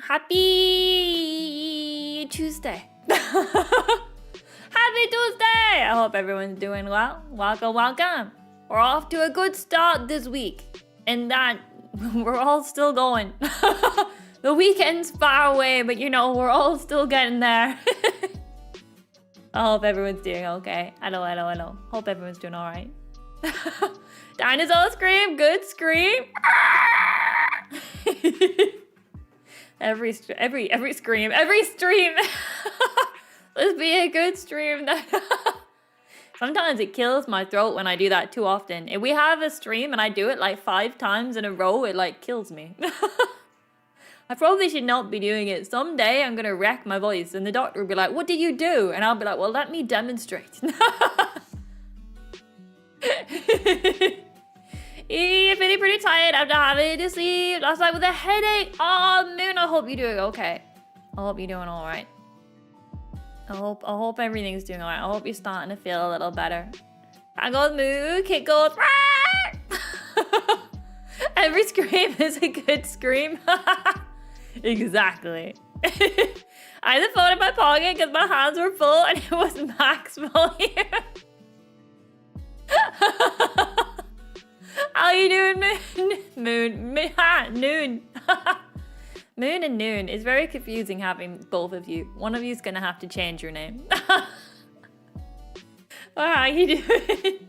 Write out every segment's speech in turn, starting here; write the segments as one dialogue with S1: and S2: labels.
S1: Happy Tuesday. Happy Tuesday. I hope everyone's doing well. Welcome. We're off to a good start this week. And that we're all still going. The weekend's far away, but you know, we're all still getting there. I hope everyone's doing okay. Hello. Hope everyone's doing all right. Dinosaur scream, good scream. every scream, every stream. Let's be a good stream. Sometimes it kills my throat when I do that too often. If we have a stream and I do it like 5 times in a row, it like kills me. I probably should not be doing it. Someday I'm gonna wreck my voice and the doctor will be like, what did you do? And I'll be like, well, let me demonstrate. Feeling pretty tired after having to sleep last night with a headache. Oh, Moon, I hope you're doing okay. I hope you're doing all right. I hope everything's doing all right. I hope you're starting to feel a little better. I goes Moon, Kit goes, every scream is a good scream. Exactly. I had the phone in my pocket because my hands were full and it was max volume. How you doing, Moon? Noon. Moon and Noon. It's very confusing having both of you. One of you's gonna have to change your name. Well, how you doing?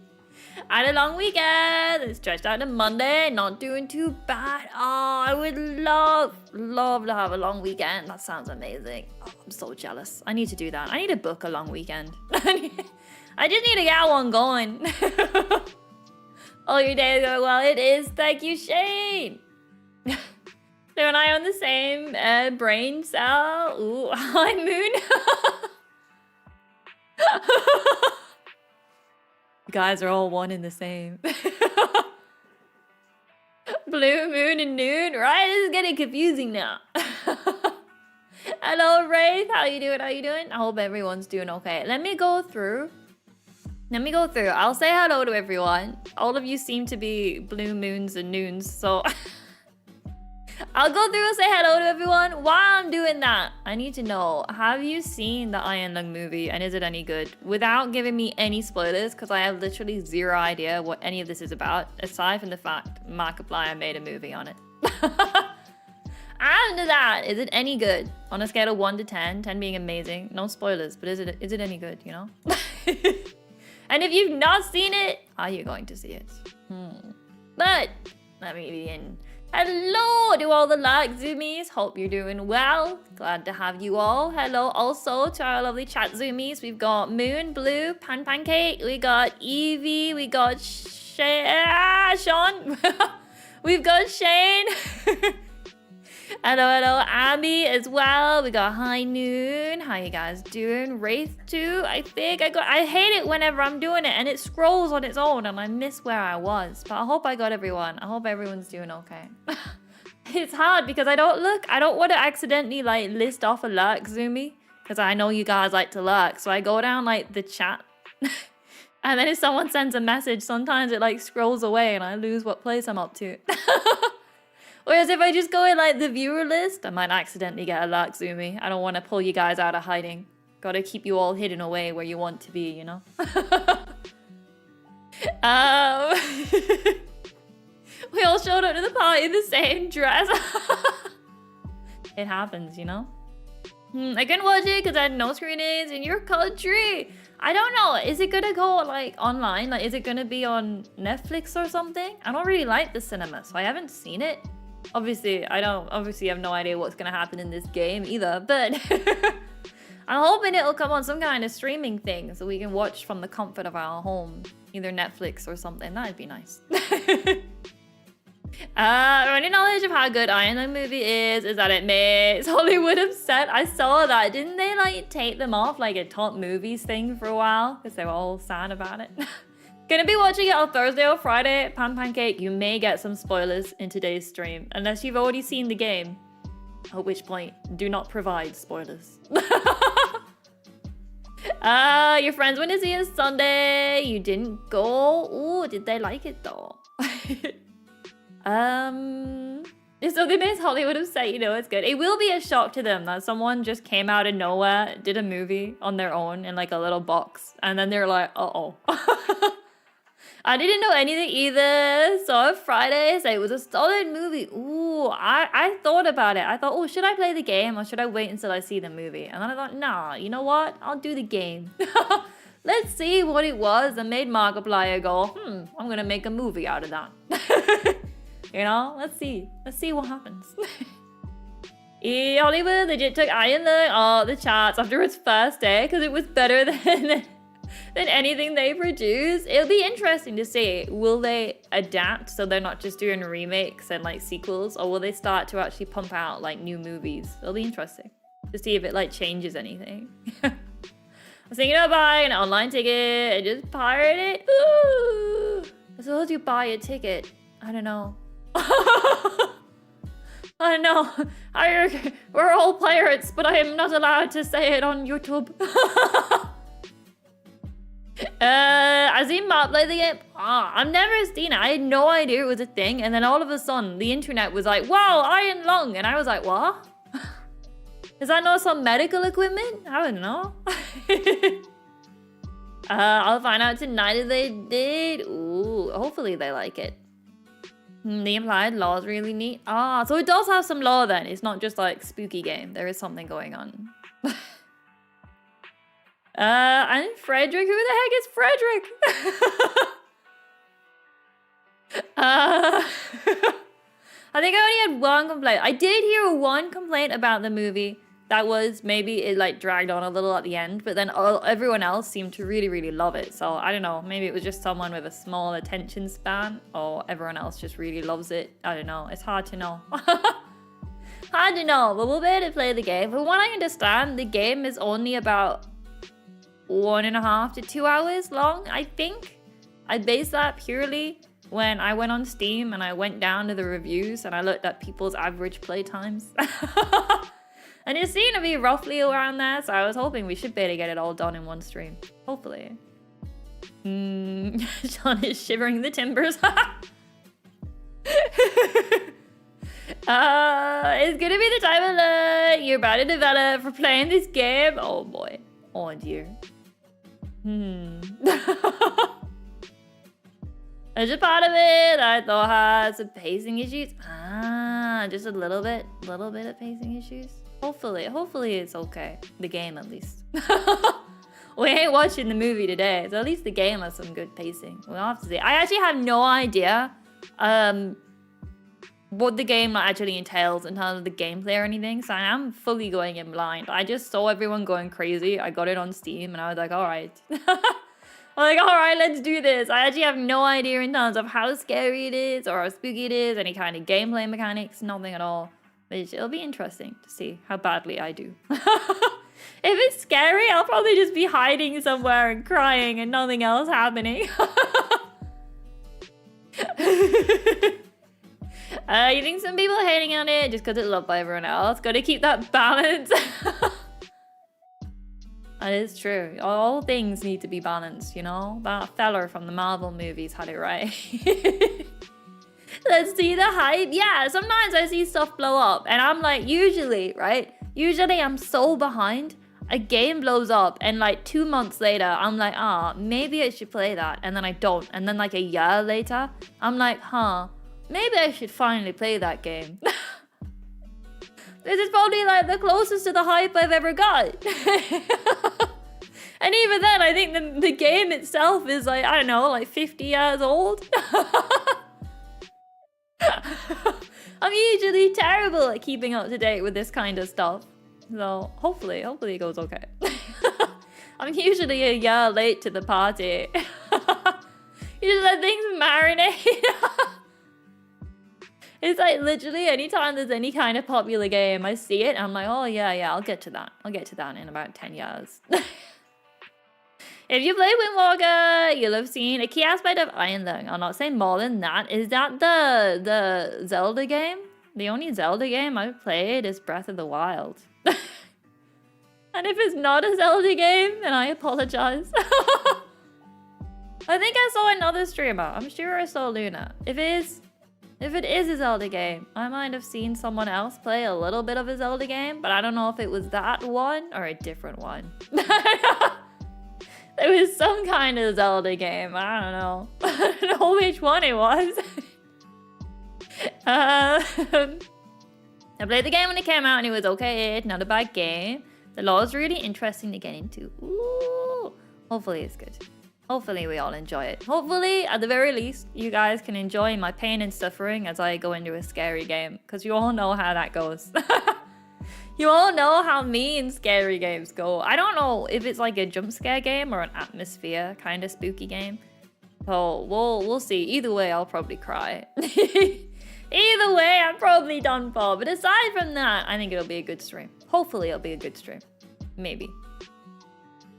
S1: I had a long weekend. It stretched out to Monday. Not doing too bad. Oh, I would love to have a long weekend. That sounds amazing. Oh, I'm so jealous. I need to do that. I need to book a long weekend. I just need to get one going. Oh, your day is going well. It is. Thank you, Shane. Lou and I on the same brain cell. Ooh, hi, Moon. You guys are all one and the same. Blue, Moon, and Noon. Right? This is getting confusing now. Hello, Wraith. How you doing? I hope everyone's doing okay. Let me go through. I'll say hello to everyone. All of you seem to be blue moons and noons, so I'll go through and say hello to everyone. While I'm doing that, I need to know, have you seen the Iron Lung movie and is it any good? Without giving me any spoilers, because I have literally zero idea what any of this is about, aside from the fact Markiplier made a movie on it. After that, is it any good? On a scale of 1 to 10, 10 being amazing. No spoilers, but is it any good, you know? And if you've not seen it, are you going to see it? But let me begin. Hello to all the like zoomies. Hope you're doing well. Glad to have you all. Hello also to our lovely chat zoomies. We've got Moon, Blue, Pancake. We got Evie. We got Sean. We've got Shane. Hello, Abby as well. We got High Noon. How you guys doing? Wraith too, I think. I hate it whenever I'm doing it and it scrolls on its own and I miss where I was. But I hope I got everyone. I hope everyone's doing okay. It's hard because I don't want to accidentally like list off a lurk Zoomy. Because I know you guys like to lurk. So I go down like the chat. And then if someone sends a message, sometimes it like scrolls away and I lose what place I'm up to. Whereas if I just go in like the viewer list, I might accidentally get a lurk Zoomy. I don't want to pull you guys out of hiding. Gotta keep you all hidden away where you want to be, you know? We all showed up to the party in the same dress. It happens, you know? I couldn't watch it because I had no screenings in your country. I don't know. Is it gonna go like online? Like, is it gonna be on Netflix or something? I don't really like the cinema, so I haven't seen it. Obviously, I have no idea what's gonna happen in this game either, but I'm hoping it'll come on some kind of streaming thing so we can watch from the comfort of our home. Either Netflix or something. That'd be nice. Any knowledge of how good Iron Lung movie is that it makes Hollywood upset? I saw that. Didn't they like take them off like a top movies thing for a while? Because they were all sad about it. Gonna be watching it on Thursday or Friday. Pancake, you may get some spoilers in today's stream. Unless you've already seen the game. At which point, do not provide spoilers. Your friends went to see us Sunday. You didn't go. Ooh, did they like it though? So they made Hollywood upset, you know, it's good. It will be a shock to them that someone just came out of nowhere, did a movie on their own in like a little box, and then they're like, uh-oh. I didn't know anything either. Saw it Friday, so it was a solid movie. Ooh, I thought about it. I thought, oh, should I play the game or should I wait until I see the movie? And then I thought, nah, you know what? I'll do the game. Let's see what it was that made Markiplier go, I'm gonna make a movie out of that. You know, let's see what happens. Hollywood legit took Iron off the charts after its first day because it was better than anything they produced. It'll be interesting to see, will they adapt so they're not just doing remakes and like sequels, or will they start to actually pump out like new movies? It'll be interesting to see if it like changes anything. I was thinking about buying an online ticket and just pirate it. Ooh. As well as you buy a ticket, I don't know. I don't know. We're all pirates, but I am not allowed to say it on YouTube. I seen Mark play the game. I've never seen it. I had no idea it was a thing. And then all of a sudden, the internet was like, wow, iron lung. And I was like, what? Is that not some medical equipment? I don't know. I'll find out tonight if they did. Ooh, hopefully they like it. The implied lore is really neat. So it does have some lore then. It's not just like spooky game. There is something going on. And Frederick, who the heck is Frederick? I think I only had one complaint. I did hear one complaint about the movie. That was maybe it like dragged on a little at the end, but then everyone else seemed to really, really love it. So I don't know, maybe it was just someone with a small attention span, or everyone else just really loves it. I don't know, it's hard to know. Hard to know, but we'll be able to play the game. From what I understand, the game is only about 1.5 to 2 hours long, I think. I based that purely when I went on Steam and I went down to the reviews and I looked at people's average play times. And it seemed to be roughly around there, so I was hoping we should be able to get it all done in one stream. Hopefully. John is shivering the timbers. It's gonna be the time alert you're about to develop for playing this game. Oh boy. Oh dear. There's a part of it I thought had some pacing issues. Just a little bit of pacing issues. Hopefully it's okay. The game, at least. We ain't watching the movie today, so at least the game has some good pacing. We'll have to see. I actually have no idea what the game actually entails in terms of the gameplay or anything, so I am fully going in blind. I just saw everyone going crazy. I got it on Steam, and I was like, all right. I'm like, all right, let's do this. I actually have no idea in terms of how scary it is or how spooky it is, any kind of gameplay mechanics, nothing at all. But it'll be interesting to see how badly I do. If it's scary, I'll probably just be hiding somewhere and crying and nothing else happening. You think some people are hating on it just because it's loved by everyone else? Gotta keep that balance. That is true. All things need to be balanced, you know? That fella from the Marvel movies had it right. Let's see the hype. Yeah, sometimes I see stuff blow up and I'm like, usually, right? Usually I'm so behind. A game blows up and like 2 months later, I'm like, maybe I should play that. And then I don't. And then like a year later, I'm like, maybe I should finally play that game. This is probably like the closest to the hype I've ever got. And even then, I think the game itself is like, I don't know, like 50 years old. I'm usually terrible at keeping up to date with this kind of stuff. So hopefully it goes okay. I'm usually a year late to the party. You just let things marinate. It's like literally anytime there's any kind of popular game, I see it and I'm like, oh yeah, I'll get to that. I'll get to that in about 10 years. If you play Windwalker, you'll have seen a key aspect of Iron Lung. I'll not say more than that. Is that the Zelda game? The only Zelda game I've played is Breath of the Wild. And if it's not a Zelda game, then I apologize. I think I saw another streamer. I'm sure I saw Luna. If it is, If it is a Zelda game, I might have seen someone else play a little bit of a Zelda game, but I don't know if it was that one or a different one. There was some kind of Zelda game. I don't know. I don't know which one it was. I played the game when it came out and it was okay. Not a bad game. The law is really interesting to get into. Ooh. Hopefully it's good. Hopefully we all enjoy it. Hopefully, at the very least, you guys can enjoy my pain and suffering as I go into a scary game. Because you all know how that goes. You all know how mean scary games go. I don't know if it's like a jump scare game or an atmosphere kind of spooky game. So we'll see. Either way, I'll probably cry. Either way, I'm probably done for. But aside from that, I think it'll be a good stream. Hopefully it'll be a good stream. Maybe.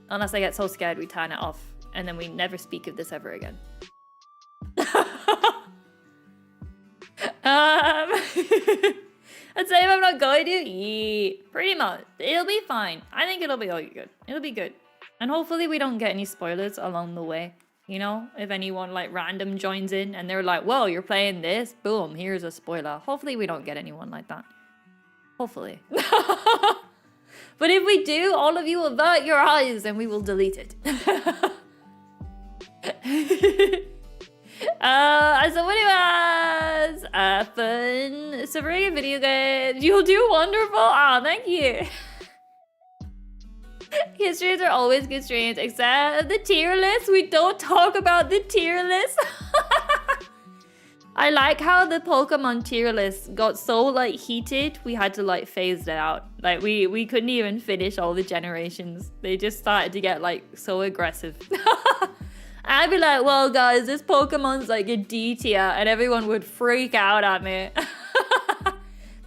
S1: Unless I get so scared we turn it off. And then we never speak of this ever again. I'd say if I'm not going to, yeah, pretty much. It'll be fine. I think it'll be all good. It'll be good. And hopefully we don't get any spoilers along the way. You know, if anyone like random joins in and they're like, whoa, you're playing this? Boom, here's a spoiler. Hopefully we don't get anyone like that. Hopefully. But if we do, all of you avert your eyes and we will delete it. Someone who has fun suffering video games. You'll do wonderful. Oh, thank you. His streams are always good streams, except the tier list. We don't talk about the tier list. I like how the Pokemon tier list got so like heated, we had to like phase it out. Like we couldn't even finish all the generations. They just started to get like so aggressive. I'd be like, well guys, this Pokemon's like a D tier, and everyone would freak out at me.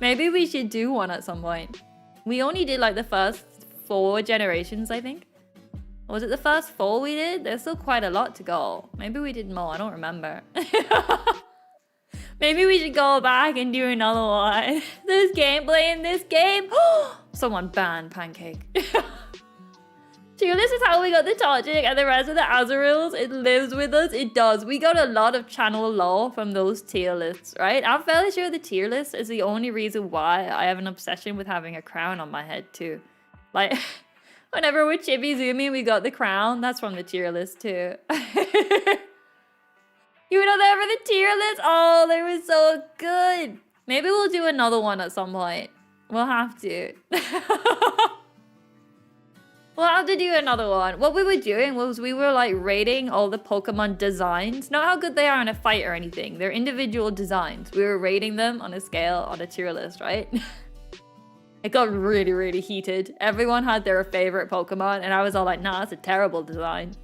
S1: Maybe we should do one at some point. We only did like the first 4 generations, I think. Or was it the first 4 we did? There's still quite a lot to go. Maybe we did more, I don't remember. Maybe we should go back and do another one. There's gameplay in this game. Someone banned Pancake. Tier list is how we got the Toxic and the rest of the Azurils. It lives with us. It does. We got a lot of channel lore from those tier lists, right? I'm fairly sure the tier list is the only reason why I have an obsession with having a crown on my head too. Like, whenever we're Chibi-Zumi, we got the crown. That's from the tier list too. You were not there for the tier list? Oh, they were so good. Maybe we'll do another one at some point. We'll have to. We'll have to do another one. What we were doing was we were like rating all the Pokemon designs. Not how good they are in a fight or anything. They're individual designs. We were rating them on a scale on a tier list, right? It got really, really heated. Everyone had their favorite Pokemon and I was all like, nah, that's a terrible design.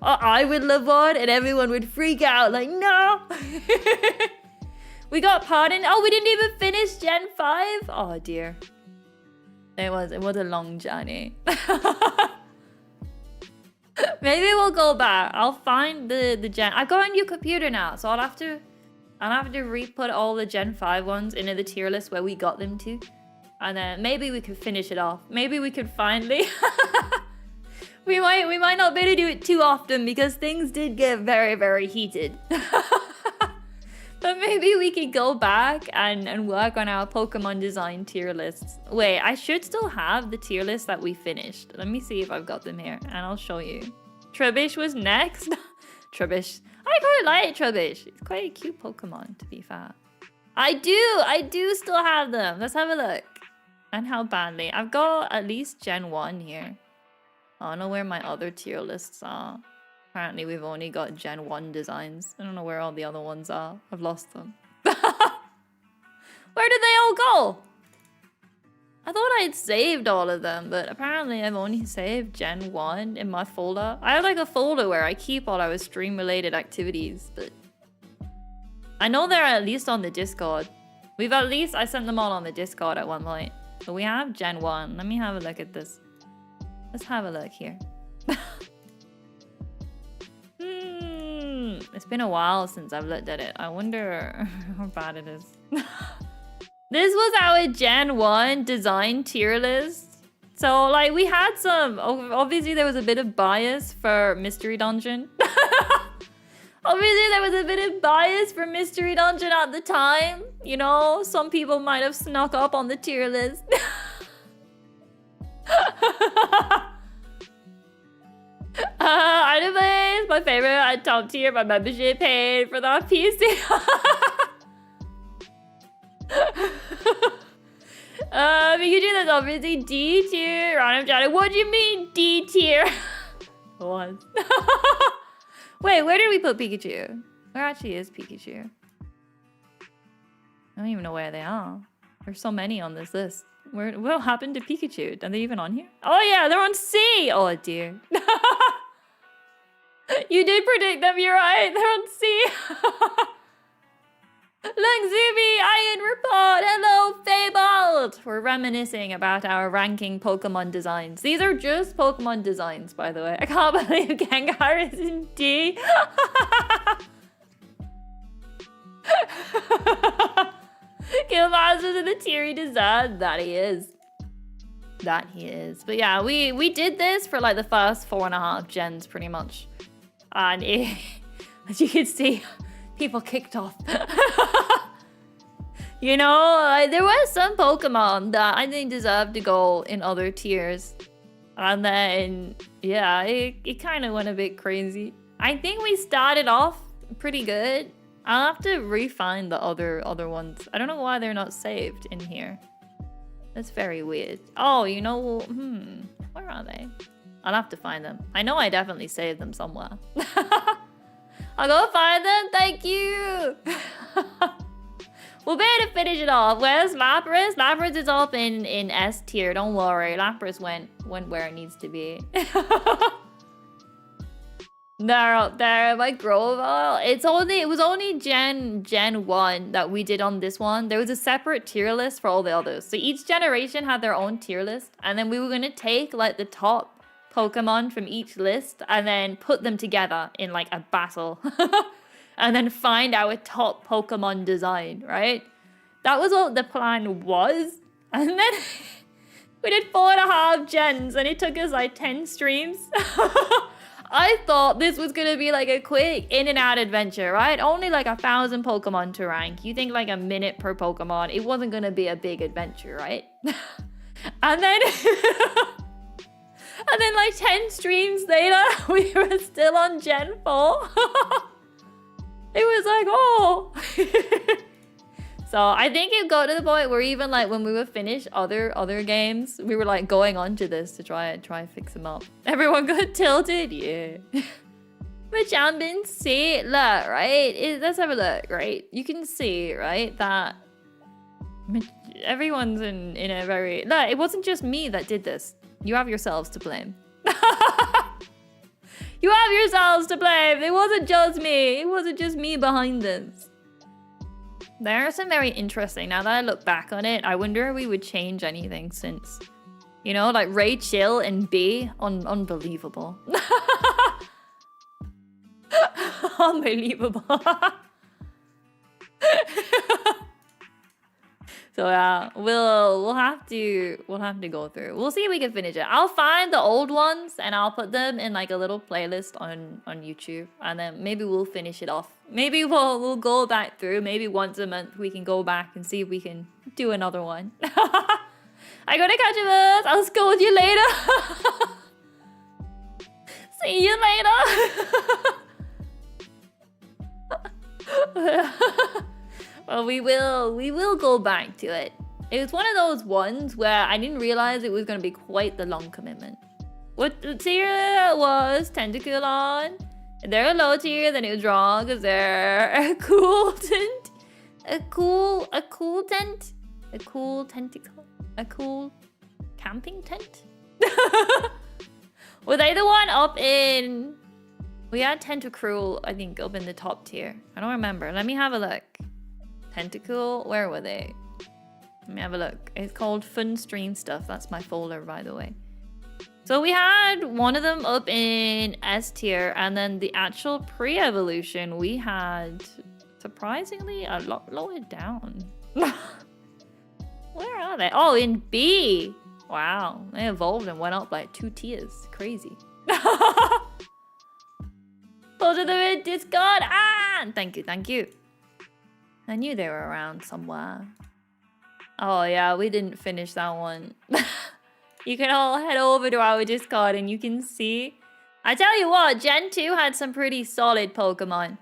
S1: I would love one and everyone would freak out like, no. We got pardoned. Oh, we didn't even finish Gen 5? Oh dear. It was a long journey. Maybe we'll go back. I'll find the Gen. I've got a new computer now, so I'll have to re-put all the Gen 5 ones into the tier list where we got them to. And then maybe we could finish it off. Maybe we could finally we might not be able to do it too often because things did get very, very heated. But maybe we could go back and work on our Pokemon design tier lists. Wait, I should still have the tier list that we finished. Let me see if I've got them here, and I'll show you. Trubbish was next. Trubbish. I quite like Trubbish. It's quite a cute Pokemon, to be fair. I do still have them. Let's have a look. And how badly. I've got at least Gen 1 here. I don't know where my other tier lists are. Apparently we've only got Gen 1 designs. I don't know where all the other ones are. I've lost them. Where did they all go? I thought I'd saved all of them, but apparently I've only saved Gen 1 in my folder. I have like a folder where I keep all our stream-related activities, but I know they're at least on the Discord. I sent them all on the Discord at one point. So we have Gen 1. Let me have a look at this. Let's have a look here. It's been a while since I've looked at it. I wonder how bad it is. This was our Gen 1 design tier list. So, like, we had some... Obviously, there was a bit of bias for Mystery Dungeon. Obviously, there was a bit of bias for Mystery Dungeon at the time. You know, some people might have snuck up on the tier list. Anime is my favorite at top tier. My membership paid for that PC. Pikachu, that's obviously D tier. Random chatting. What do you mean D tier? Once. Wait, where did we put Pikachu? Where actually is Pikachu? I don't even know where they are. There's so many on this list. What happened to Pikachu? Are they even on here? Oh yeah, they're on C! Oh dear. You did predict them, you're right. They're on C. Look, Zuby, Iron Report, hello, Fabled! We're reminiscing about our ranking Pokemon designs. These are just Pokemon designs, by the way. I can't believe Gengar is in D. Killmaster's in the tier he deserves. That he is. That he is. But yeah, we did this for like the first 4.5 gens, pretty much. And as you can see, people kicked off. You know, there were some Pokemon that I think deserved to go in other tiers. And then, yeah, it kind of went a bit crazy. I think we started off pretty good. I'll have to re-find the other ones. I don't know why they're not saved in here. That's very weird. Oh, you know, where are they? I'll have to find them. I know I definitely saved them somewhere. I'll go find them, thank you! We'll be able to finish it off. Where's Lapras? Lapras is up in S tier, don't worry. Lapras went where it needs to be. They're up there, my Grovyle. It was only Gen 1 that we did on this one. There was a separate tier list for all the others. So each generation had their own tier list. And then we were gonna take like the top Pokemon from each list and then put them together in like a battle. And then find our top Pokemon design, right? That was what the plan was. And then we did 4.5 gens and it took us like 10 streams. I thought this was gonna be like a quick in and out adventure, right? Only like 1,000 Pokemon to rank. You think like a minute per Pokemon. It wasn't gonna be a big adventure, right? And then and then like 10 streams later, we were still on Gen 4. It was like, oh. So I think it got to the point where even like when we were finished other games, we were like going on to this to try fix them up. Everyone got tilted, yeah. Machamp see, look, right? Let's have a look, right? You can see, right, that everyone's in a very... Look, it wasn't just me that did this. You have yourselves to blame. You have yourselves to blame. It wasn't just me. It wasn't just me behind this. There are some very interesting. Now that I look back on it, I wonder if we would change anything since. You know, like Ray Chill and B. Unbelievable. Unbelievable. So yeah, we'll have to go through. We'll see if we can finish it. I'll find the old ones and I'll put them in like a little playlist on YouTube, and then maybe we'll finish it off. Maybe we'll go back through. Maybe once a month we can go back and see if we can do another one. I gotta catch a bus. I'll scold you later. See you later. Well, we will go back to it. It was one of those ones where I didn't realize it was going to be quite the long commitment. What tier was Tentacoolon? If they're a low tier, then it was wrong because they're a cool tent. A cool tent? A cool tentacle? A cool camping tent? Were they the one up in... We had Tentacruel, I think, up in the top tier. I don't remember. Let me have a look. Tentacool, where were they? Let me have a look. It's called Fun Stream Stuff. That's my folder, by the way. So we had one of them up in S tier, and then the actual pre-evolution we had surprisingly a lot lower down. Where are they? Oh, in B. Wow, they evolved and went up like 2 tiers. Crazy. Those are the in Discord. Ah, thank you, thank you. I knew they were around somewhere. Oh yeah, we didn't finish that one. You can all head over to our Discord and you can see. I tell you what, Gen 2 had some pretty solid Pokemon.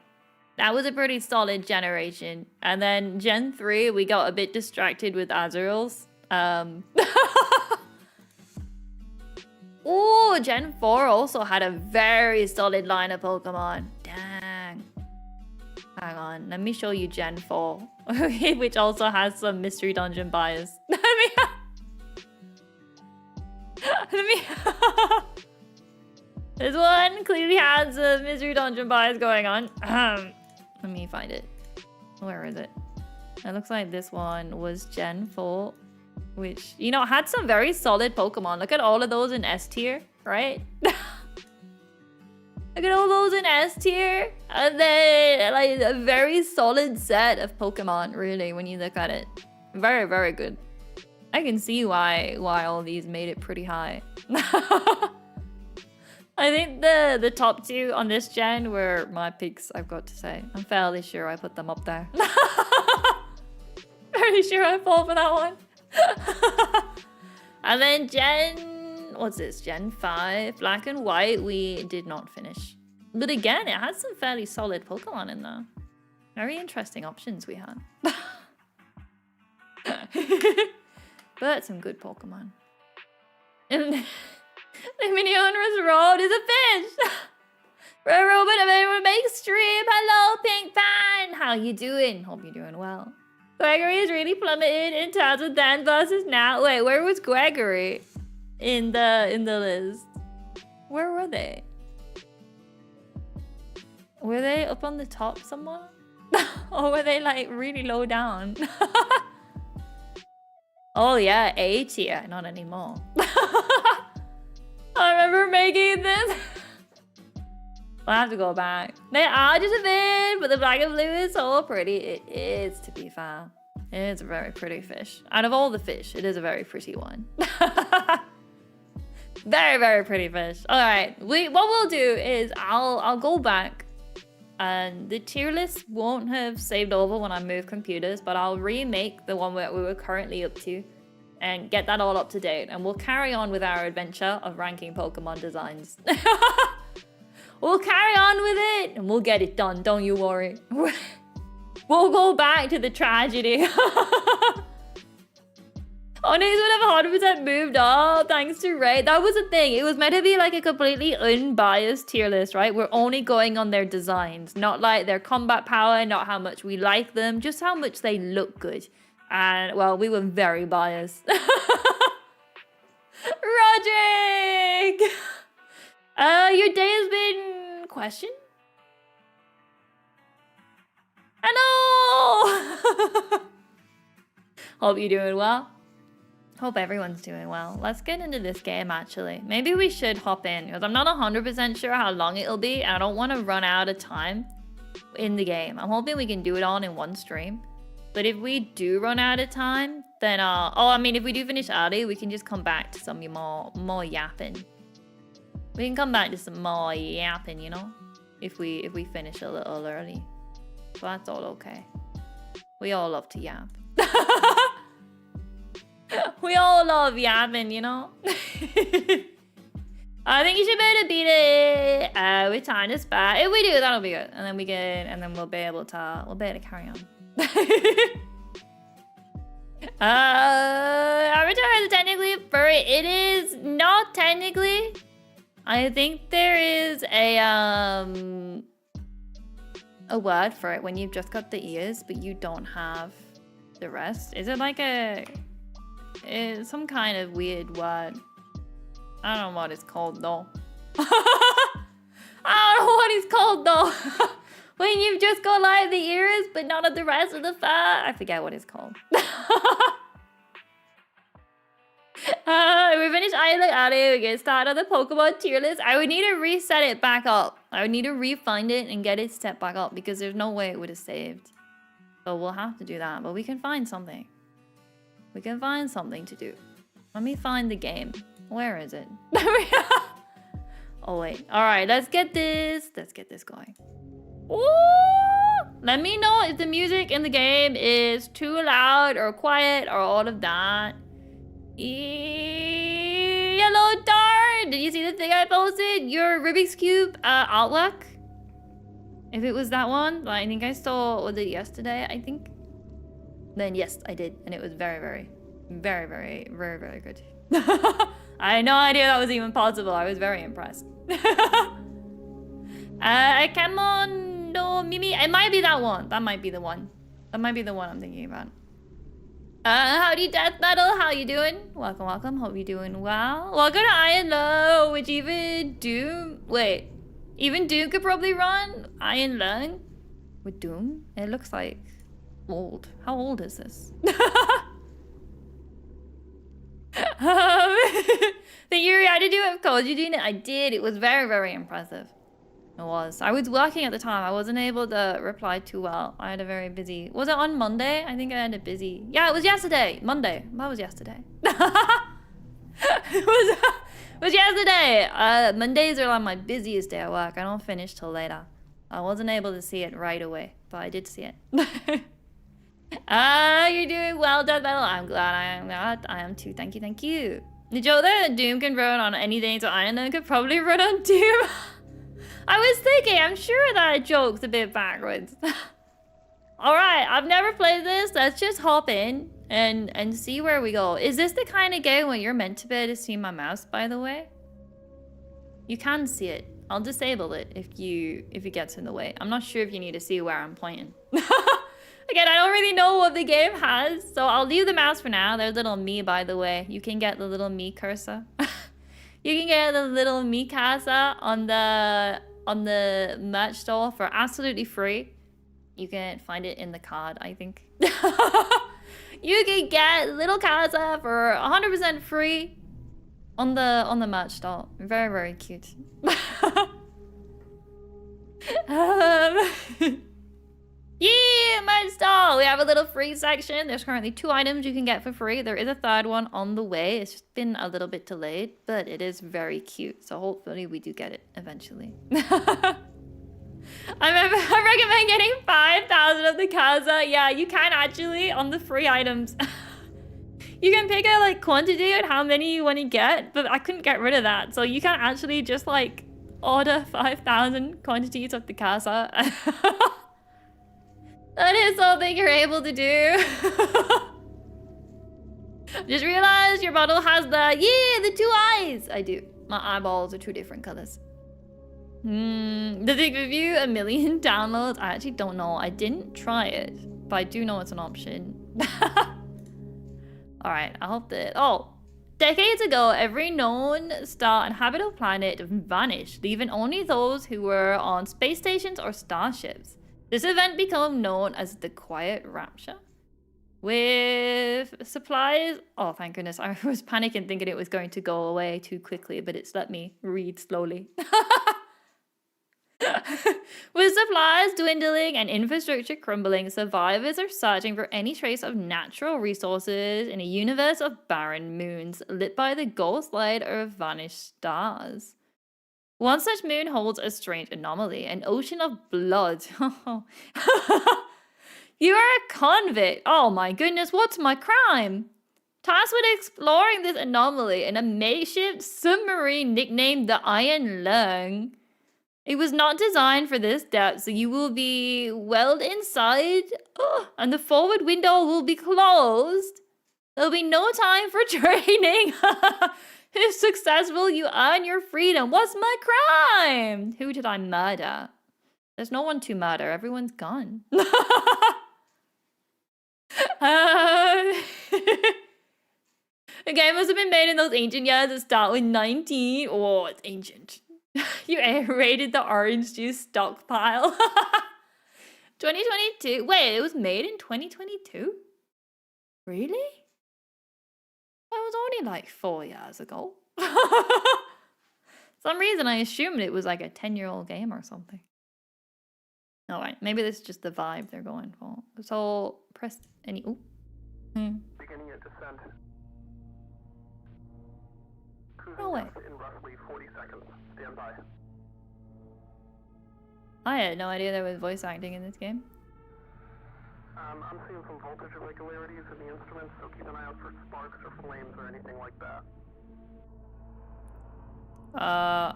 S1: That was a pretty solid generation. And then Gen 3, we got a bit distracted with Azurils. Ooh, Gen 4 also had a very solid line of Pokemon. Dang. Hang on, let me show you Gen 4. Which also has some Mystery Dungeon bias. This one clearly has a Mystery Dungeon bias going on. Let me find it. Where is it? It looks like this one was Gen 4. Which, you know, had some very solid Pokemon. Look at all of those in S tier, right? Look at all those in S tier. And then, like, a very solid set of Pokemon, really, when you look at it. Very, very good. I can see why all these made it pretty high. I think the top two on this gen were my picks, I've got to say. I'm fairly sure I put them up there. Fairly sure I fall for that one. And then what's this? Gen 5, Black and White, we did not finish. But again, it had some fairly solid Pokemon in there. Very interesting options we had. But some good Pokemon. And the mini onerous road is a fish. Red Robot, everyone make stream. Hello, Pink Fan. How you doing? Hope you're doing well. Gregory is really plummeted in terms of then versus now. Wait, where was Gregory in the list? Where were they? Were they up on the top somewhere? Or were they like really low down? Oh yeah, A tier, not anymore. I remember making this. I'll have to go back. They are just a bit, but the black and blue is so pretty. It is, to be fair. It's a very pretty fish. Out of all the fish, it is a very pretty one. Very, very pretty fish. All right, what we'll do is I'll go back, and the tier list won't have saved over when I move computers, but I'll remake the one that we were currently up to, and get that all up to date, and we'll carry on with our adventure of ranking Pokemon designs. We'll carry on with it, and we'll get it done, don't you worry. We'll go back to the tragedy. Onyx would have 100% moved up thanks to Ray. That was the thing. It was meant to be like a completely unbiased tier list, right? We're only going on their designs, not like their combat power, not how much we like them, just how much they look good. And, well, we were very biased. Roderick! Your day has been questioned? Hello! Hope you're doing well. Hope everyone's doing well. Let's get into this game, actually. Maybe we should hop in, because I'm not 100% sure how long it'll be, and I don't want to run out of time in the game. I'm hoping we can do it all in one stream. But if we do run out of time, then, if we do finish early, we can just come back to some more yapping. We can come back to some more yapping, you know? If we finish a little early. So that's all okay. We all love to yap. We all love yapping, you know? I think you should be able to beat it with time to spare. If we do, that'll be good. And then we'll be able to carry on. Avatar is technically furry. It is not technically. I think there is a word for it when you've just got the ears, but you don't have the rest. Is it like it's some kind of weird word? I don't know what it's called though. I don't know what it's called though. When you've just got like the ears, but none of the rest of the fur. I forget what it's called. We finished Island Alley. We get started on the Pokemon tier list. I would need to reset it back up. I would need to re-find it and get it set back up because there's no way it would have saved. So we'll have to do that. But we can find something. We can find something to do. Let me find the game. Where is it? Oh wait. All right, let's get this going. Ooh! Let me know if the music in the game is too loud or quiet or all of that. Yellow Dart! Did you see the thing I posted? Your Rubik's Cube artwork? If it was that one, I think I saw, was it yesterday, I think? Then yes, I did. And it was very, very, very, very, very, very good. I had no idea that was even possible. I was very impressed. Come on, no, Mimi. It might be that one. That might be the one. That might be the one I'm thinking about. Howdy, Death Metal. How you doing? Welcome, welcome. Hope you're doing well. Welcome to Iron Low, which even Doom... Wait. Even Doom could probably run Iron Lung with Doom. It looks like old. How old is this? The Yuri, I did do it, of course. You doing it? I did. It was very, very impressive. It was. I was working at the time. I wasn't able to reply too well. I had a very busy... Was it on Monday? I think I had a busy... Yeah, it was yesterday. Monday. That was yesterday. It was yesterday. Mondays are like my busiest day at work. I don't finish till later. I wasn't able to see it right away, but I did see it. You're doing well, Death Metal. I'm glad. I am glad. I am too. Thank you. Thank you. The joke that Doom can run on anything, so Iron Man could probably run on Doom. I was thinking, I'm sure that joke's a bit backwards. Alright, I've never played this. Let's just hop in and see where we go. Is this the kind of game where you're meant to be able to see my mouse, by the way? You can see it. I'll disable it if it gets in the way. I'm not sure if you need to see where I'm pointing. Again, I don't really know what the game has, so I'll leave the mouse for now. There's little me, by the way. You can get the little me cursor. You can get the little me cursor on the merch store for absolutely free. You can find it in the card, I think. You can get little cursor for 100% free on the merch store. Very, very cute. Yeah, merch store! We have a little free section. There's currently 2 items you can get for free. There is a 3rd one on the way. It's just been a little bit delayed, but it is very cute. So hopefully we do get it eventually. I recommend getting 5,000 of the Kaza. Yeah, you can actually on the free items. You can pick a like quantity and how many you want to get, but I couldn't get rid of that. So you can actually just like order 5,000 quantities of the Kaza. That is something you're able to do. Just realized your bottle has the 2 eyes. I do. My eyeballs are 2 different colors. Does it give you 1 million downloads? I actually don't know. I didn't try it, but I do know it's an option. Alright, I hope that... Oh! Decades ago, every known star and habitable planet vanished, leaving only those who were on space stations or starships. This event became known as the Quiet Rapture. With supplies... Oh, thank goodness. I was panicking thinking it was going to go away too quickly, but it's let me read slowly. With supplies dwindling and infrastructure crumbling, survivors are searching for any trace of natural resources in a universe of barren moons lit by the ghost light of vanished stars. One such moon holds a strange anomaly, an ocean of blood. You are a convict. Oh my goodness, what's my crime? Tasked with exploring this anomaly in a makeshift submarine nicknamed the Iron Lung. It was not designed for this depth, so you will be welled inside, and the forward window will be closed. There'll be no time for training. If successful, you earn your freedom. What's my crime? Who did I murder? There's no one to murder. Everyone's gone. The game must have been made in those ancient years that start with 19. Oh, it's ancient. You aerated the orange juice stockpile. 2022. Wait, it was made in 2022? Really? That was only like 4 years ago. Some reason I assumed it was like a 10-year-old game or something. Alright, maybe this is just the vibe they're going for. So press any... Ooh.
S2: Beginning a descent.
S1: No way.
S2: In roughly 40 seconds. Stand stand by.
S1: I had no idea there was voice acting in this game.
S2: I'm seeing some voltage irregularities in the instruments, so keep an eye out for sparks or flames or anything like that.
S1: I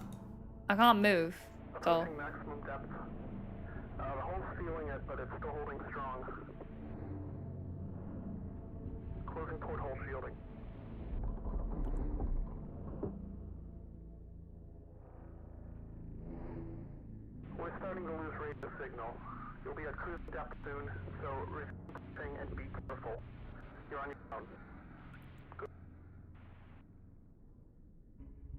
S1: can't move. So.
S2: Approaching maximum depth. The hole's feeling it, but it's still holding strong. Closing porthole shielding. We're starting to lose radio signal. You'll be at cruise depth soon, so reflecting and be careful. You're on your own. Good.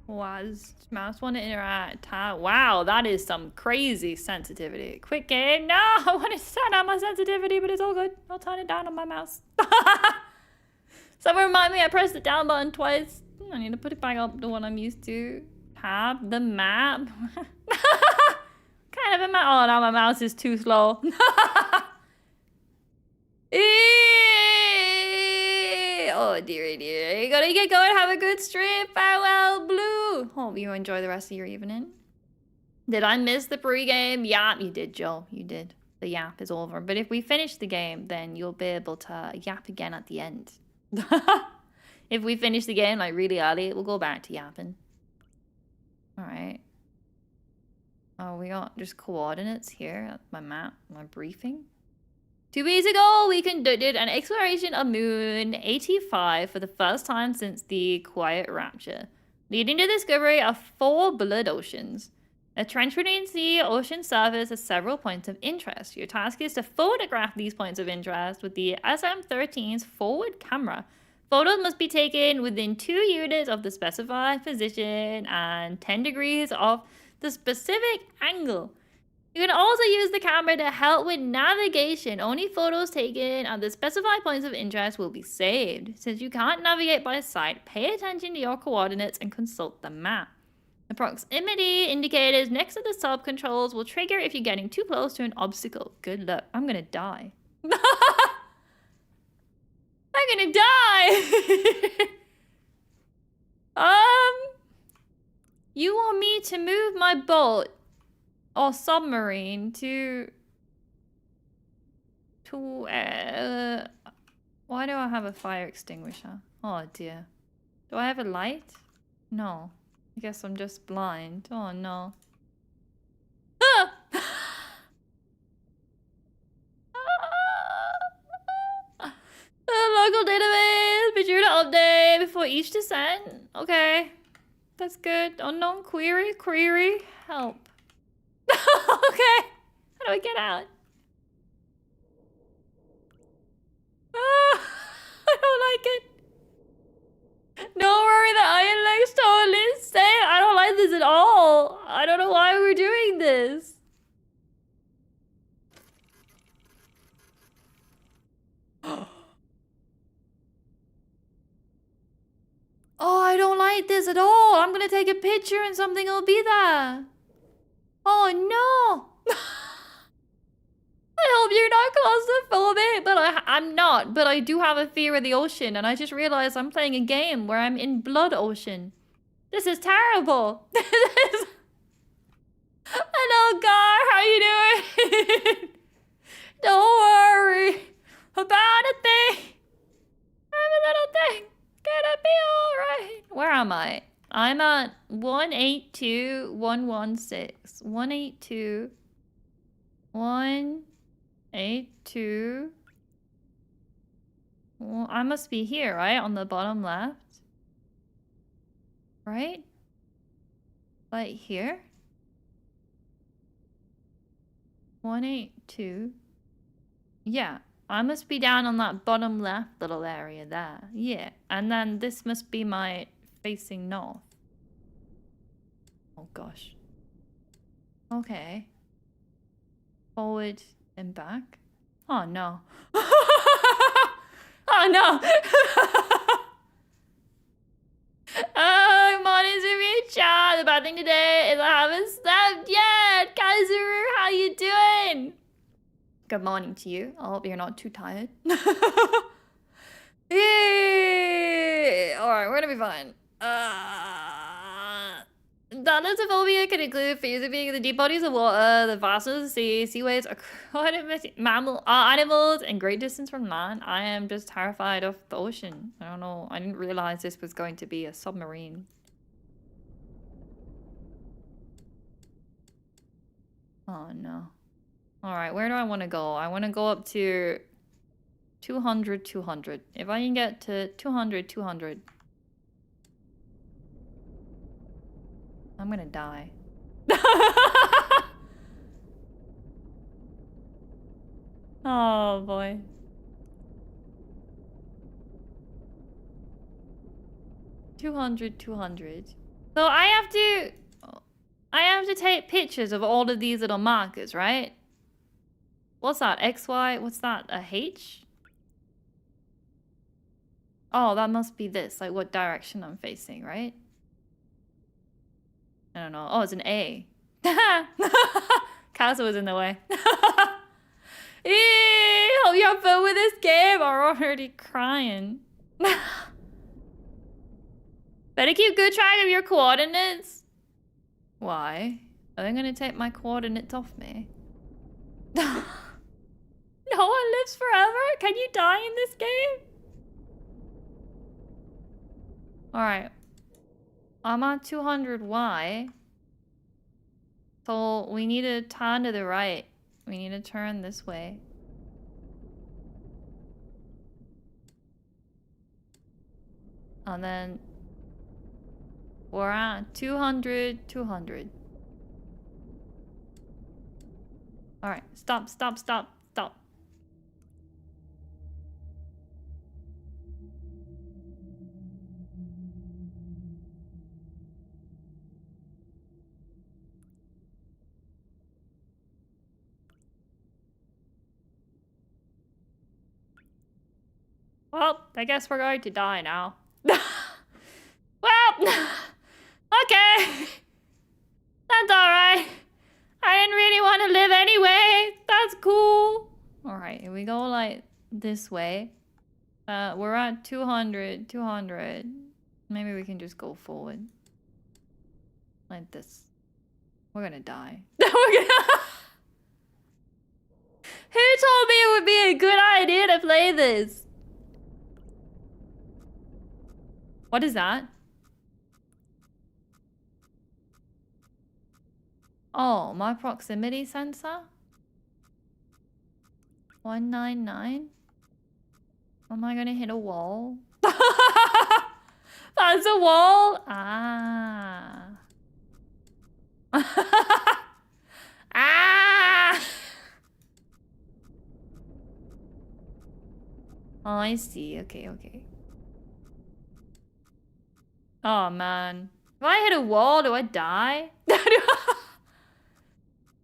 S1: Wow, does mouse want to interact? Wow, that is some crazy sensitivity. Quick game. No, I want to turn down my sensitivity, but it's all good. I'll turn it down on my mouse. Someone remind me I pressed the down button twice. I need to put it back up to what I'm used to. Tab the map. Kind of a map. Oh, now my mouse is too slow. Oh dear, dear. You gotta get going. Have a good stream. Farewell, Blue. Hope you enjoy the rest of your evening. Did I miss the pre-game? Yap, you did, Joe. You did. The yap is over. But if we finish the game, then you'll be able to yap again at the end. If we finish the game like really early, we'll go back to yapping. Alright. Oh, we got just coordinates here. That's my map, my briefing. 2 weeks ago, we conducted an exploration of Moon 85 for the first time since the Quiet Rapture, leading to the discovery of 4 blood oceans. A trench between the ocean surface has several points of interest. Your task is to photograph these points of interest with the SM-13's forward camera. Photos must be taken within 2 units of the specified position and 10 degrees of the specific angle. You can also use the camera to help with navigation. Only photos taken at the specified points of interest will be saved. Since you can't navigate by sight, pay attention to your coordinates and consult the map. The proximity indicators next to the sub controls will trigger if you're getting too close to an obstacle. Good luck. I'm gonna die. I'm gonna die! You want me to move my boat or submarine to why do I have a fire extinguisher? Oh dear. Do I have a light? No. I guess I'm just blind. Oh no. Ah! Local database. Be sure to update before each descent. Okay. That's good. Unknown query. Help. Okay. How do I get out? I don't like it. Don't worry, the iron leg's totally safe. I don't like this at all. I don't know why we're doing this. Oh, I don't like this at all. I'm gonna take a picture and something will be there. Oh no. I hope you're not claustrophobic, but I'm not. But I do have a fear of the ocean, and I just realized I'm playing a game where I'm in blood ocean. This is terrible. Hello, Gar. How you doing? Don't worry about a thing. I'm a little thing. Gonna be alright. Where am I? I'm at 182.116. 182. Well, I must be here, right? On the bottom left. Right? Right here? 182. Yeah. I must be down on that bottom left little area there. Yeah. And then this must be my facing north. Oh gosh. Okay. Forward and back. Oh no. Oh no. Oh, morning to me, chat. The bad thing today is I haven't slept yet. Kaizuru, how you doing? Good morning to you. I hope you're not too tired. Yay! Alright, we're gonna be fine. Thalassophobia can include fears of being in the deep bodies of water, the vastness of the sea, sea waves, aquatic animals, and great distance from land. I am just terrified of the ocean. I don't know. I didn't realize this was going to be a submarine. Oh no. Alright, where do I want to go? I want to go up to 200, 200. If I can get to 200, 200. I'm gonna die. Oh boy. $200, $200. So I have to take pictures of all of these little markers, right? What's that? XY? What's that? A H? Oh, that must be this. Like what direction I'm facing, right? I don't know. Oh, it's an A. Casa was in the way. Hope you have fun with this game. I'm already crying. Better keep good track of your coordinates. Why? Are they gonna take my coordinates off me? No one lives forever? Can you die in this game? Alright. I'm on 200Y. So we need to turn to the right. We need to turn this way. And then we're at 200, 200. Alright, stop, stop, stop, stop. Well, I guess we're going to die now. Well, okay. That's alright. I didn't really want to live anyway. That's cool. Alright, here we go like this way. We're at 200, 200. Maybe we can just go forward. Like this. We're gonna die. Who told me it would be a good idea to play this? What is that? Oh, my proximity sensor? 199? Am I gonna hit a wall? That's a wall? Ah. Ah! Oh, I see. Okay, okay. Oh, man. If I hit a wall, do I die?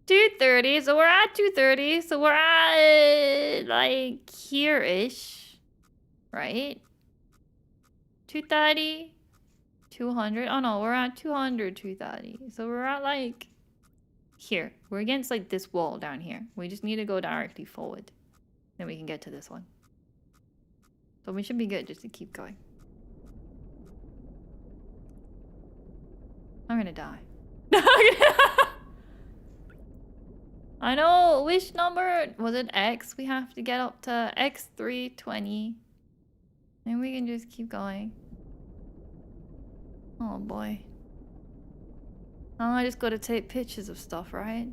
S1: 230. So we're at 230. So we're at, like, here-ish. Right? 230. 200. Oh, no. We're at 200, 230. So we're at, like, here. We're against, like, this wall down here. We just need to go directly forward. Then we can get to this one. So we should be good just to keep going. I'm gonna die. I know, which number was it? X? We have to get up to X320. And we can just keep going. Oh boy. Now I just gotta take pictures of stuff, right?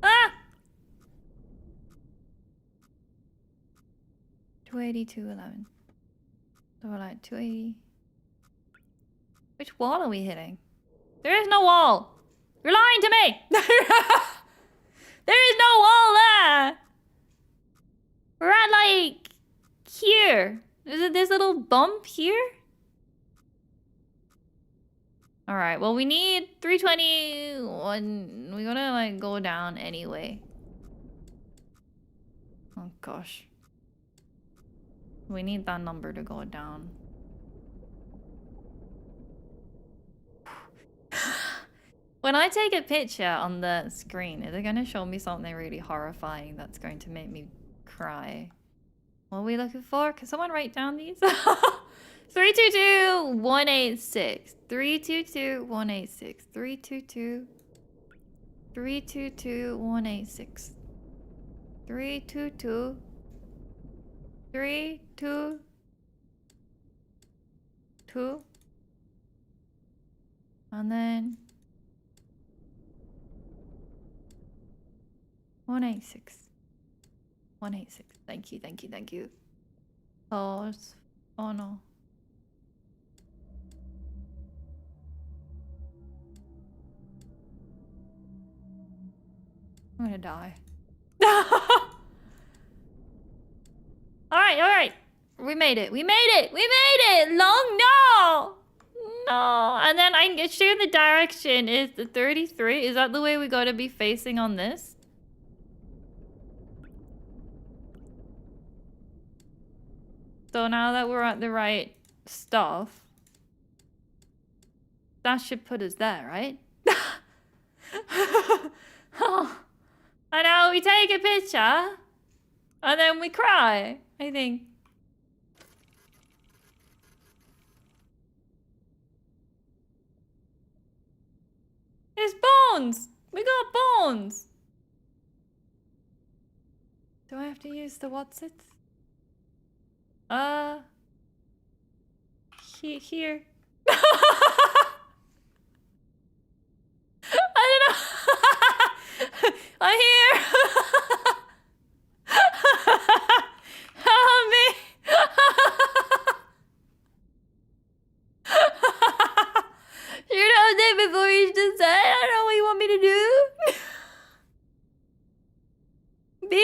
S1: Ah! 280, 211. So we're like 280. Which wall are we hitting? There is no wall! You're lying to me! There is no wall there! We're at like here. Is it this little bump here? Alright, well we need 321. We gotta like go down anyway. Oh gosh. We need that number to go down. When I take a picture on the screen, is it gonna show me something really horrifying that's going to make me cry? What are we looking for? Can someone write down these? 322-186. 322-186. 322-186. 322. 322. And then 186. 186. Thank you, thank you, thank you. Oh, oh no. I'm gonna die. Alright. We made it. We made it. We made it. Long no. No. And then I can sure the direction is the 33. Is that the way we gotta be facing on this? So now that we're at the right stuff, that should put us there, right? Oh. And now we take a picture and then we cry, I think. It's bones! We got bones! Do I have to use the what's it? Here. I don't know. I'm here. Help me. You're not there before you just said. I don't know what you want me to do. B.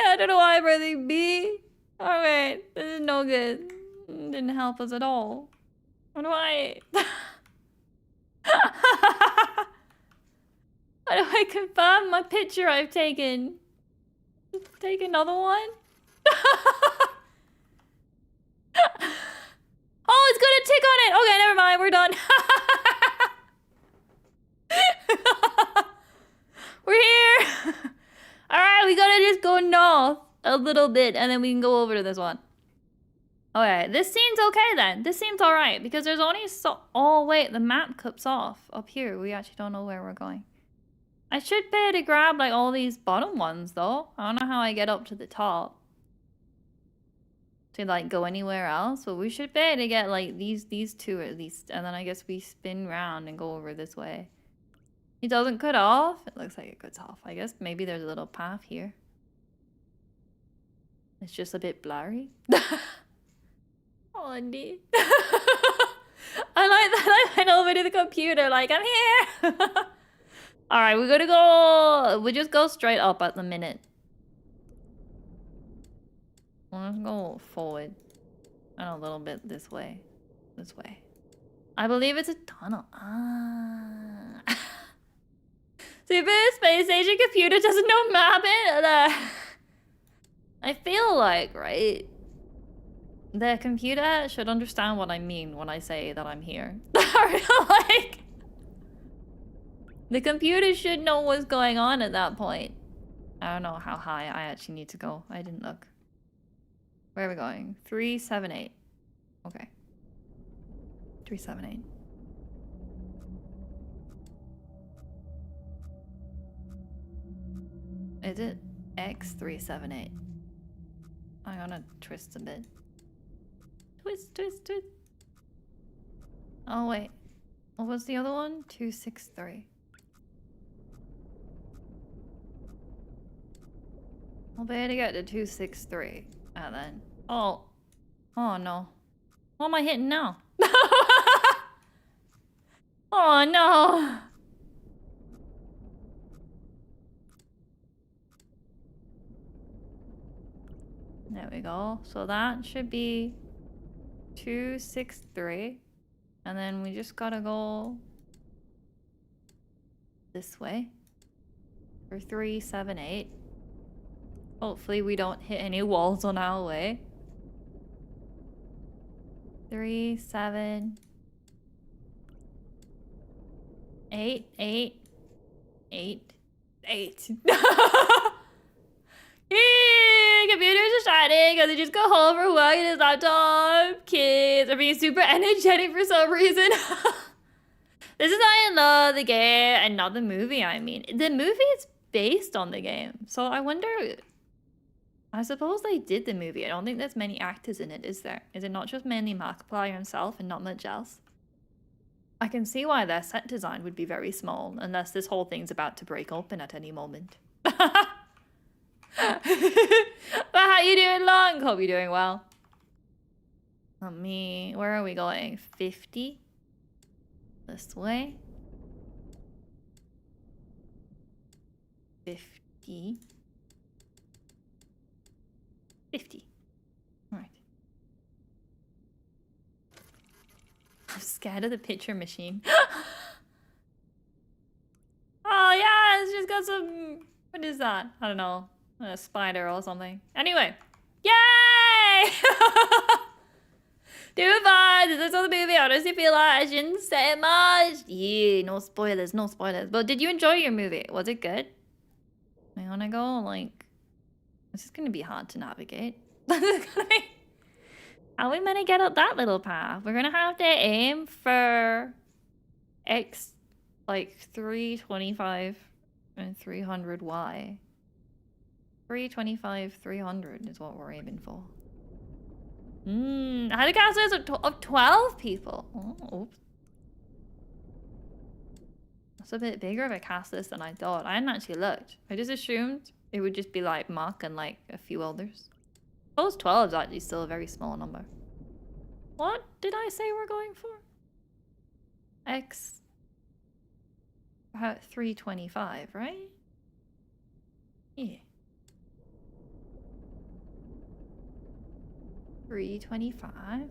S1: I don't know why I'm breathing B. Oh wait, this is no good. Didn't help us at all. What do I? How do I confirm my picture I've taken? Take another one? Oh, it's gonna tick on it! Okay, never mind, we're done. We're here! Alright, we gotta just go north a little bit and then we can go over to this one. Okay, this seems okay then. This seems alright because there's only so... Oh wait, the map cuts off up here. We actually don't know where we're going. I should be able to grab like all these bottom ones though. I don't know how I get up to the top to like go anywhere else, but we should be able to get like these two at least, and then I guess we spin round and go over this way. It doesn't cut off. It looks like it cuts off. I guess maybe there's a little path here. It's just a bit blurry. Oh, indeed. I like that I went over to the computer like, I'm here. Alright, we're gonna go... We just go straight up at the minute. Let's go forward. And a little bit this way. This way. I believe it's a tunnel. Ah. Super Space Station computer doesn't know mapping. I feel like, right? The computer should understand what I mean when I say that I'm here. Like... The computer should know what's going on at that point. I don't know how high I actually need to go. I didn't look. Where are we going? 378. Okay. 378. Is it X378? I'm gonna twist a bit. Twist, twist, twist. Oh wait. What was the other one? 263. I'll be able to get to 263. And then... Oh. Oh no. What am I hitting now? Oh no. There we go. So that should be 263. And then we just gotta go this way for 378. Hopefully we don't hit any walls on our way. 3, 7, 8, 8, 8, 8. Yeah, computer's distracting because they just go home from work and his laptop. Kids are being super energetic for some reason. This is why I love the game and not the movie, I mean. The movie is based on the game. So I wonder... I suppose they did the movie. I don't think there's many actors in it, is there? Is it not just mainly Markiplier himself and not much else? I can see why their set design would be very small, unless this whole thing's about to break open at any moment. But how you doing, Long? Hope you're doing well. Where are we going? 50? This way. 50. 50. All right. I'm scared of the picture machine. Oh yeah, it's just got some... What is that? I don't know. A spider or something. Anyway. Yay! Too far. This is the movie. I honestly feel like I shouldn't say much. Yeah, no spoilers, no spoilers. But did you enjoy your movie? Was it good? I wanna go, like... This is gonna be hard to navigate. How are we gonna get up that little path? We're gonna have to aim for X, like 325 and 300Y. 325, 300 is what we're aiming for. How do cast list of 12 people? Oh, oops. That's a bit bigger of a cast list than I thought. I hadn't actually looked. I just assumed it would just be like Mark and like a few others. Those 12 is actually still a very small number. What did I say we're going for? X. About 325, right? Yeah. 325.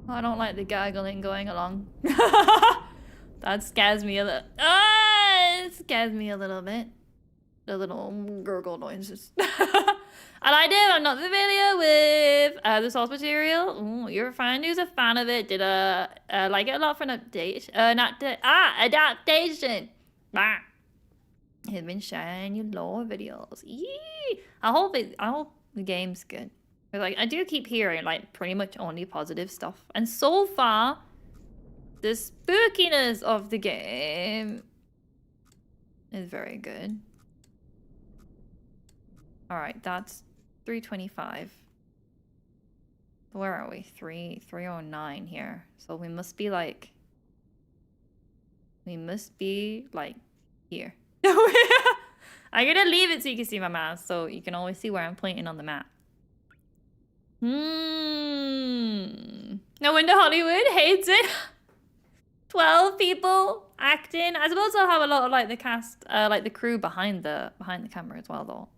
S1: I don't like the gargling going along. That scares me a little. It scares me a little bit. The little gurgle noises. And I did. I'm not familiar with the source material. Ooh, you're a fan who's a fan of it. Did like it a lot for an update? Adaptation. Bah. You've been sharing your lore videos. Yee. I hope the game's good. Like I do keep hearing like pretty much only positive stuff, and so far, the spookiness of the game is very good. All right, that's 325. Where are we? 309 here. So we must be like here. I'm gonna leave it so you can see my mouse, so you can always see where I'm pointing on the map. No wonder Hollywood hates it. 12 people acting. I suppose they'll have a lot of like the cast, like the crew behind the camera as well, though.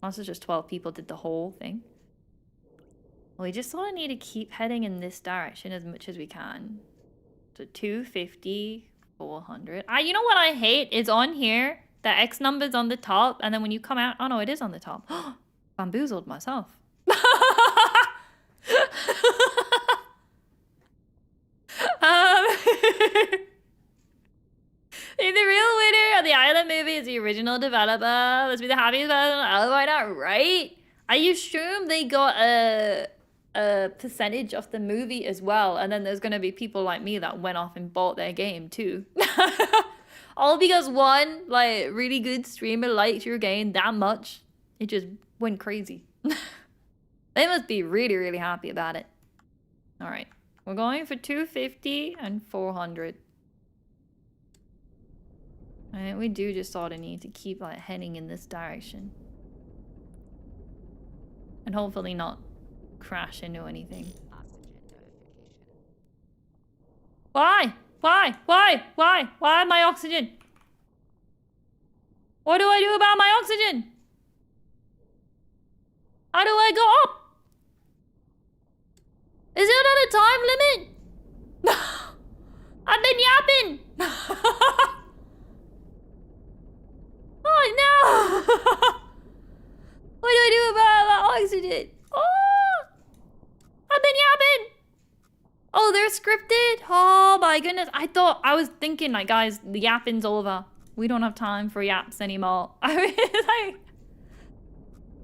S1: Unless it's just 12 people did the whole thing. Well, we just sort of need to keep heading in this direction as much as we can. So 250, 400. You know what I hate is on here, the X number's on the top, and then when you come out, oh no, it is on the top. Bamboozled myself. The real winner of the Island movie is the original developer. Let's be the happiest person. Oh, why not, right? I assume they got a percentage of the movie as well, and then there's gonna be people like me that went off and bought their game too. All because one like really good streamer liked your game that much, it just went crazy. They must be really, really happy about it. All right, we're going for 250 and 400. And we do just sort of need to keep like heading in this direction. And hopefully not crash into anything. Why? Why? Why? Why? Why my oxygen? What do I do about my oxygen? How do I go up? Is there not a time limit? I've been yapping. Oh no! What do I do about my oxygen? Oh! I've been yapping! Oh, they're scripted? Oh my my goodness. I was thinking, like, guys, the yapping's over. We don't have time for yaps anymore. I mean, like...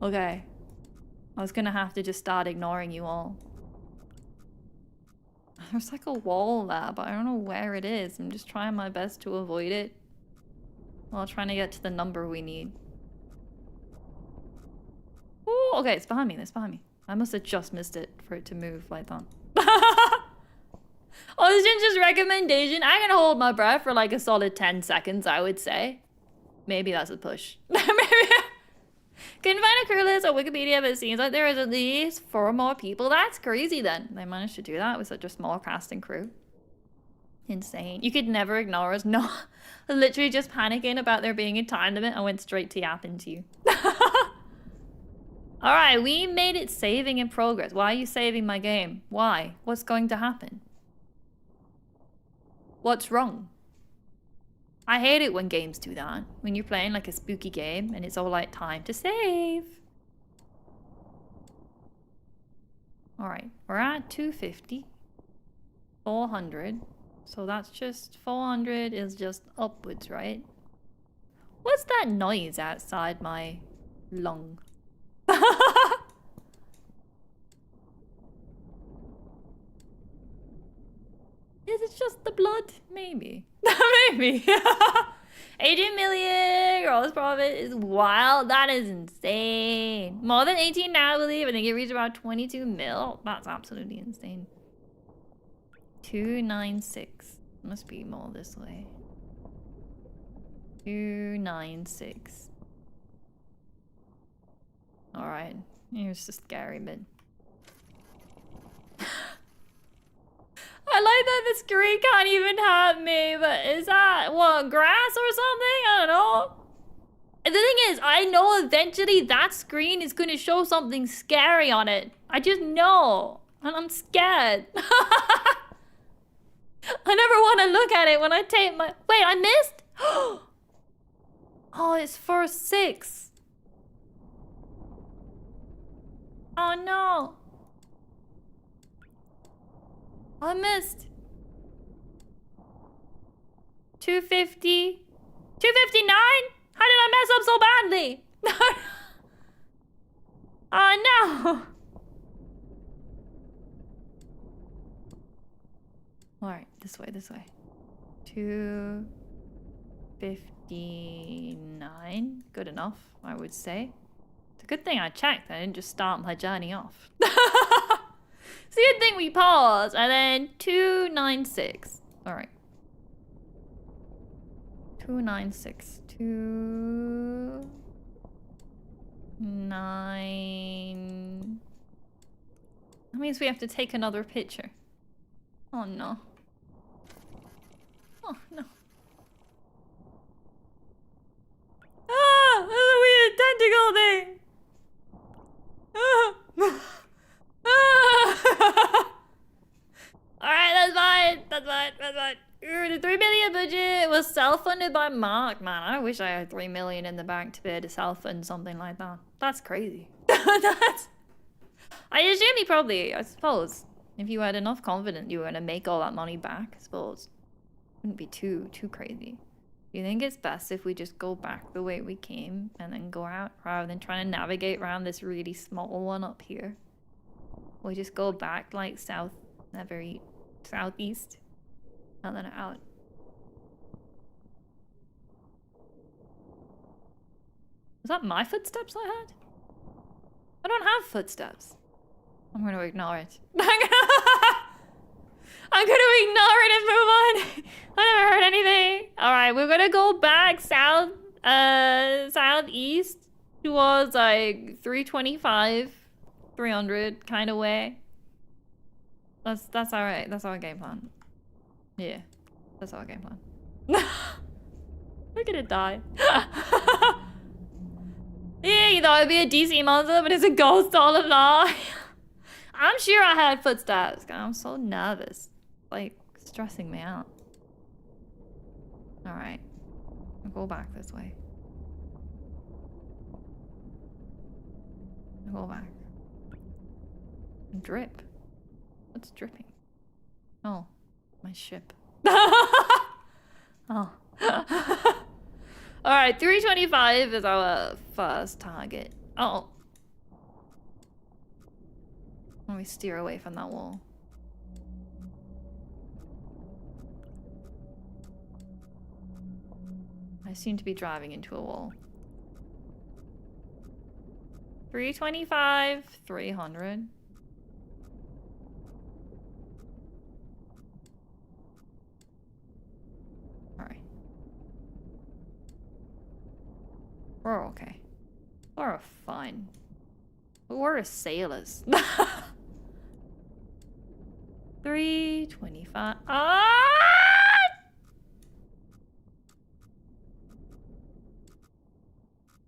S1: Okay. I was gonna have to just start ignoring you all. There's like a wall there, but I don't know where it is. I'm just trying my best to avoid it while trying to get to the number we need. Ooh, okay, it's behind me. It's behind me. I must have just missed it for it to move like that. Oh, this is just recommendation. I can hold my breath for like a solid 10 seconds, I would say. Maybe that's a push. Maybe. Couldn't find a crew list on Wikipedia, but it seems like there is at least 4 more people. That's crazy then. They managed to do that with such a small cast and crew. Insane. You could never ignore us. No. Literally just panicking about there being a time limit. I went straight to yapping to you. Alright, we made it saving in progress. Why are you saving my game? Why? What's going to happen? What's wrong? I hate it when games do that. When you're playing like a spooky game and it's all like time to save. Alright, we're at 250. 400. So that's just 400 is just upwards, right? What's that noise outside my lung? Is it just the blood? Maybe. Maybe. 18 million gross profit is wild. That is insane. More than 18 now, I believe. I think it reached about 22 mil. That's absolutely insane. 296. Must be more this way. 296. Alright. Here's the scary bit. I like that the screen can't even have me, but is that, what, grass or something? I don't know. And the thing is, I know eventually that screen is going to show something scary on it. I just know. And I'm scared. I never want to look at it when I take my... Wait, I missed? Oh, it's for 6. Oh, no. I missed. 250. 259? How did I mess up so badly? Oh no. Alright, this way, this way. 259. Good enough, I would say. It's a good thing I checked. I didn't just start my journey off. It's a good thing we paused, and then 296. Alright. 296. 29. That means we have to take another picture. Oh no. Oh no. Ah! That's a weird tentacle thing! Ah! Alright, that's fine. That's fine. That's fine. The 3 million budget was self-funded by Mark. Man, I wish I had 3 million in the bank to be able to self-fund something like that. That's crazy. That's... I assume he probably, I suppose, if you had enough confidence you were gonna make all that money back, I suppose. Wouldn't be too crazy. Do you think it's best if we just go back the way we came and then go out rather than trying to navigate around this really small one up here? We just go back like southeast and then out. Was that my footsteps I heard? I don't have footsteps. I'm gonna ignore it. I'm gonna ignore it and move on. I never heard anything. Alright, we're gonna go back southeast towards like 325, 300 kind of way. That's alright. That's our game plan. Yeah, that's our game plan. We're gonna die. Yeah, you thought it'd be a DC monster, but it's a ghost all along. I'm sure I had footsteps. I'm so nervous. Like, stressing me out. Alright. I'll go back this way. I'll go back. Drip. What's dripping? Oh, my ship. Oh. Alright, 325 is our first target. Oh. Let me steer away from that wall. I seem to be driving into a wall. 325, 300. Alright. We're okay. We're fine. We're sailors. 325. Ah!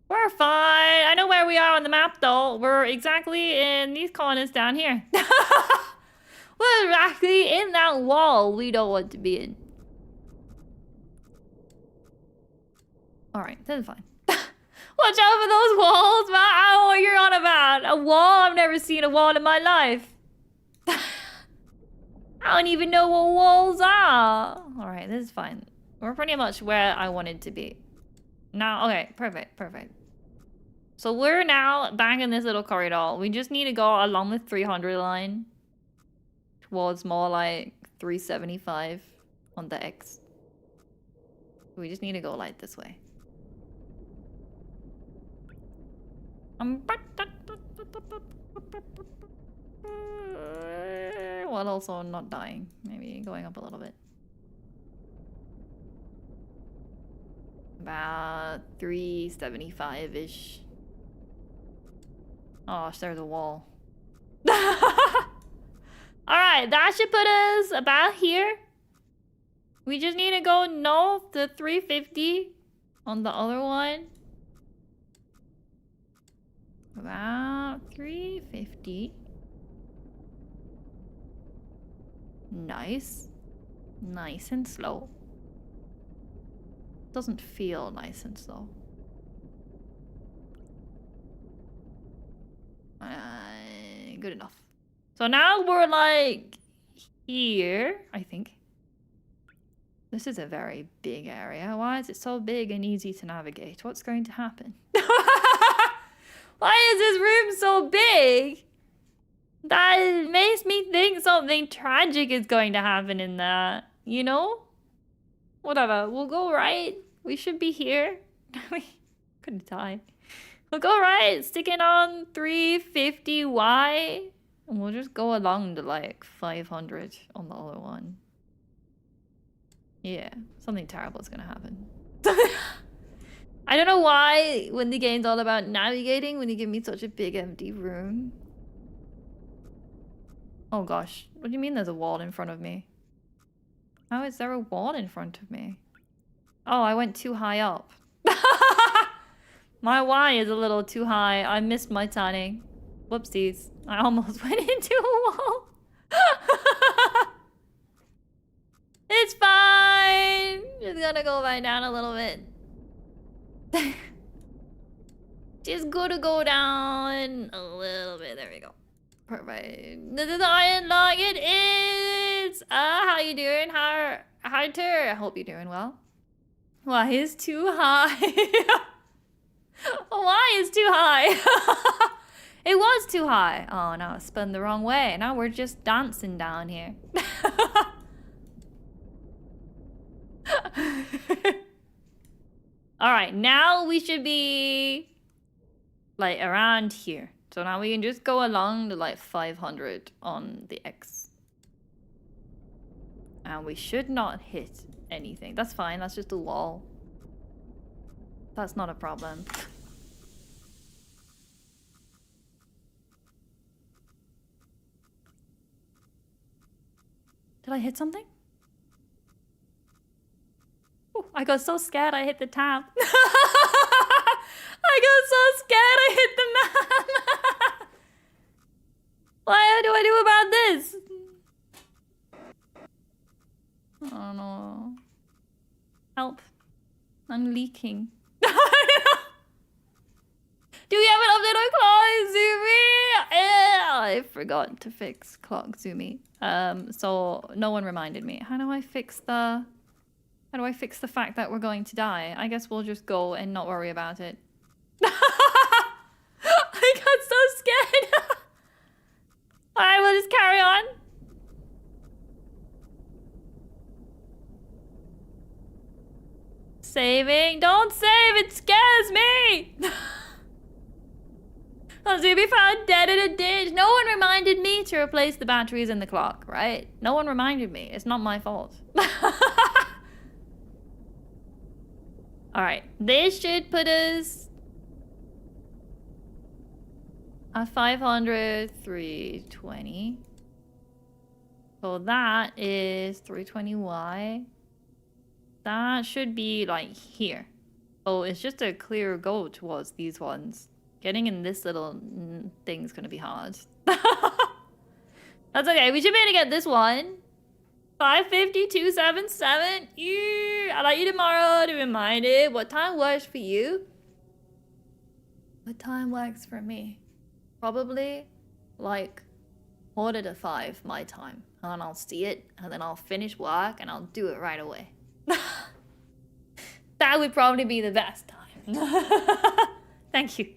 S1: We're fine. I know where we are on the map, though. We're exactly in these corners down here. We're exactly in that wall we don't want to be in. Alright, that's fine. Watch out for those walls, man. I don't know what you're on about. A wall? I've never seen a wall in my life. I don't even know what walls are. Alright, this is fine. We're pretty much where I wanted to be. Now, okay, perfect, perfect. So we're now back in this little corridor. We just need to go along the 300 line towards more like 375 on the X. We just need to go like this way. While also not dying. Maybe going up a little bit. About 375-ish. Oh, there's a wall. Alright, that should put us about here. We just need to go north to 350 on the other one. About 350. Nice. Nice and slow. Doesn't feel nice and slow. Good enough. So now we're like here, I think. This is a very big area. Why is it so big and easy to navigate? What's going to happen? Why is this room so big? That makes me think something tragic is going to happen in that. You know? Whatever. We'll go right. We should be here. We could die. We'll go right. Sticking on 350Y. And we'll just go along to like 500 on the other one. Yeah. Something terrible is gonna happen. I don't know why when the game's all about navigating when you give me such a big empty room. Oh gosh. What do you mean there's a wall in front of me? How is there a wall in front of me? Oh, I went too high up. My Y is a little too high. I missed my turning. Whoopsies. I almost went into a wall. It's fine. Just gonna go back down a little bit. Just gotta go down a little bit. There we go. Perfect. This is Iron Log. It is. How you doing? Hunter? I hope you're doing well. Why is too high? Why is too high? It was too high. Oh no, I spun the wrong way. Now we're just dancing down here. Alright, now we should be like around here. So now we can just go along to like 500 on the X. And we should not hit anything. That's fine, that's just a wall. That's not a problem. Did I hit something? Ooh, I got so scared I hit the tab. I got so scared I hit the map. What do I do about this? Oh no. Help. I'm leaking. Do we have an update on Claw Zumi? I forgot to fix clock Zumi. So no one reminded me. How do I fix the fact that we're going to die? I guess we'll just go and not worry about it. I got so scared. Alright, we'll just carry on. Saving. Don't save, it scares me. Zuby found dead in a ditch. No one reminded me to replace the batteries in the clock, right? No one reminded me. It's not my fault. Alright, this should put us at 500, 320. So that is 320Y. That should be like here. Oh, it's just a clear go towards these ones. Getting in this little thing's gonna be hard. That's okay. We should be able to get this one. 550, 277. I'll let you tomorrow to remind it. What time works for you? What time works for me? Probably like 4:45 my time. And then I'll see it, and then I'll finish work, and I'll do it right away. That would probably be the best time. Thank you.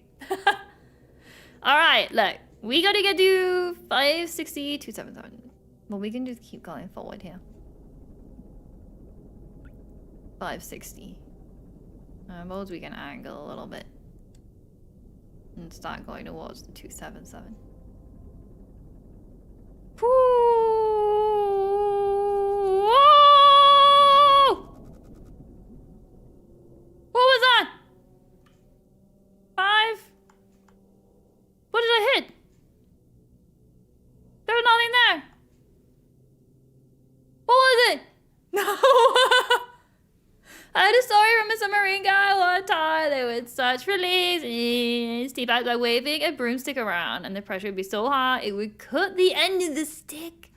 S1: Alright, look. We gotta get to 560, 277. Well, we can just keep going forward here. 560. I suppose we can angle a little bit. And start going towards the 277. What was that? 5? What did I hit? There was nothing there. What was it? No. I had a story from a submarine guy one time. They would search for leaks and steep out by waving a broomstick around, and the pressure would be so hot it would cut the end of the stick.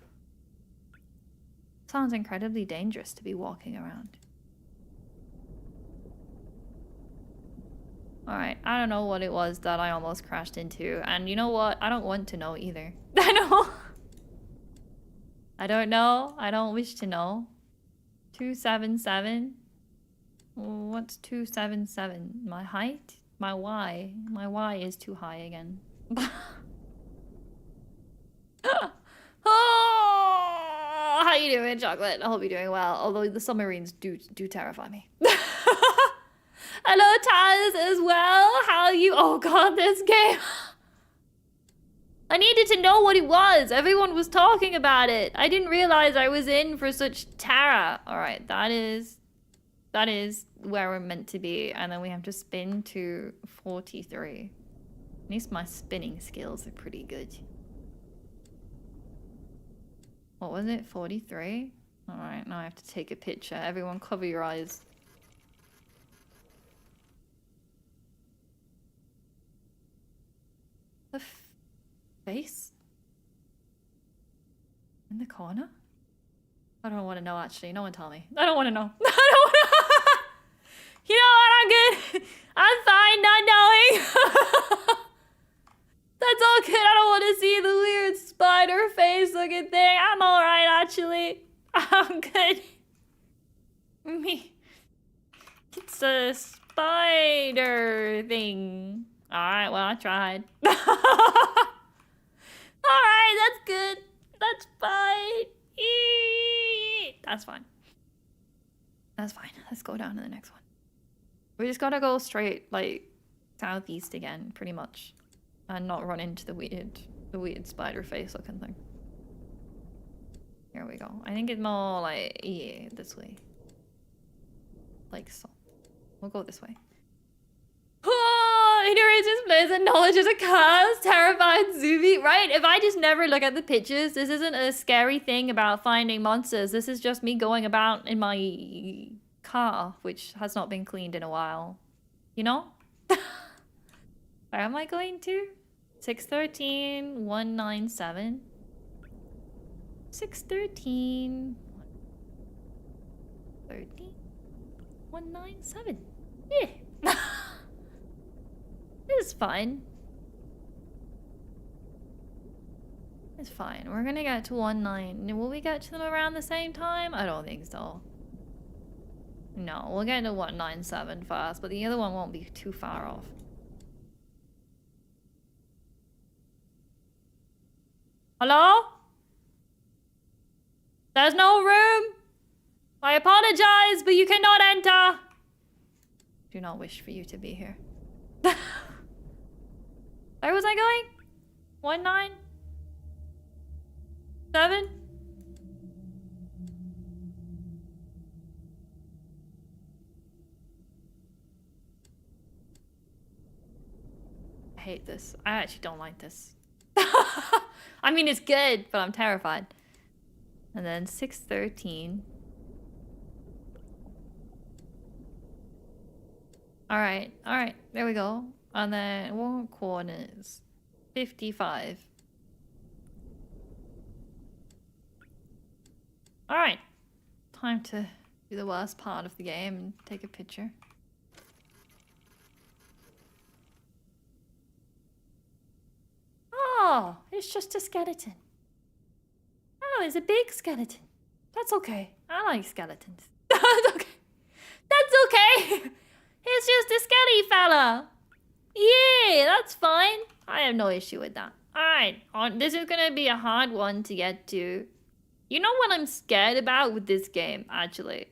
S1: Sounds incredibly dangerous to be walking around. Alright, I don't know what it was that I almost crashed into, and you know what? I don't want to know either. I know. I don't know. I don't wish to know. 277. What's 277? My height? My Y. My Y is too high again. Oh, how you doing, Chocolate? I hope you're doing well. Although the submarines do terrify me. Hello, Taz, as well. How are you? Oh god, this game. I needed to know what it was. Everyone was talking about it. I didn't realize I was in for such terror. Alright, that is where we're meant to be. And then we have to spin to 43. At least my spinning skills are pretty good. What was it? 43? Alright, now I have to take a picture. Everyone cover your eyes. The face? In the corner? I don't want to know, actually. No one tell me. I don't want to know. I don't want to... You know what? I'm good. I'm fine not knowing. That's all good. I don't want to see the weird spider face looking thing. I'm alright, actually. I'm good. Me. It's a spider thing. Alright, well, I tried. Alright, that's good. That's fine. That's fine. That's fine. Let's go down to the next one. We just gotta go straight, like, southeast again, pretty much. And not run into the weird spider face looking thing. Here we go. I think it's more like, yeah, this way. Like so. We'll go this way. Oh, Ignorance plays and knowledge is a curse. Terrified Zubi. Right? If I just never look at the pictures, this isn't a scary thing about finding monsters. This is just me going about in my car, which has not been cleaned in a while. You know? Where am I going to? 613, 197. 613, 13, 197. Yeah. This is fine. It's fine. We're gonna get to 1-9. Will we get to them around the same time? I don't think so. No, we'll get to 197 first, but the other one won't be too far off. Hello? There's no room. I apologize, but you cannot enter. Do not wish for you to be here. Where was I going? 1-9-7? I hate this. I actually don't like this. I mean, it's good, but I'm terrified. And then 6-13. Alright, there we go. And then what coordinates? 55. Alright. Time to do the worst part of the game and take a picture. Oh, it's just a skeleton. Oh, it's a big skeleton. That's okay. I like skeletons. That's okay. That's okay. It's just a skelly fella. Yeah, that's fine. I have no issue with that. Alright, this is gonna be a hard one to get to. You know what I'm scared about with this game, actually?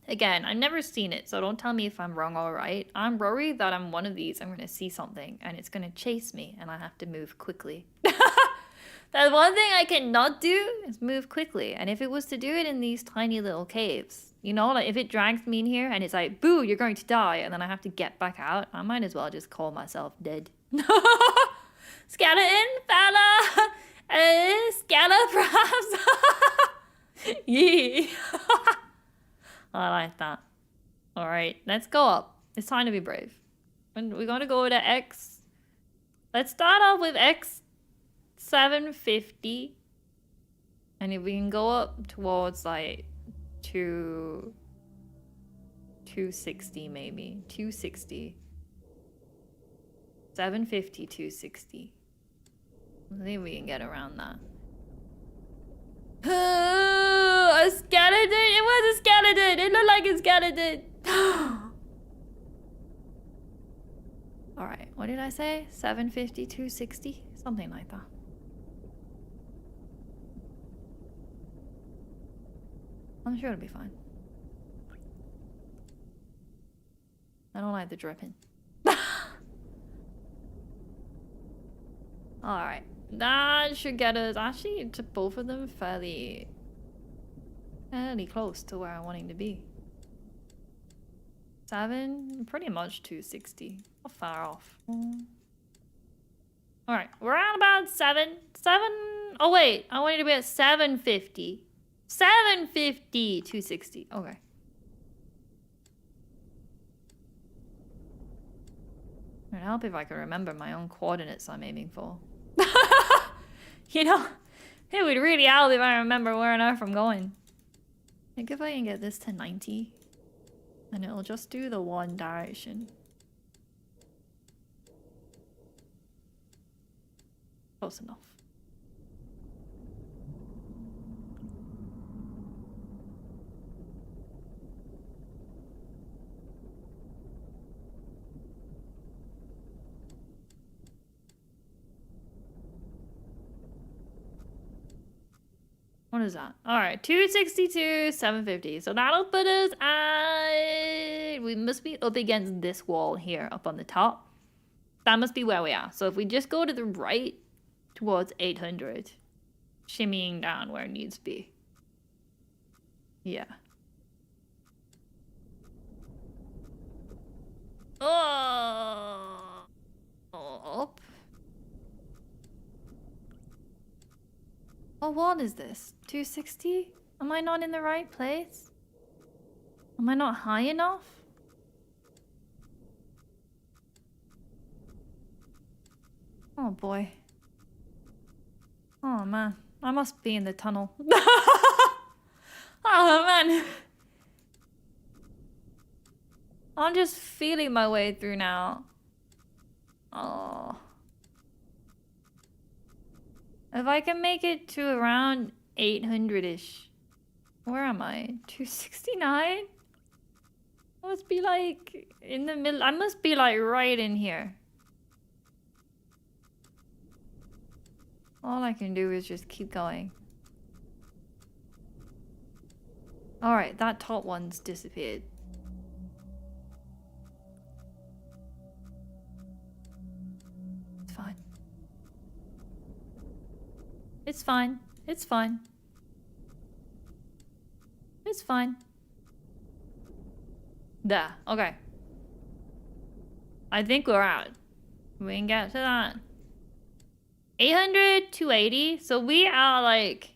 S1: Again, I've never seen it, so don't tell me if I'm wrong or right. I'm worried that I'm one of these, I'm gonna see something, and it's gonna chase me, and I have to move quickly. That's one thing I cannot do, is move quickly. And if it was to do it in these tiny little caves, you know, like if it drags me in here, and it's like, boo, you're going to die, and then I have to get back out, I might as well just call myself dead. Skeleton, fella! Skeleton, perhaps? Yeah. I like that. Alright, let's go up. It's time to be brave. And we're gonna go to X. Let's start off with X 750. And if we can go up towards like 260 maybe. 260. 750, 260. I think we can get around that. A skeleton? It was a skeleton! It looked like a skeleton! Alright, what did I say? 750, 260? Something like that. I'm sure it'll be fine. I don't like the dripping. Alright. That should get us actually to both of them fairly close to where I'm wanting to be. 7, pretty much 260. Not far off. Alright, we're at about 7. Oh wait, I wanted to be at 750. 750, 260. Okay. It'd help if I could remember my own coordinates I'm aiming for. You know, it would really help if I remember where on earth I'm going. I think if I can get this to 90, and it'll just do the one direction. Close enough. What is that? Alright, 262, 750. So that'll put us at... We must be up against this wall here, up on the top. That must be where we are. So if we just go to the right, towards 800. Shimmying down where it needs to be. Yeah. Oh. Up. Oh, what is this? 260? Am I not in the right place? Am I not high enough? Oh boy. Oh man. I must be in the tunnel. Oh man. I'm just feeling my way through now. Oh. If I can make it to around 800-ish. Where am I? 269? Must be like in the middle. I must be like right in here. All I can do is just keep going. Alright, that top one's disappeared. It's fine. It's fine. It's fine. It's fine. There. Okay. I think we're out. We can get to that. 800, 280. So we are like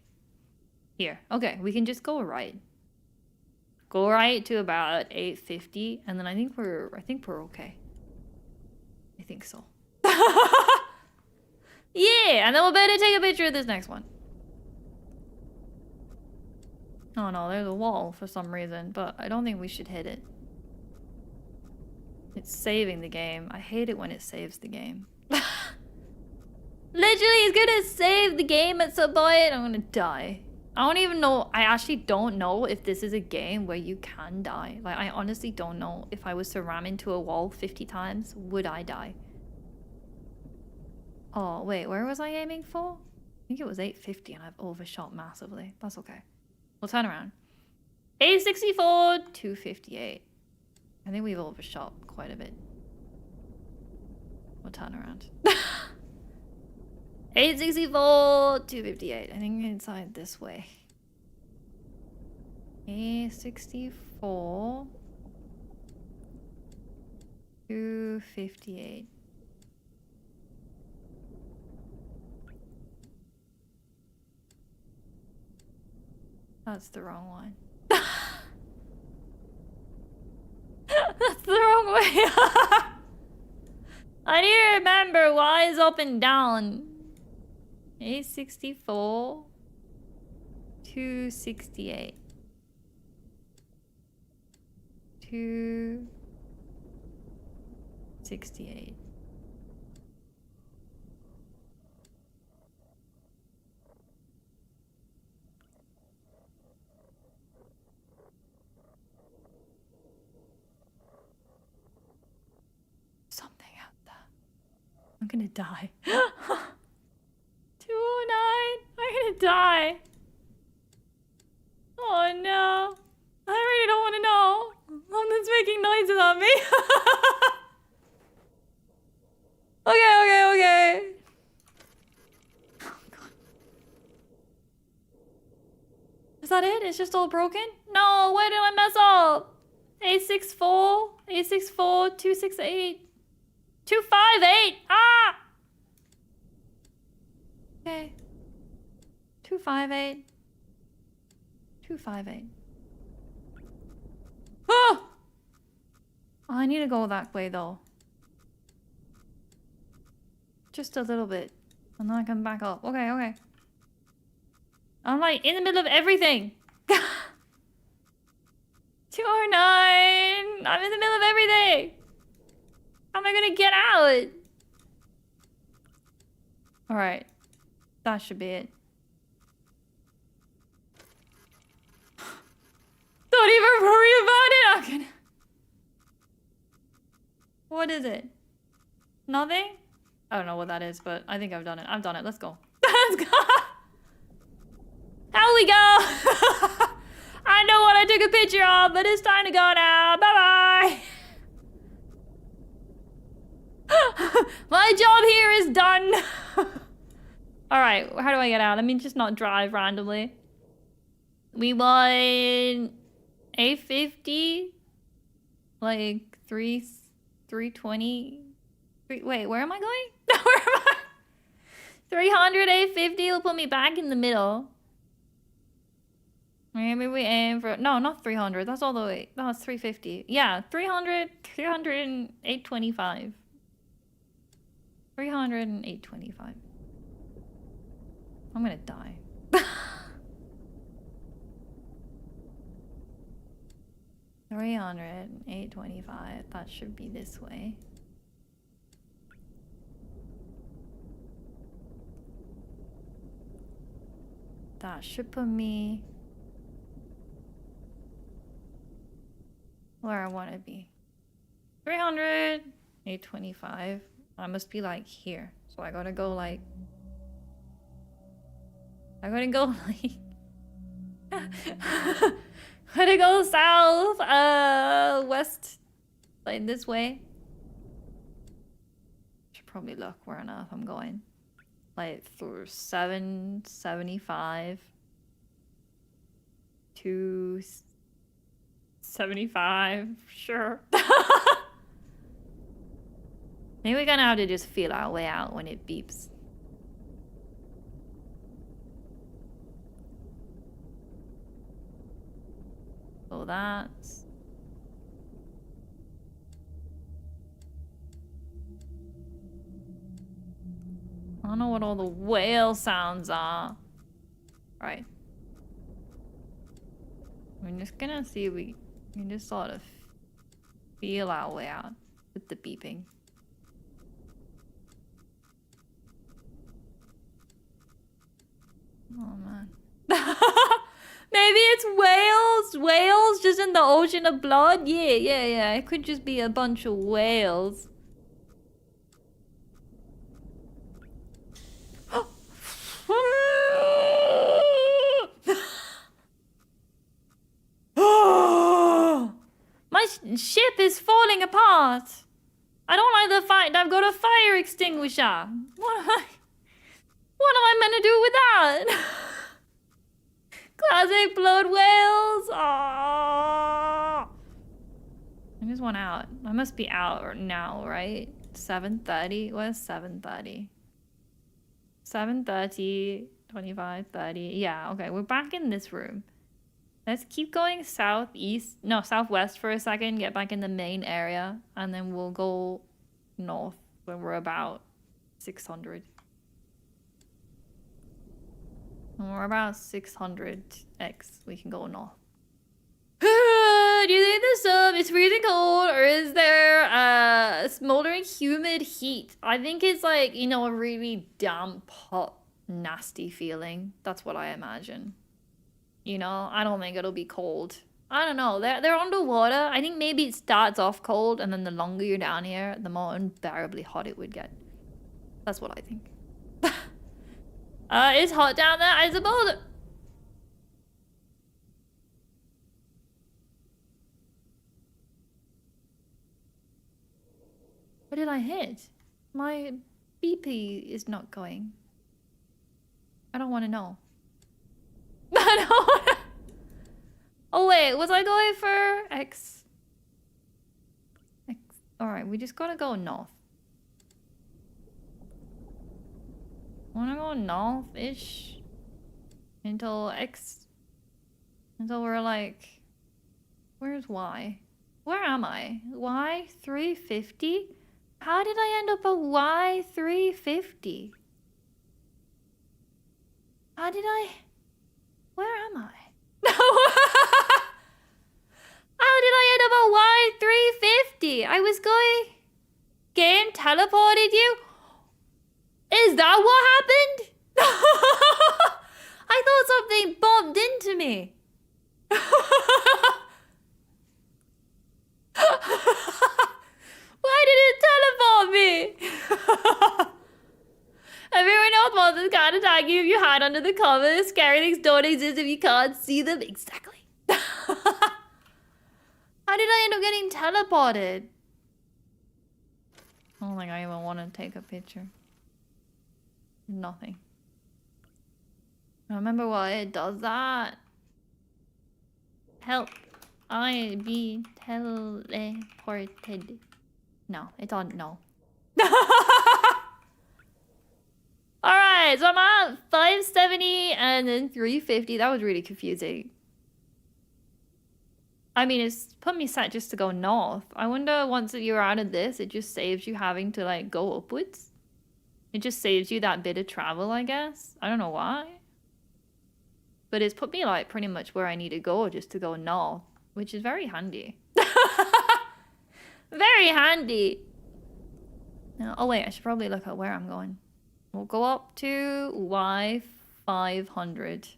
S1: here. Okay, we can just go right. Go right to about 850, and then I think we're okay. I think so. Yeah, and then we'll better take a picture of this next one. Oh no, there's a wall for some reason, but I don't think we should hit it. It's saving the game. I hate it when it saves the game. Literally, it's gonna save the game at some point. I'm gonna die. I don't even know. I actually don't know if this is a game where you can die. Like, I honestly don't know. If I was to ram into a wall 50 times, would I die? Oh, wait, where was I aiming for? I think it was 850 and I've overshot massively. That's okay. We'll turn around. 864, 258. I think we've overshot quite a bit. We'll turn around. 864, 258. I think inside this way. 864, 258. That's the wrong one. That's the wrong way. I need to remember why is up and down. 864, 268. 268. Something out there. I'm gonna die. 209. I'm gonna die. Oh no. I really don't want to know. Something's making noises on me. Okay. Oh god. Is that it? It's just all broken? No, why did I mess up? 864, 864, 268, 258. Ah! Okay. 258. 258. Oh! I need to go that way though. Just a little bit. And then I can back up. Okay. I'm like in the middle of everything. 209. I'm in the middle of everything. How am I gonna get out? Alright. That should be it. Don't even worry about it. I can... What is it? Nothing? I don't know what that is, but I think I've done it. I've done it. Let's go. Let's go. How we go? I know what I took a picture of, but it's time to go now. Bye-bye. My job here is done. Alright, how do I get out? Let me just not drive randomly. We won 850, like 320. Wait, where am I going? Where am I? 300, 850 will put me back in the middle. Maybe we aim for... No, not 300. That's all the way... No, it's 350. Yeah, 300, 825. 300 and 825. I'm gonna die. 300, 825. That should be this way. That should put me where I want to be. 300, 825. I must be like here. So I gotta go like... I gotta go like... gotta go south, west, like this way. Should probably look where on earth I'm going. Like through 775 to 75, sure. Maybe we're gonna have to just feel our way out when it beeps. So that's... I don't know what all the whale sounds are. Right. We're just gonna see if we can just sort of feel our way out with the beeping. Oh man. Maybe it's whales? Whales just in the ocean of blood? Yeah. It could just be a bunch of whales. My ship is falling apart. I don't like the fact I've got a fire extinguisher. What am I meant to do with that? Classic blood whales. Aww. I just want out. I must be out now, right? 7:30. Where's 7:30? 7:30, 25, 30. Yeah, okay. We're back in this room. Let's keep going southwest for a second, get back in the main area, and then we'll go north when we're about 600. When we're about 600x, we can go north. Do you think the sub is freezing cold, or is there a smoldering humid heat? I think it's like, you know, a really damp, hot, nasty feeling. That's what I imagine. You know, I don't think it'll be cold. I don't know. They're underwater. I think maybe it starts off cold, and then the longer you're down here, the more unbearably hot it would get. That's what I think. It's hot down there, I suppose. What did I hit? My BP is not going. I don't want to know. I don't wanna... Oh wait, was I going for X? Alright, we just gotta go north. Wanna go north-ish? Until X... Until we're like... Where's Y? Where am I? Y 350? How did I end up at Y 350? How did I... Where am I? How did I end up at Y350? I was going... Game teleported you? Is that what happened? I thought something bumped into me. Why did it teleport me? Everyone knows monsters can't attack you if you hide under the covers. Scary things don't exist if you can't see them. Exactly. How did I end up getting teleported? I don't think I even want to take a picture. Nothing. I remember why it does that. Help. I be teleported. No, it's on no. Alright, so I'm at 570 and then 350. That was really confusing. I mean, it's put me set just to go north. I wonder once you're out of this, it just saves you having to like go upwards. It just saves you that bit of travel, I guess. I don't know why. But it's put me like pretty much where I need to go just to go north, which is very handy. Very handy. No, oh wait, I should probably look at where I'm going. We'll go up to Y500.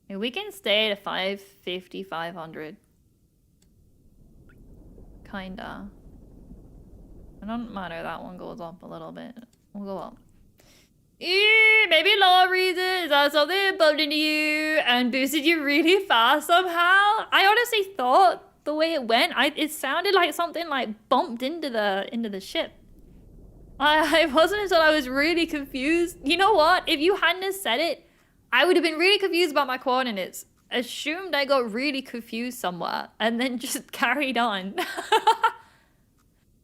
S1: Yeah, we can stay at 550, 500. Kinda. It doesn't matter, that one goes up a little bit. We'll go up. Maybe law reasons. Is that something that bumped into you and boosted you really fast somehow? I honestly thought the way it went, it sounded like something like bumped into the ship. I wasn't until I was really confused. You know what? If you hadn't have said it, I would have been really confused about my coordinates. Assumed I got really confused somewhere and then just carried on.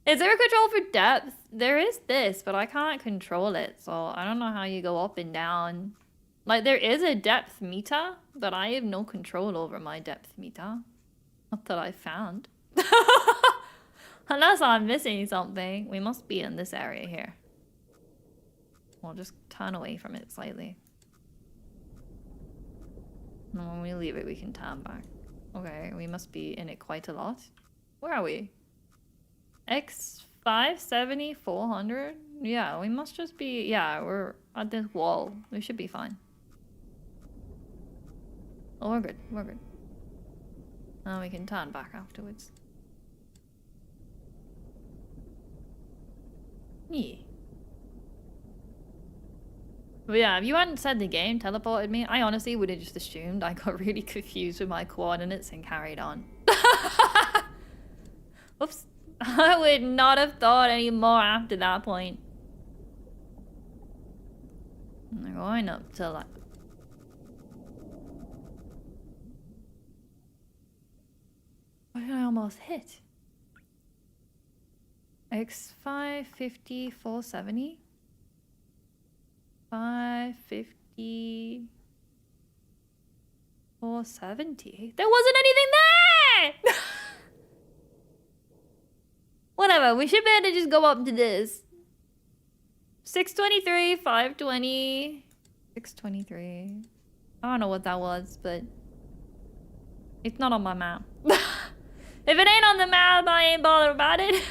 S1: Is there a control for depth? There is this, but I can't control it, so I don't know how you go up and down. Like, there is a depth meter, but I have no control over my depth meter. Not that I found. Unless I'm missing something. We must be in this area here. We'll just turn away from it slightly. And when we leave it, we can turn back. Okay, we must be in it quite a lot. Where are we? X 570, 400? Yeah, we must just be... Yeah, we're at this wall. We should be fine. Oh, we're good. We're good. Now we can turn back afterwards. Yeah. But yeah, if you hadn't said the game teleported me, I honestly would have just assumed I got really confused with my coordinates and carried on. Oops. I would not have thought any more after that point. We're going up to like... What did I almost hit? X 550, 470? 550... 470? There wasn't anything there! Whatever, we should be able to just go up to this. 623, 520, 623. I don't know what that was, but it's not on my map. If it ain't on the map, I ain't bothered about it.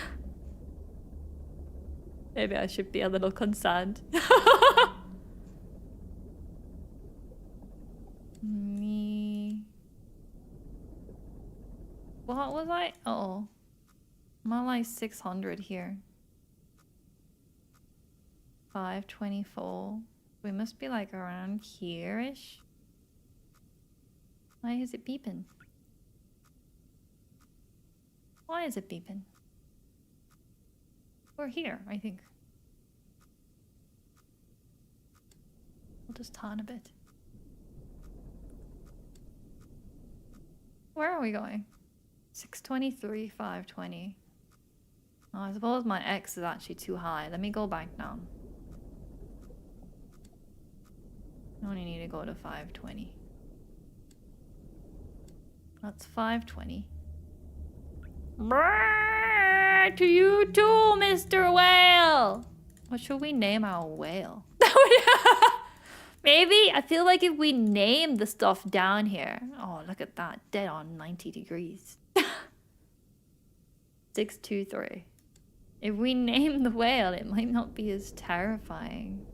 S1: Maybe I should be a little concerned. Me. What was I? Uh-oh. I'm at like 600 here. 524. We must be like around here-ish. Why is it beeping? Why is it beeping? We're here, I think. We'll just turn a bit. Where are we going? 623, 520. Oh, I suppose my X is actually too high. Let me go back down. I only need to go to 520. That's 520. Brrr, to you too, Mr. Whale! What should we name our whale? Maybe, I feel like if we name the stuff down here... Oh, look at that. Dead on 90 degrees. 623. If we name the whale, it might not be as terrifying.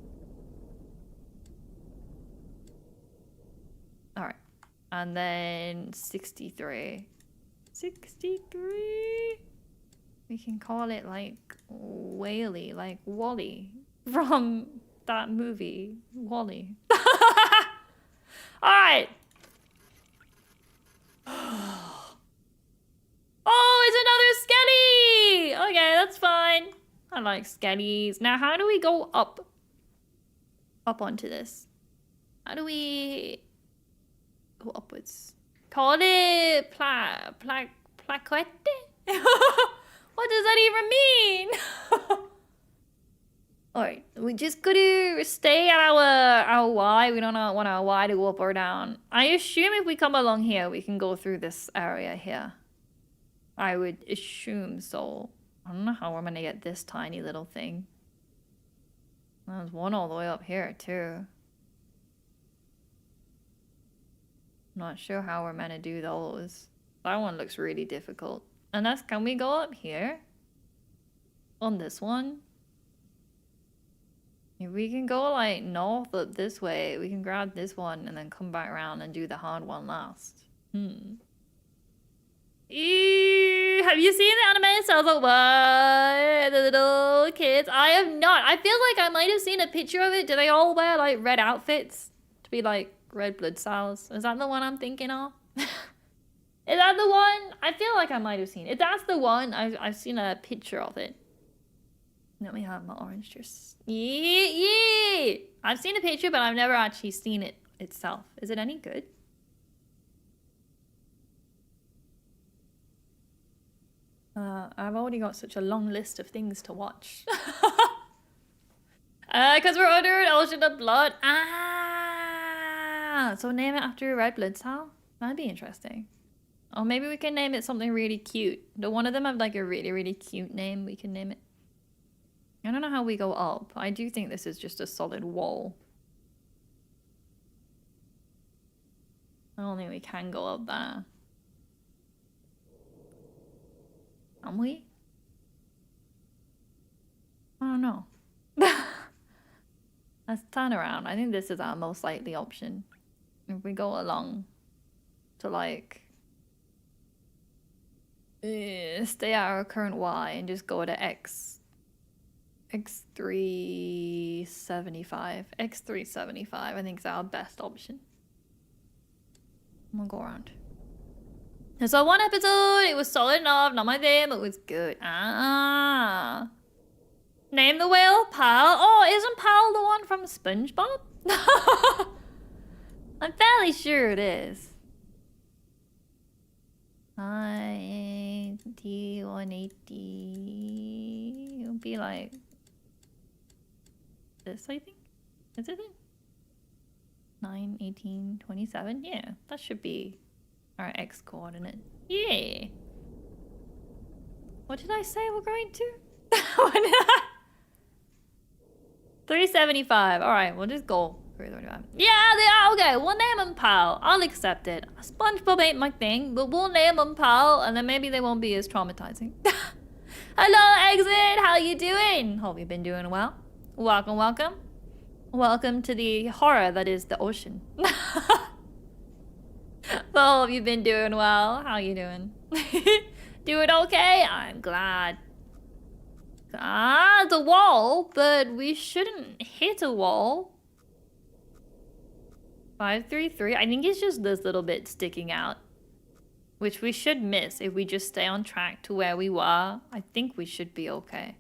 S1: Alright. And then 63. 63? We can call it like Whaley, like Wally from that movie, Wally. Alright. Oh, it's another skelly! Okay, that's fine. I like skellies. Now, how do we go up? Up onto this. How do we go upwards? Call it plaquette? What does that even mean? Alright, we just gotta stay at our Y. We don't want our Y to go up or down. I assume if we come along here, we can go through this area here. I would assume so. I don't know how we're gonna get this tiny little thing. There's one all the way up here, too. Not sure how we're meant to do those. That one looks really difficult. Unless, can we go up here? On this one? If we can go like north up this way, we can grab this one and then come back around and do the hard one last. Ew, have you seen the anime Cells of What? The little kids? I have not. I feel like I might have seen a picture of it. Do they all wear like red outfits to be like red blood cells? Is that the one I'm thinking of? Is that the one? I feel like I might have seen it. If that's the one, I've seen a picture of it. Let me have my orange juice. Yeah. I've seen a picture, but I've never actually seen it itself. Is it any good? I've already got such a long list of things to watch. Because we're under an ocean of blood. Ah! So name it after a red blood cell? That'd be interesting. Or maybe we can name it something really cute. Do one of them have like a really, really cute name we can name it? I don't know how we go up. I do think this is just a solid wall. I don't think we can go up there. Can we? I don't know. Let's turn around. I think this is our most likely option. If we go along to like stay at our current Y and just go to X375. X375 I think is our best option. I'm gonna go around. I saw one episode, it was solid enough, not my thing, but it was good. Ah. Name the whale Pal. Oh, isn't Pal the one from SpongeBob? I'm fairly sure it is. I-80-180. It'll be like this, I think. Is it? 9, 18, 27? Yeah, that should be our X coordinate. Yeah. What did I say we're going to? 375. Alright, we'll just go 375. Yeah, they are. Okay, we'll name them Pal. I'll accept it. SpongeBob ain't my thing, but we'll name them Pal, and then maybe they won't be as traumatizing. Hello, Exit. How you doing? Hope you've been doing well. Welcome, welcome. Welcome to the horror that is the ocean. Well, hope you've been doing well. How you doing? Doing okay? I'm glad. Ah, the wall, but we shouldn't hit a wall. 533. I think it's just this little bit sticking out, which we should miss if we just stay on track to where we were. I think we should be okay.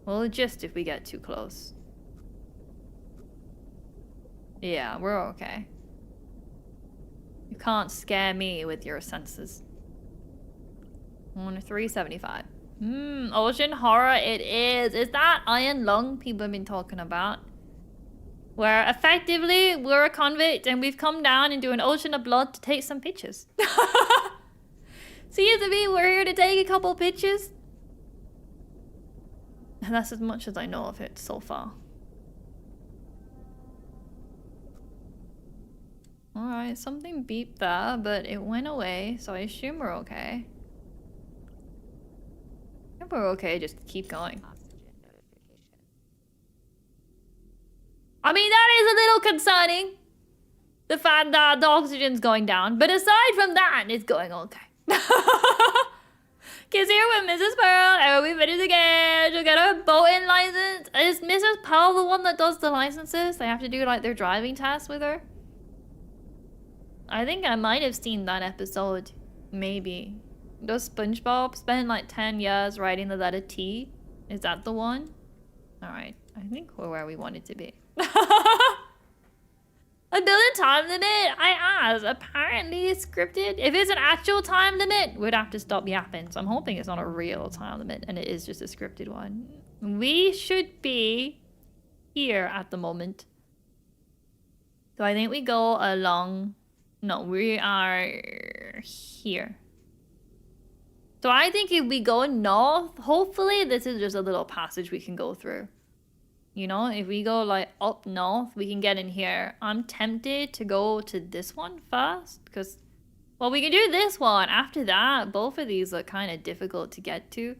S1: Well, just if we get too close. Yeah, we're okay. You can't scare me with your senses. On 375. Ocean horror it is. Is that Iron Lung people have been talking about? Where effectively we're a convict and we've come down into an ocean of blood to take some pictures. Seems to be we're here to take a couple pictures. And that's as much as I know of it so far. Alright, something beeped there, but it went away, so I assume we're okay. I think we're okay, just keep going. I mean, that is a little concerning. The fact that the oxygen's going down, but aside from that, it's going okay. Kids here with Mrs. Pearl, and we finished again. She'll get her boating license. Is Mrs. Pearl the one that does the licenses? They have to do like their driving tests with her? I think I might have seen that episode. Maybe. Does SpongeBob spend like 10 years writing the letter T? Is that the one? Alright, I think we're where we wanted to be. A building time limit? I asked. Apparently it's scripted. If it's an actual time limit, we'd have to stop yapping. So I'm hoping it's not a real time limit and it is just a scripted one. We should be here at the moment. So I think we go along... No, we are here. So I think if we go north, hopefully this is just a little passage we can go through. You know, if we go like up north, we can get in here. I'm tempted to go to this one first because, well, we can do this one. After that, both of these look kind of difficult to get to.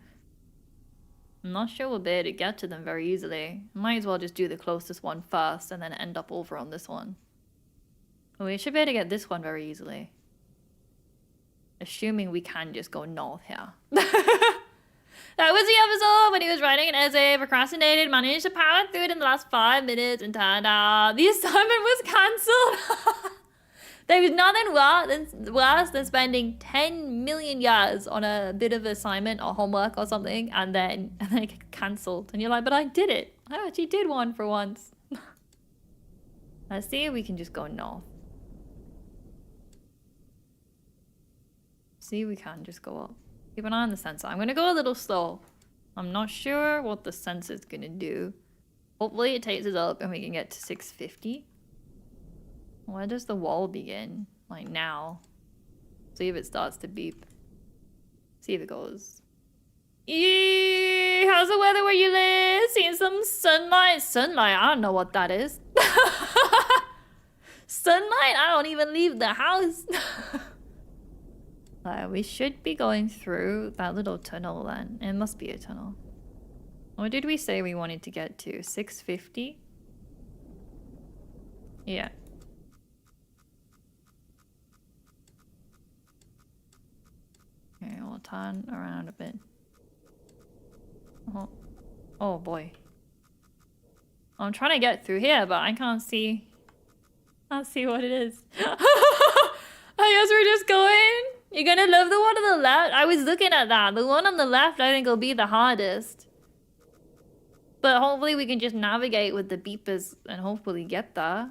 S1: I'm not sure we'll be able to get to them very easily. Might as well just do the closest one first and then end up over on this one. We should be able to get this one very easily. Assuming we can just go north here. That was the episode when he was writing an essay, procrastinated, managed to power through it in the last 5 minutes, and turned out the assignment was cancelled. There was nothing worse than spending 10 million years on a bit of assignment or homework or something, and then it gets cancelled. And you're like, but I did it. I actually did one for once. Let's see if we can just go north. See if we can just go up. Keep an eye on the sensor. I'm going to go a little slow. I'm not sure what the sensor's going to do. Hopefully it takes us up and we can get to 650. Where does the wall begin? Like now. See if it starts to beep. See if it goes. Eee, how's the weather where you live? Seeing some sunlight. Sunlight? I don't know what that is. Sunlight? I don't even leave the house. We should be going through that little tunnel then. It must be a tunnel. What did we say we wanted to get to? 650? Yeah. Okay, we'll turn around a bit. Oh boy. I'm trying to get through here, but I can't see. I can't see what it is. I guess we're just going. You're gonna love the one on the left? I was looking at that. The one on the left I think will be the hardest. But hopefully we can just navigate with the beepers and hopefully get there.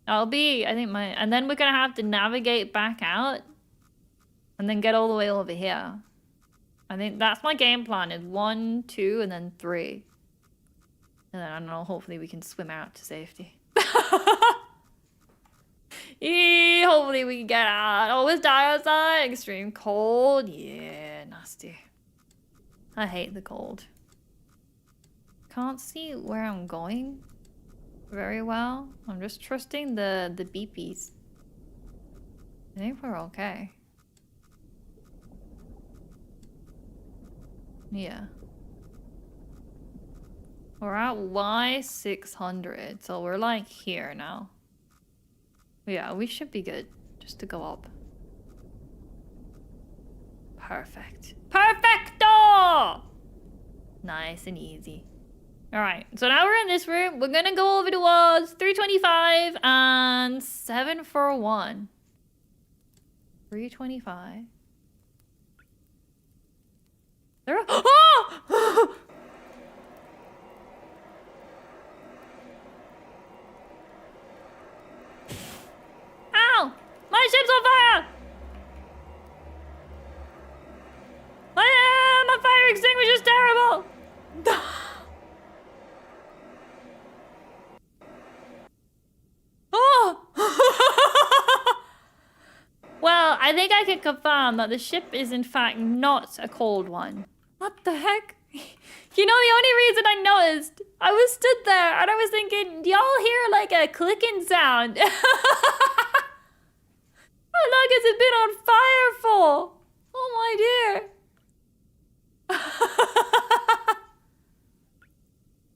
S1: That'll be, I think and then we're gonna have to navigate back out. And then get all the way over here. I think that's my game plan is 1, 2, and then 3. And then I don't know, hopefully we can swim out to safety. Hopefully we can get out. Oh, it's dark outside. Extreme cold. Yeah, nasty. I hate the cold. Can't see where I'm going very well. I'm just trusting the beepies. I think we're okay. Yeah. We're at Y600, so we're like here now. Yeah, we should be good. Just to go up. Perfect. Perfecto! Nice and easy. Alright, so now we're in this room. We're gonna go over towards 325 and 741. 325. There are oh! Ow! My ship's on fire! My fire extinguisher's terrible! Oh! Well, I think I can confirm that the ship is in fact not a cold one. What the heck? You know, the only reason I noticed, I was stood there and I was thinking, do y'all hear like a clicking sound? How long has it been on fire for? Oh my dear.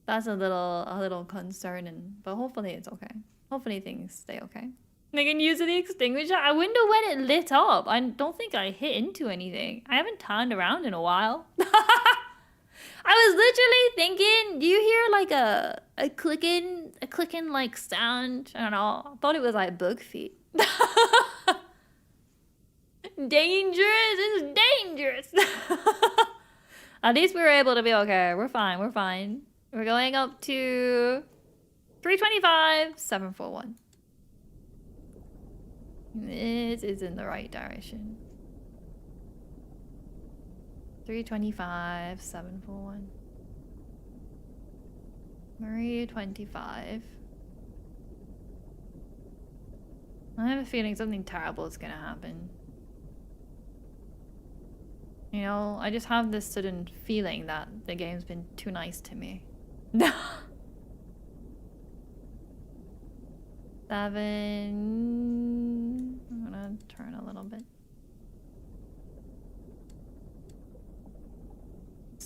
S1: That's a little concerning, but hopefully it's okay. Hopefully things stay okay. I can use the extinguisher. I wonder when it lit up. I don't think I hit into anything. I haven't turned around in a while. I was literally thinking, do you hear like a clicking like sound? I don't know. I thought it was like bug feet. Dangerous. It's dangerous. At least we were able to be okay. We're fine. We're fine. We're going up to 325, 741. This is in the right direction. 325, 741. 325. I have a feeling something terrible is gonna happen. You know, I just have this sudden feeling that the game's been too nice to me. 7. I'm gonna turn a little bit.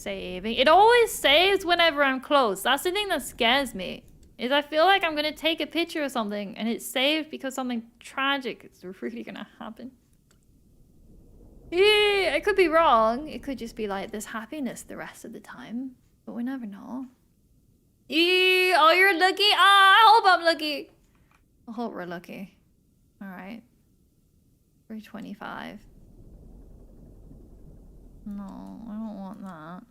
S1: saving. It always saves whenever I'm close. That's the thing that scares me. Is I feel like I'm gonna take a picture of something and it's saved because something tragic is really gonna happen. Yeah, I could be wrong. It could just be like there's happiness the rest of the time. But we never know. Yeah, oh, you're lucky? Ah, I hope I'm lucky. I hope we're lucky. Alright. 325. No, I don't want that.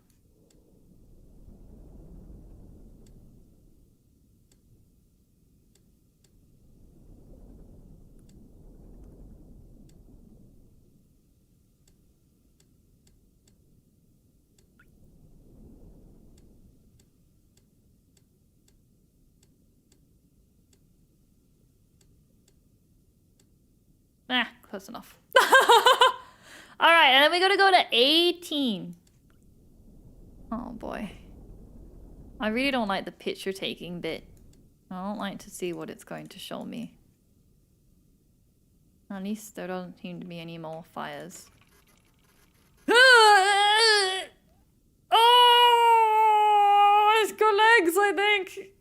S1: Close enough. Alright, and then we gotta go to 18. Oh boy. I really don't like the picture taking bit. I don't like to see what it's going to show me. At least there don't seem to be any more fires. Oh, it's got legs, I think.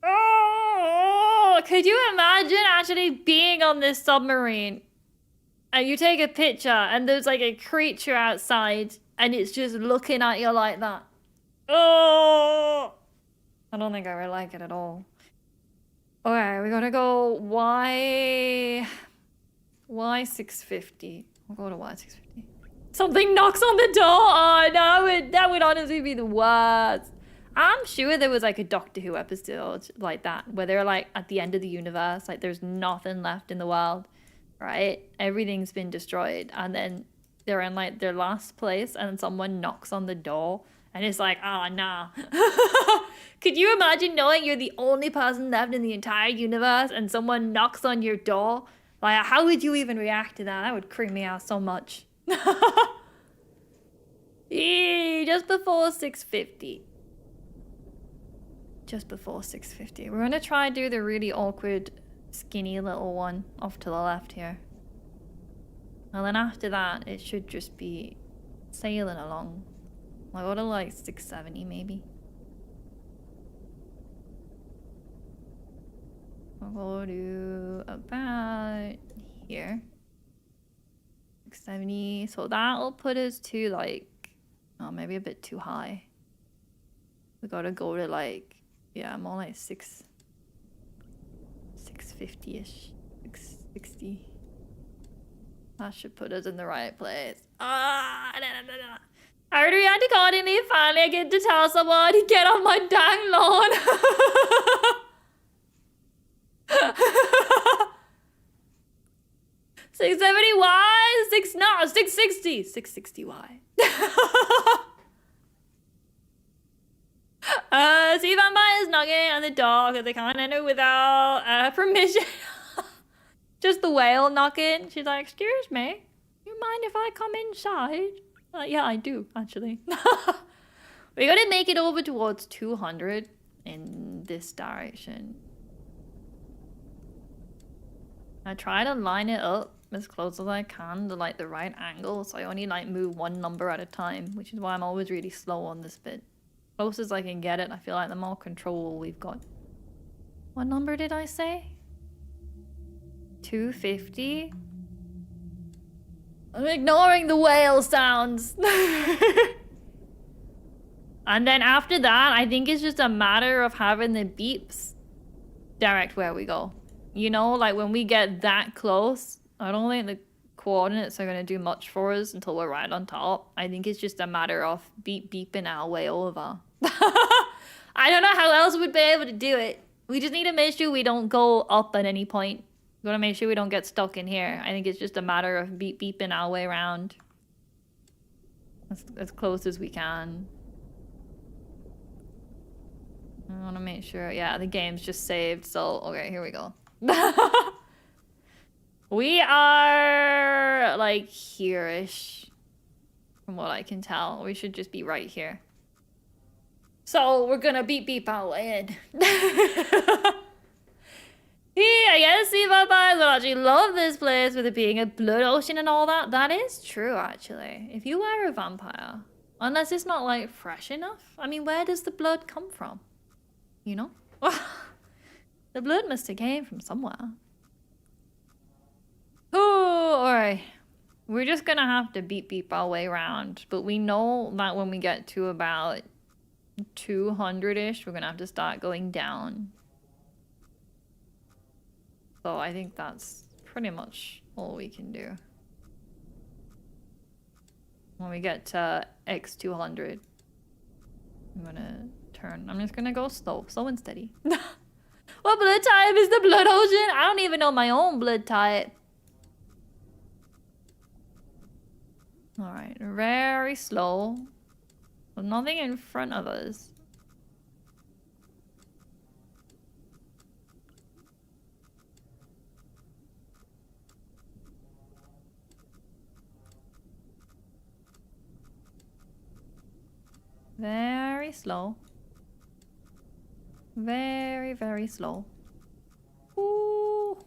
S1: Oh, could you imagine actually being on this submarine and you take a picture and there's like a creature outside and it's just looking at you like that? Oh, I don't think I would like it at all. Okay, we gotta go Y 650. We'll go to Y 650. Something knocks on the door. Oh no, that would honestly be the worst. I'm sure there was like a Doctor Who episode like that where they're like at the end of the universe, like there's nothing left in the world, right? Everything's been destroyed, and then they're in like their last place and someone knocks on the door and it's like, oh nah. Could you imagine knowing you're the only person left in the entire universe and someone knocks on your door? Like, how would you even react to that? That would creep me out so much. Just before 650. Just before 650. We're gonna try and do the really awkward, skinny little one off to the left here. And then after that, it should just be sailing along. I'll go to like 670 maybe. I'll go to about here. 670. So that'll put us to like, oh, maybe a bit too high. We gotta go to like, yeah, more like 650-ish. 660. That should put us in the right place. Ah, no. I already reacted accordingly. Finally, I get to tell someone to get off my dang lawn. 670Y? 660. 660Y. See vampires knocking on the door because they can't enter without permission. Just the whale knocking. She's like, excuse me, you mind if I come inside? Yeah, I do, actually. We gotta make it over towards 200 in this direction. I try to line it up as close as I can to like the right angle, so I only like move one number at a time, which is why I'm always really slow on this bit. Close as I can get it, I feel like the more control we've got. What number did I say? 250? I'm ignoring the whale sounds. And then after that, I think it's just a matter of having the beeps direct where we go. You know, like when we get that close, I don't think the coordinates are going to do much for us until we're right on top. I think it's just a matter of beeping our way over. I don't know how else we'd be able to do it. We just need to make sure we don't go up at any point. We gotta make sure we don't get stuck in here. I think it's just a matter of beeping our way around. As close as we can. I wanna make sure, yeah, the game's just saved, so, okay, here we go. We are, like, here-ish. From what I can tell. We should just be right here. So, we're gonna beep our way in. Yeah, I guess sea vampires will actually love this place with it being a blood ocean and all that. That is true, actually. If you were a vampire, Unless it's not like fresh enough. I mean, where does the blood come from? You know? The blood must have came from somewhere. Oh, alright. We're just gonna have to beep our way around. But we know that when we get to about 200-ish, we're gonna have to start going down. So I think that's pretty much all we can do. When we get to X200, I'm gonna turn. I'm just gonna go slow and steady. What blood type is the blood ocean? I don't even know my own blood type. Alright, very slow. With nothing in front of us. Very slow. Very, very slow. Ooh.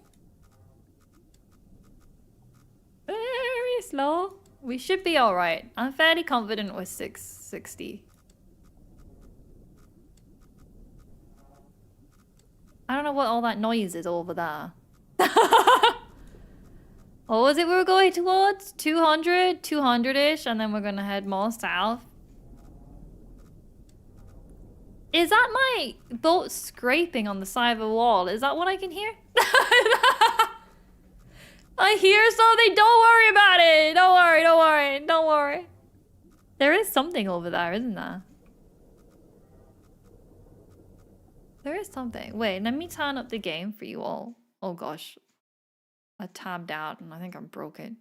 S1: Very slow. We should be alright. I'm fairly confident with 660. I don't know what all that noise is over there. What was it we were going towards? 200? 200-ish, and then we're gonna head more south. Is that my boat scraping on the side of the wall? Is that what I can hear? I hear something. Don't worry about it. Don't worry, don't worry, don't worry. There is something over there, isn't there? There is something. Wait, let me turn up the game for you all. Oh gosh. I tabbed out and I think I broke it.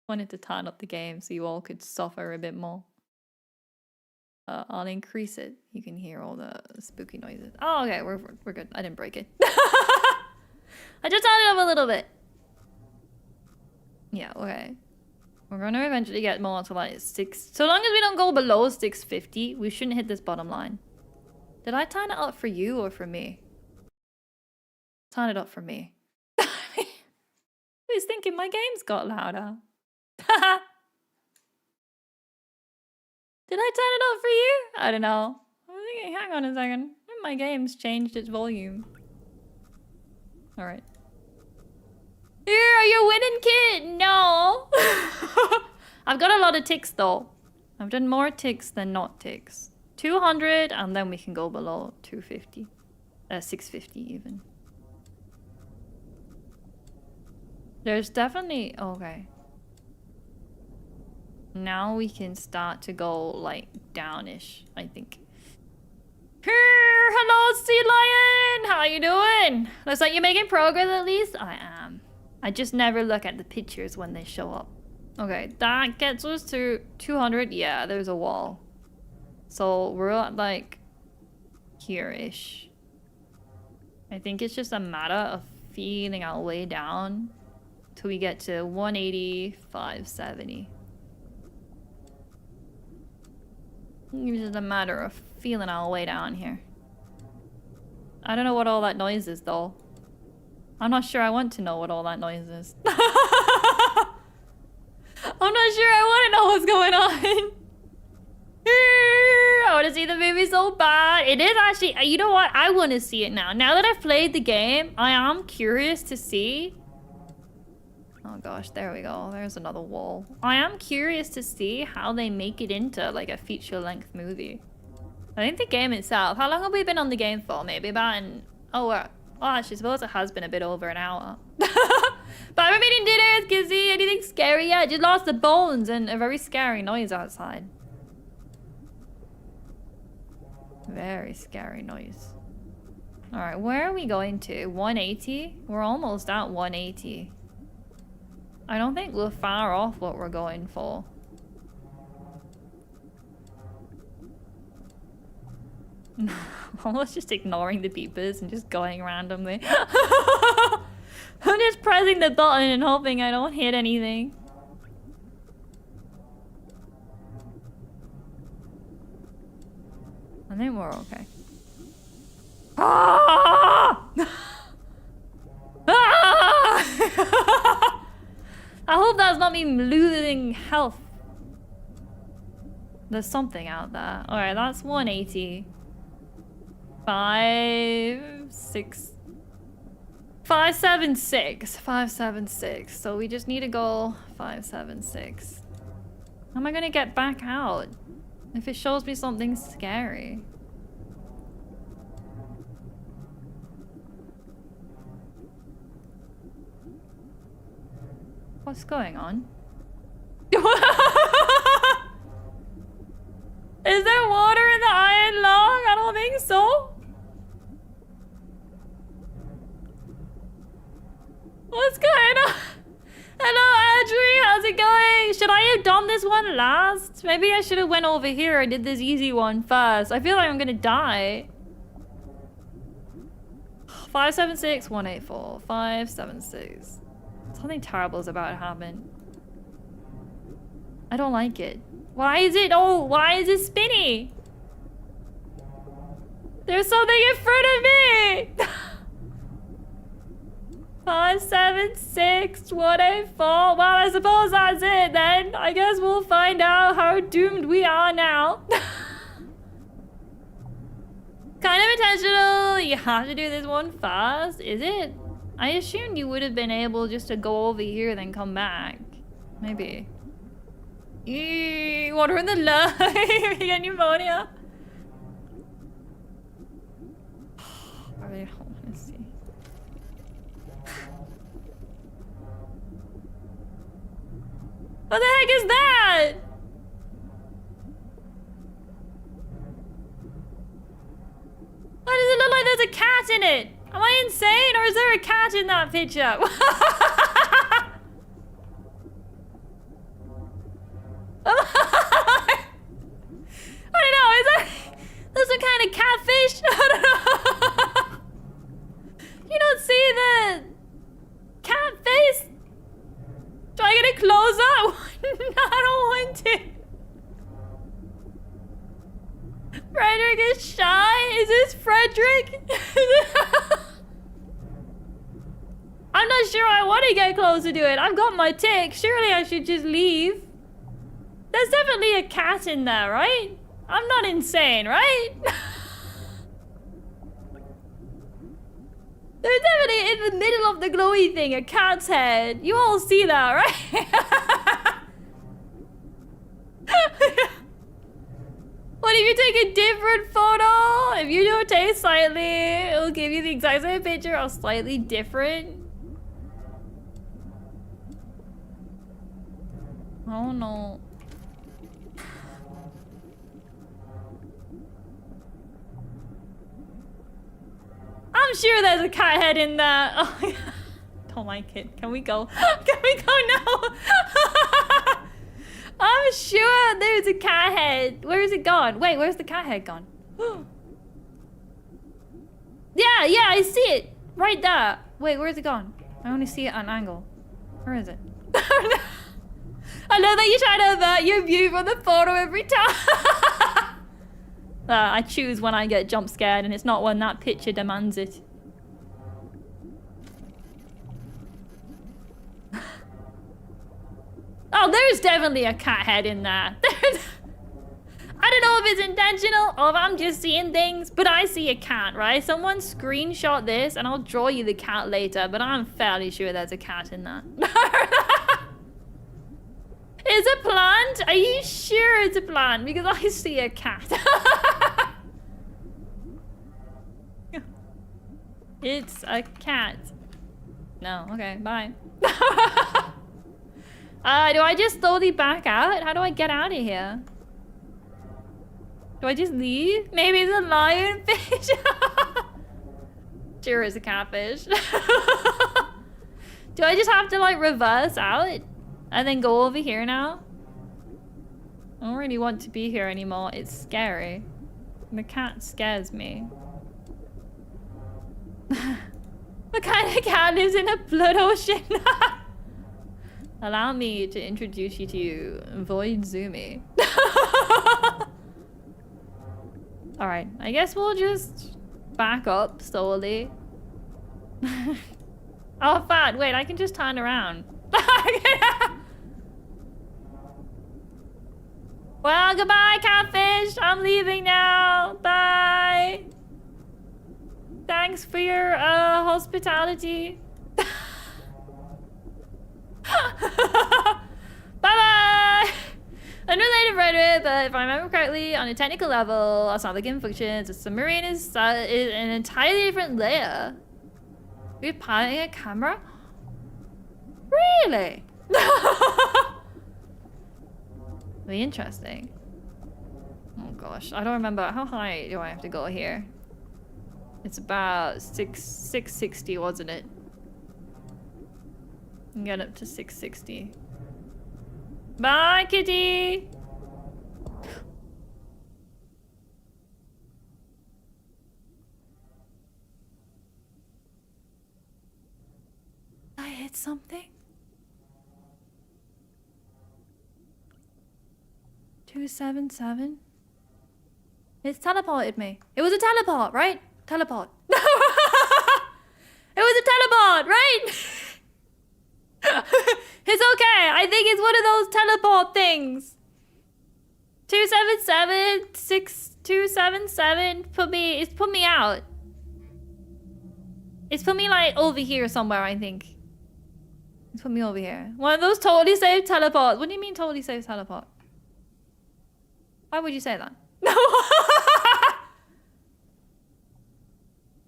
S1: Wanted to turn up the game so you all could suffer a bit more. I'll increase it. You can hear all the spooky noises. Oh, okay, we're good. I didn't break it. I just turned it up a little bit. Yeah, okay. We're gonna eventually get more to like 6. So long as we don't go below 650, we shouldn't hit this bottom line. Did I turn it up for you or for me? Turn it up for me. Who's thinking my games got louder? Did I turn it up for you? I don't know. I'm thinking, hang on a second. My game's changed its volume. Alright. Here, are you winning, kid? No. I've got a lot of ticks though. I've done more ticks than not ticks. 200 and then we can go below 250. 650 even. There's definitely... Okay. Now we can start to go like downish, I think. Hello, Sea Lion! How you doing? Looks like you're making progress at least. I am. I just never look at the pictures when they show up. Okay, that gets us to 200. Yeah, there's a wall. So we're at like here-ish. I think it's just a matter of feeling our way down till we get to 180, 570. It's just a matter of feeling our way down here. I don't know what all that noise is though. I'm not sure I want to know what all that noise is. I'm not sure I want to know what's going on. I want to see the movie so bad. It is actually, you know what? I want to see it now. Now that I've played the game, I am curious to see. Oh gosh, there we go. There's another wall. I am curious to see how they make it into like a feature-length movie. I think the game itself, how long have we been on the game for? Maybe about an... Oh, I suppose it has been a bit over an hour. But I haven't been in dinner, Kizzy. Anything scary yet? Just lost the bones and a very scary noise outside. Very scary noise. Alright, where are we going to? 180? We're almost at 180. I don't think we're far off what we're going for. Almost just ignoring the beepers and just going randomly. I'm just pressing the button and hoping I don't hit anything. I think we're okay. Ah! Ah! I hope that's not me losing health. There's something out there. Alright, that's 180. 576. 576. So we just need to go 576. How am I gonna get back out? If it shows me something scary. What's going on? Is there water in the iron lung? I don't think so. What's going on? Hello, Audrey. How's it going? Should I have done this one last? Maybe I should have went over here and did this easy one first. I feel like I'm gonna die. 576 184 576. Something terrible is about to happen. I don't like it. Why is it? Oh, why is it spinny? There's something in front of me. 576 184. Well, I suppose that's it then. I guess we'll find out how doomed we are now. Kind of intentional. You have to do this one fast. Is it? I assumed you would have been able just to go over here then come back. Maybe. Eee, water in the lung. You get pneumonia. I really don't want to see. What the heck is that? Why does it look like there's a cat in it? Am I insane or is there a cat in that picture? I don't know, is there's some kind of catfish? I don't know. You don't see the cat face? Do I get a close up? No, I don't want to. Frederick is shy? Is this Frederick? I'm not sure I want to get closer to it. I've got my tick. Surely I should just leave. There's definitely a cat in there, right? I'm not insane, right? There's definitely in the middle of the glowy thing a cat's head. You all see that, right? What if you take a different photo? If you rotate slightly, it'll give you the exact same picture or slightly different. Oh no. I'm sure there's a cat head in there. Oh, yeah. Don't like it. Can we go? Can we go now? I'm sure there's a cat head. Where is it gone? Wait, where's the cat head gone? Yeah, I see it. Right there. Wait, where's it gone? I only see it at an angle. Where is it? I know that you try to avert your view from the photo every time. I choose when I get jump scared and it's not when that picture demands it. Oh, there's definitely a cat head in there. I don't know if it's intentional or if I'm just seeing things, but I see a cat, right? Someone screenshot this and I'll draw you the cat later, but I'm fairly sure there's a cat in that. It's a plant? Are you sure it's a plant? Because I see a cat. It's a cat. No, okay, bye. Do I just slowly back out? How do I get out of here? Do I just leave? Maybe it's a lionfish? Sure it's a catfish. Do I just have to like reverse out? And then go over here now? I don't really want to be here anymore. It's scary. The cat scares me. What kind of cat lives in a blood ocean? Allow me to introduce you to Kitzumii. Alright, I guess we'll just back up slowly. Oh, fat. Wait, I can just turn around. Well, goodbye, catfish. I'm leaving now. Bye. Thanks for your hospitality. Bye-bye. Unrelated Reddit, but if I remember correctly, on a technical level, that's how the game functions. A submarine is an entirely different layer. We're piloting a camera? Really? Very interesting. Oh gosh, I don't remember. How high do I have to go here? It's about 660, wasn't it? Get up to 660. Bye, kitty! I hit something? 277? It's teleported me. It was a teleport, right? Teleport. It was a teleport, right? It's okay. I think it's one of those teleport things. 277 it's put me out. It's put me like over here somewhere, I think. It's put me over here. One of those totally safe teleports. What do you mean totally safe teleport? Why would you say that?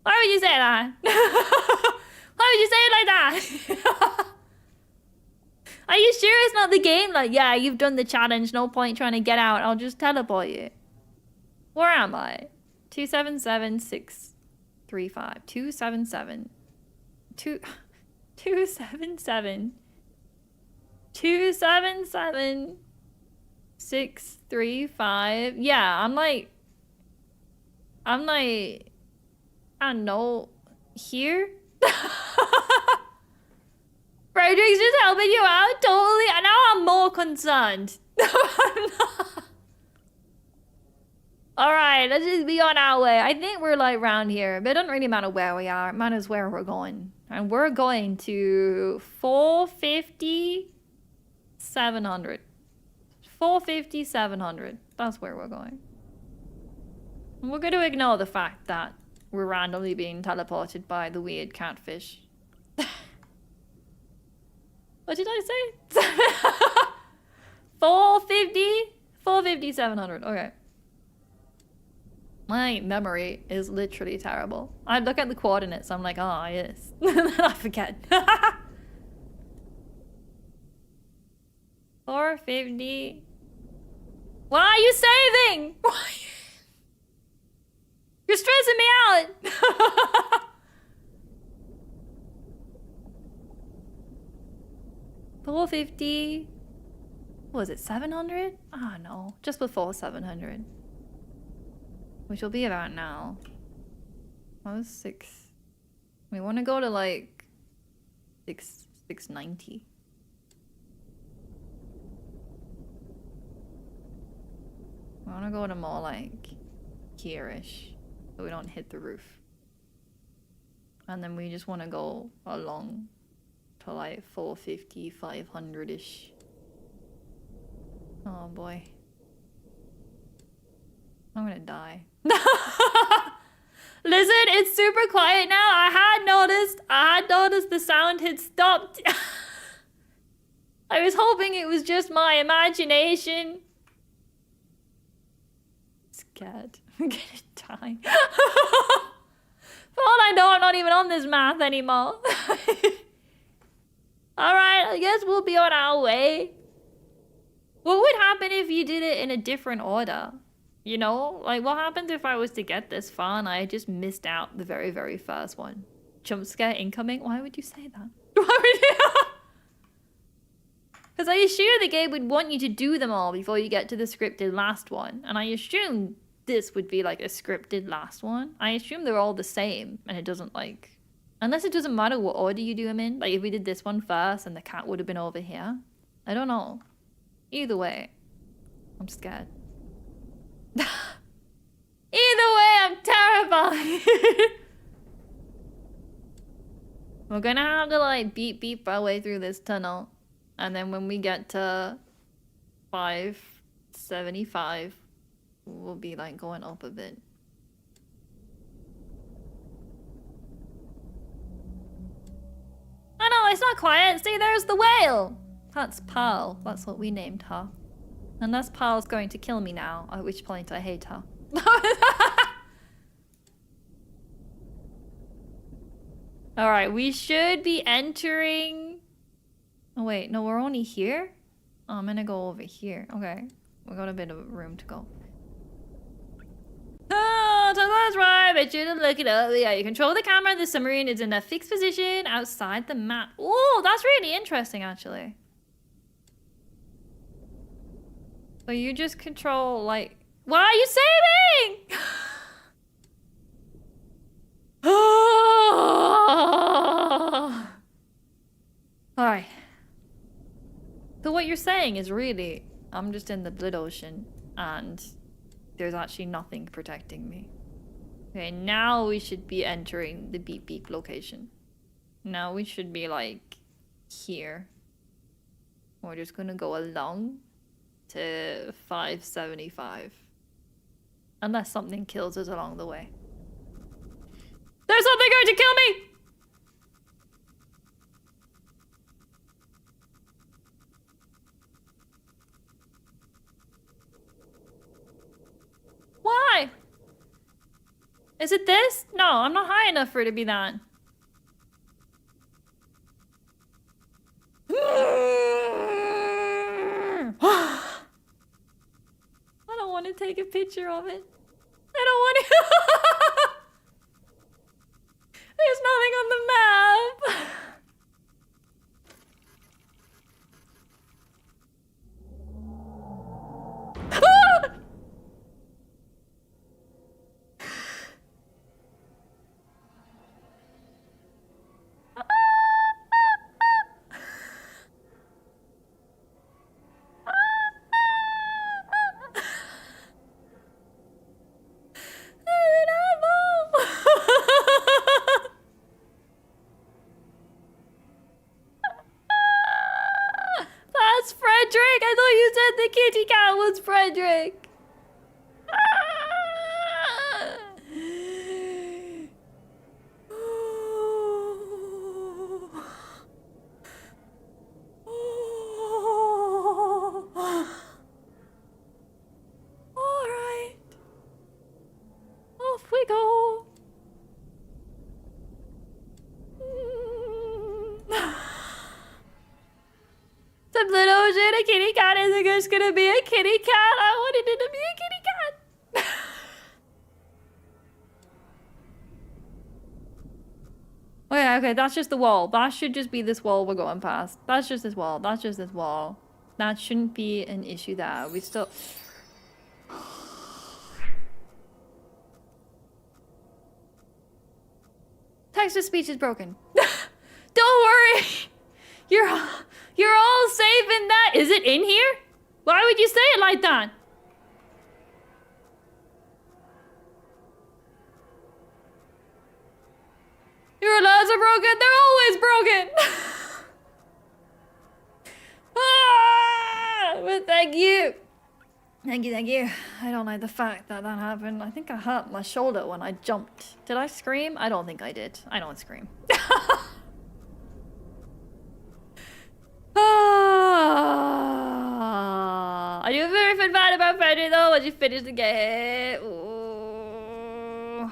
S1: Why would you say that? Why would you say it like that? Are you sure it's not the game? Like, yeah, you've done the challenge. No point trying to get out. I'll just teleport you. Where am I? 277635. 277. 277. 277. 635. Yeah, I'm like, I don't know, here? Frederick's just helping you out, totally. And now I'm more concerned. Alright, let's just be on our way. I think we're like around here, but it doesn't really matter where we are. It matters where we're going. And we're going to 450, 700. 450, 700. That's where we're going. And we're going to ignore the fact that we're randomly being teleported by the weird catfish. What did I say? 450? 450, 700. Okay. My memory is literally terrible. I look at the coordinates, I'm like, oh, yes. Then I forget. 450. What are you saving? You're stressing me out. 450. What was it, 700? Ah, oh, no. Just before 700. Which will be about now. What was 6? We want to go to like 690. We want to go to more like here-ish, so we don't hit the roof. And then we just want to go along to like 450, 500-ish. Oh boy. I'm gonna die. Listen, it's super quiet now. I had noticed the sound had stopped. I was hoping it was just my imagination. Scared. I'm gonna die. For all I know, I'm not even on this math anymore. Alright, I guess we'll be on our way. What would happen if you did it in a different order? You know? Like, what happens if I was to get this far and I just missed out the very, very first one? Jump scare incoming? Why would you say that? Why would you? Because I assume the game would want you to do them all before you get to the scripted last one. And I assume this would be like a scripted last one. I assume they're all the same and it doesn't like... Unless it doesn't matter what order you do them in. Like if we did this one first and the cat would have been over here. I don't know. Either way, I'm scared. Either way, I'm terrified. We're gonna have to like beep our way through this tunnel. And then when we get to 5 75 will be like going up a bit. Oh no, it's not quiet. See, there's the whale. That's Pearl. That's what we named her. Unless Pearl's going to kill me now, at which point I hate her. Alright, we should be entering... Oh wait, no, we're only here? Oh, I'm gonna go over here. Okay, we got a bit of room to go. Oh, so that's right, I should have looked it up. Yeah, you control the camera. The submarine is in a fixed position outside the map. Oh, that's really interesting, actually. So you just control, like... What are you saving? Alright. So what you're saying is really, I'm just in the blood ocean and there's actually nothing protecting me. Okay, now we should be entering the beep beep location. Now we should be like here. We're just gonna go along to 575. Unless something kills us along the way. There's something going to kill me! Why? Is it this? No, I'm not high enough for it to be that. I don't want to take a picture of it. I don't want to. There's nothing on the map. That's Frederick! I thought you said the kitty cat was Frederick! Alright. Off we go. The blue ocean, a kitty cat isn't just gonna be a kitty cat. I wanted it to be a kitty cat. Okay, that's just the wall. That should just be this wall we're going past. That's just this wall. That's just this wall. That shouldn't be an issue there. We still... Text-to-speech is broken. Don't worry! You're all safe in that. Is it in here? Why would you say it like that? Your alarms are broken. They're always broken. But thank you. Thank you. I don't like the fact that that happened. I think I hurt my shoulder when I jumped. Did I scream? I don't think I did. I don't scream. I do very fun bad about Frederick though once you finish the game. Ooh.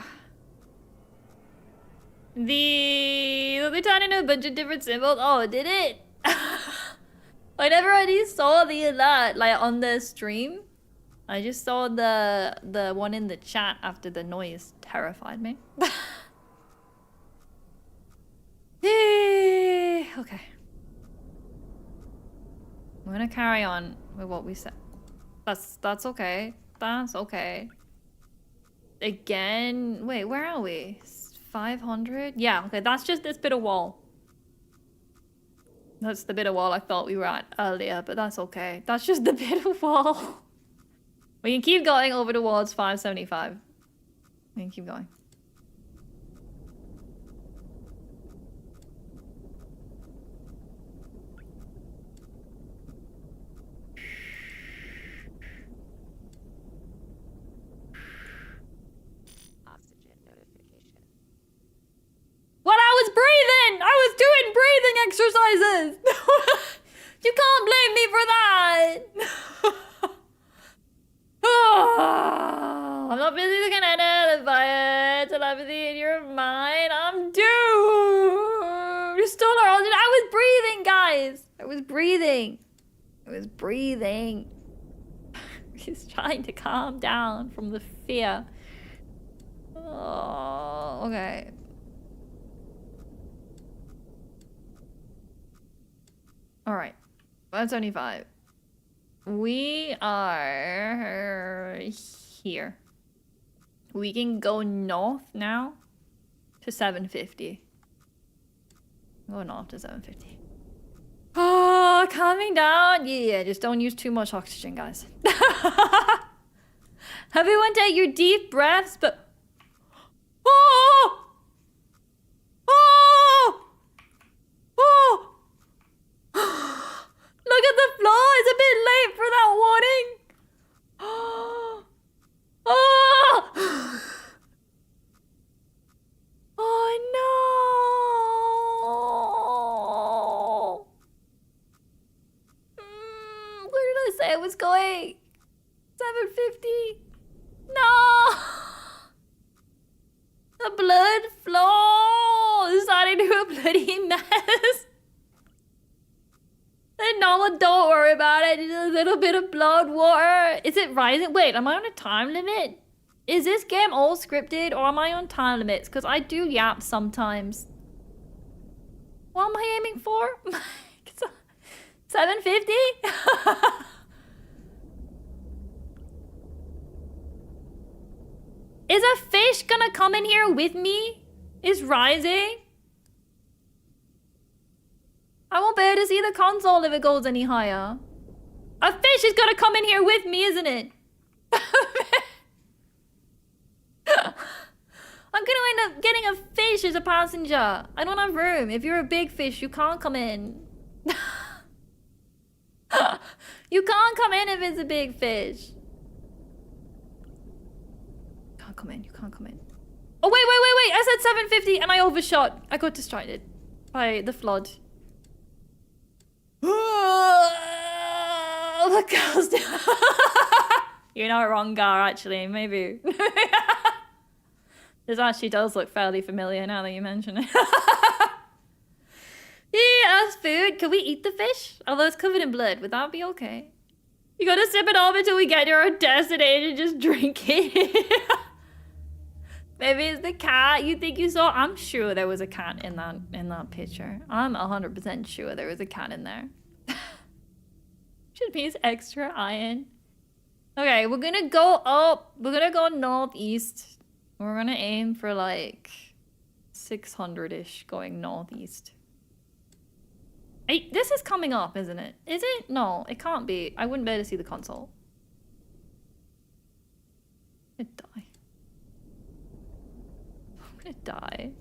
S1: They turned into a bunch of different symbols. Oh, did it? I never already saw the alert like on the stream. I just saw the one in the chat after the noise terrified me. Okay. I'm gonna carry on with what we said. That's okay. That's okay. Again, wait, where are we? 500? Yeah, okay, that's just this bit of wall. That's the bit of wall I thought we were at earlier, but that's okay. That's just the bit of wall. We can keep going over towards 575. We can keep going. exercises. You can't blame me for that. I'm not busy gonna identify telepathy in your mind. I'm doomed. You still are. I was breathing, guys. I was breathing. He's trying to calm down from the fear. Oh, okay. All right. 175. We are here. We can go north now to 750. Go north to 750. Oh, calming down. Yeah, just don't use too much oxygen, guys. Everyone take your deep breaths, but... Oh! Oh! Oh! Look at the floor. It's a bit late for that warning. Oh! Oh no! Where did I say I was going? 750. No! The blood flow is starting to a bloody mess. And no, don't worry about it. Just a little bit of blood water. Is it rising? Wait, am I on a time limit? Is this game all scripted or am I on time limits? Because I do yap sometimes. What am I aiming for? 750? Is a fish gonna come in here with me? Is rising? I won't be able to see the console if it goes any higher. A fish is gonna come in here with me, isn't it? I'm gonna end up getting a fish as a passenger. I don't have room. If you're a big fish, you can't come in. You can't come in if it's a big fish. Can't come in. You can't come in. Oh, wait. I said 750 and I overshot. I got distracted by the flood. Oh, the girls. You're not wrong, Gar, actually. Maybe. This actually does look fairly familiar now that you mention it. Yeah, food. Can we eat the fish? Although it's covered in blood, would that be okay? You gotta sip it off until we get to our destination. Just drink it. Maybe it's the cat you think you saw. I'm sure there was a cat in that picture. I'm 100% sure there was a cat in there. Should be his extra iron. Okay, we're gonna go up. We're gonna go northeast. We're gonna aim for like 600-ish going northeast. Hey, this is coming up, isn't it? Is it? No, it can't be. I wouldn't be able to see the console. I'm gonna die. I'm gonna die.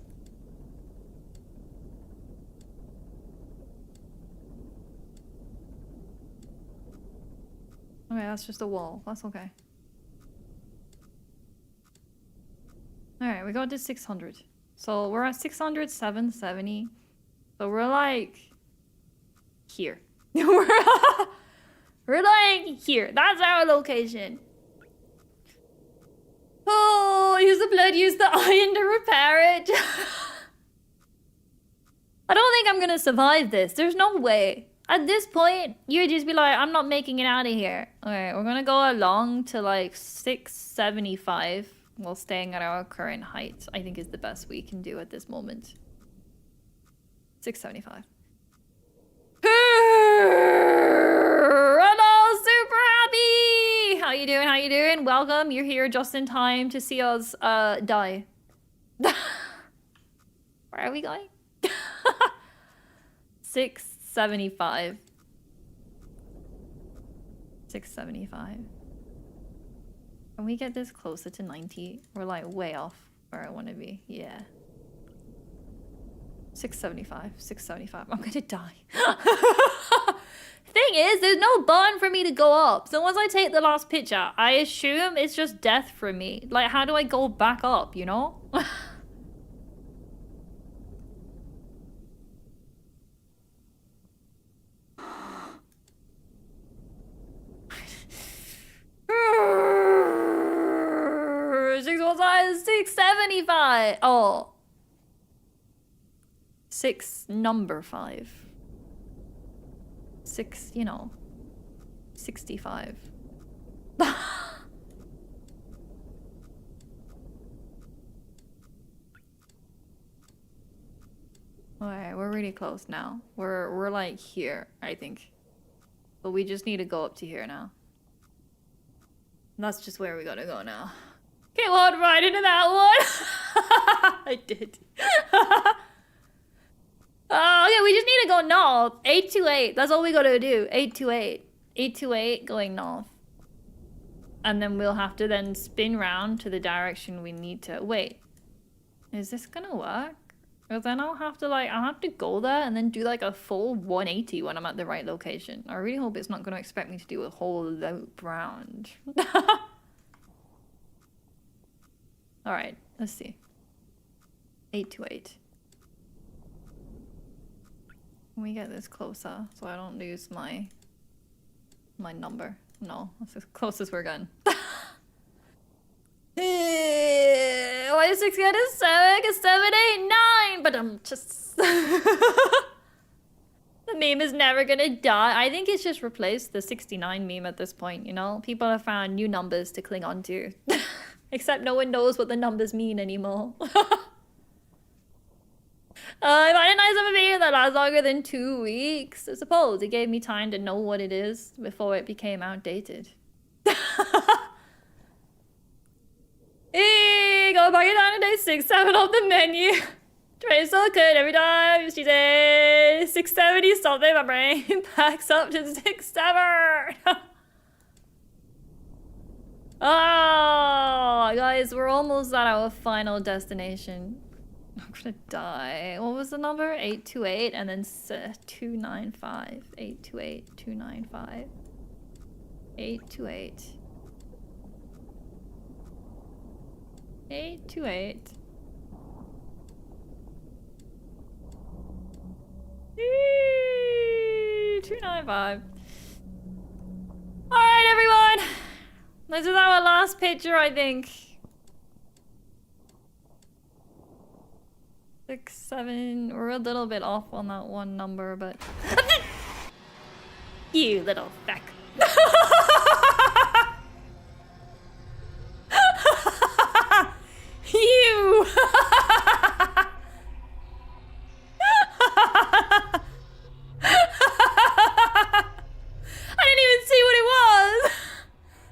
S1: Okay, that's just a wall. That's okay. Alright, we got to 600. So we're at 600, 770. So we're like... here. We're like here. That's our location. Oh, use the blood, use the iron to repair it. I don't think I'm gonna survive this. There's no way. At this point, you'd just be like, I'm not making it out of here. Okay, we're gonna go along to like 675 while staying at our current height. I think is the best we can do at this moment. 675. Hello, super happy! How you doing? How you doing? Welcome. You're here just in time to see us die. Where are we going? 675. 675. Can we get this closer to 90? We're like way off where I want to be. Yeah. 675. 675. I'm gonna die. Thing is, there's no button for me to go up. So once I take the last picture, I assume it's just death for me. Like, how do I go back up, you know? 675. Oh. 6 number 5. 6, you know. 65. Alright, we're really close now. We're like here, I think. But we just need to go up to here now. That's just where we gotta go now. Okay, walk right into that one. I did. Okay, we just need to go north. 828. That's all we gotta do. 828. 828 going north. And then we'll have to then spin round to the direction we need to. Wait. Is this gonna work? Because then I'll have to go there and then do like a full 180 when I'm at the right location. I really hope it's not gonna expect me to do a whole loop round. Alright, let's see. 828. Let me get this closer so I don't lose my number. No, that's as close as we're getting. Why is 6 get a 7? 7, 8, 9! But I'm just... The meme is never gonna die. I think it's just replaced the 69 meme at this point, you know? People have found new numbers to cling on to. Except no one knows what the numbers mean anymore. I find it nice of a video that lasts longer than 2 weeks. I suppose it gave me time to know what it is before it became outdated. Hey, go back it down to day 6, 7 off the menu. Trey's so good every time she says 670 something, my brain backs up to 67. Oh, guys, we're almost at our final destination. I'm gonna die. What was the number? 828 and then 295. 828, 295. 828. 828. 295. Alright, everyone. This is our last picture, I think. 6, 7. We're a little bit off on that one number, but... You little feck. You! I didn't even see what it was!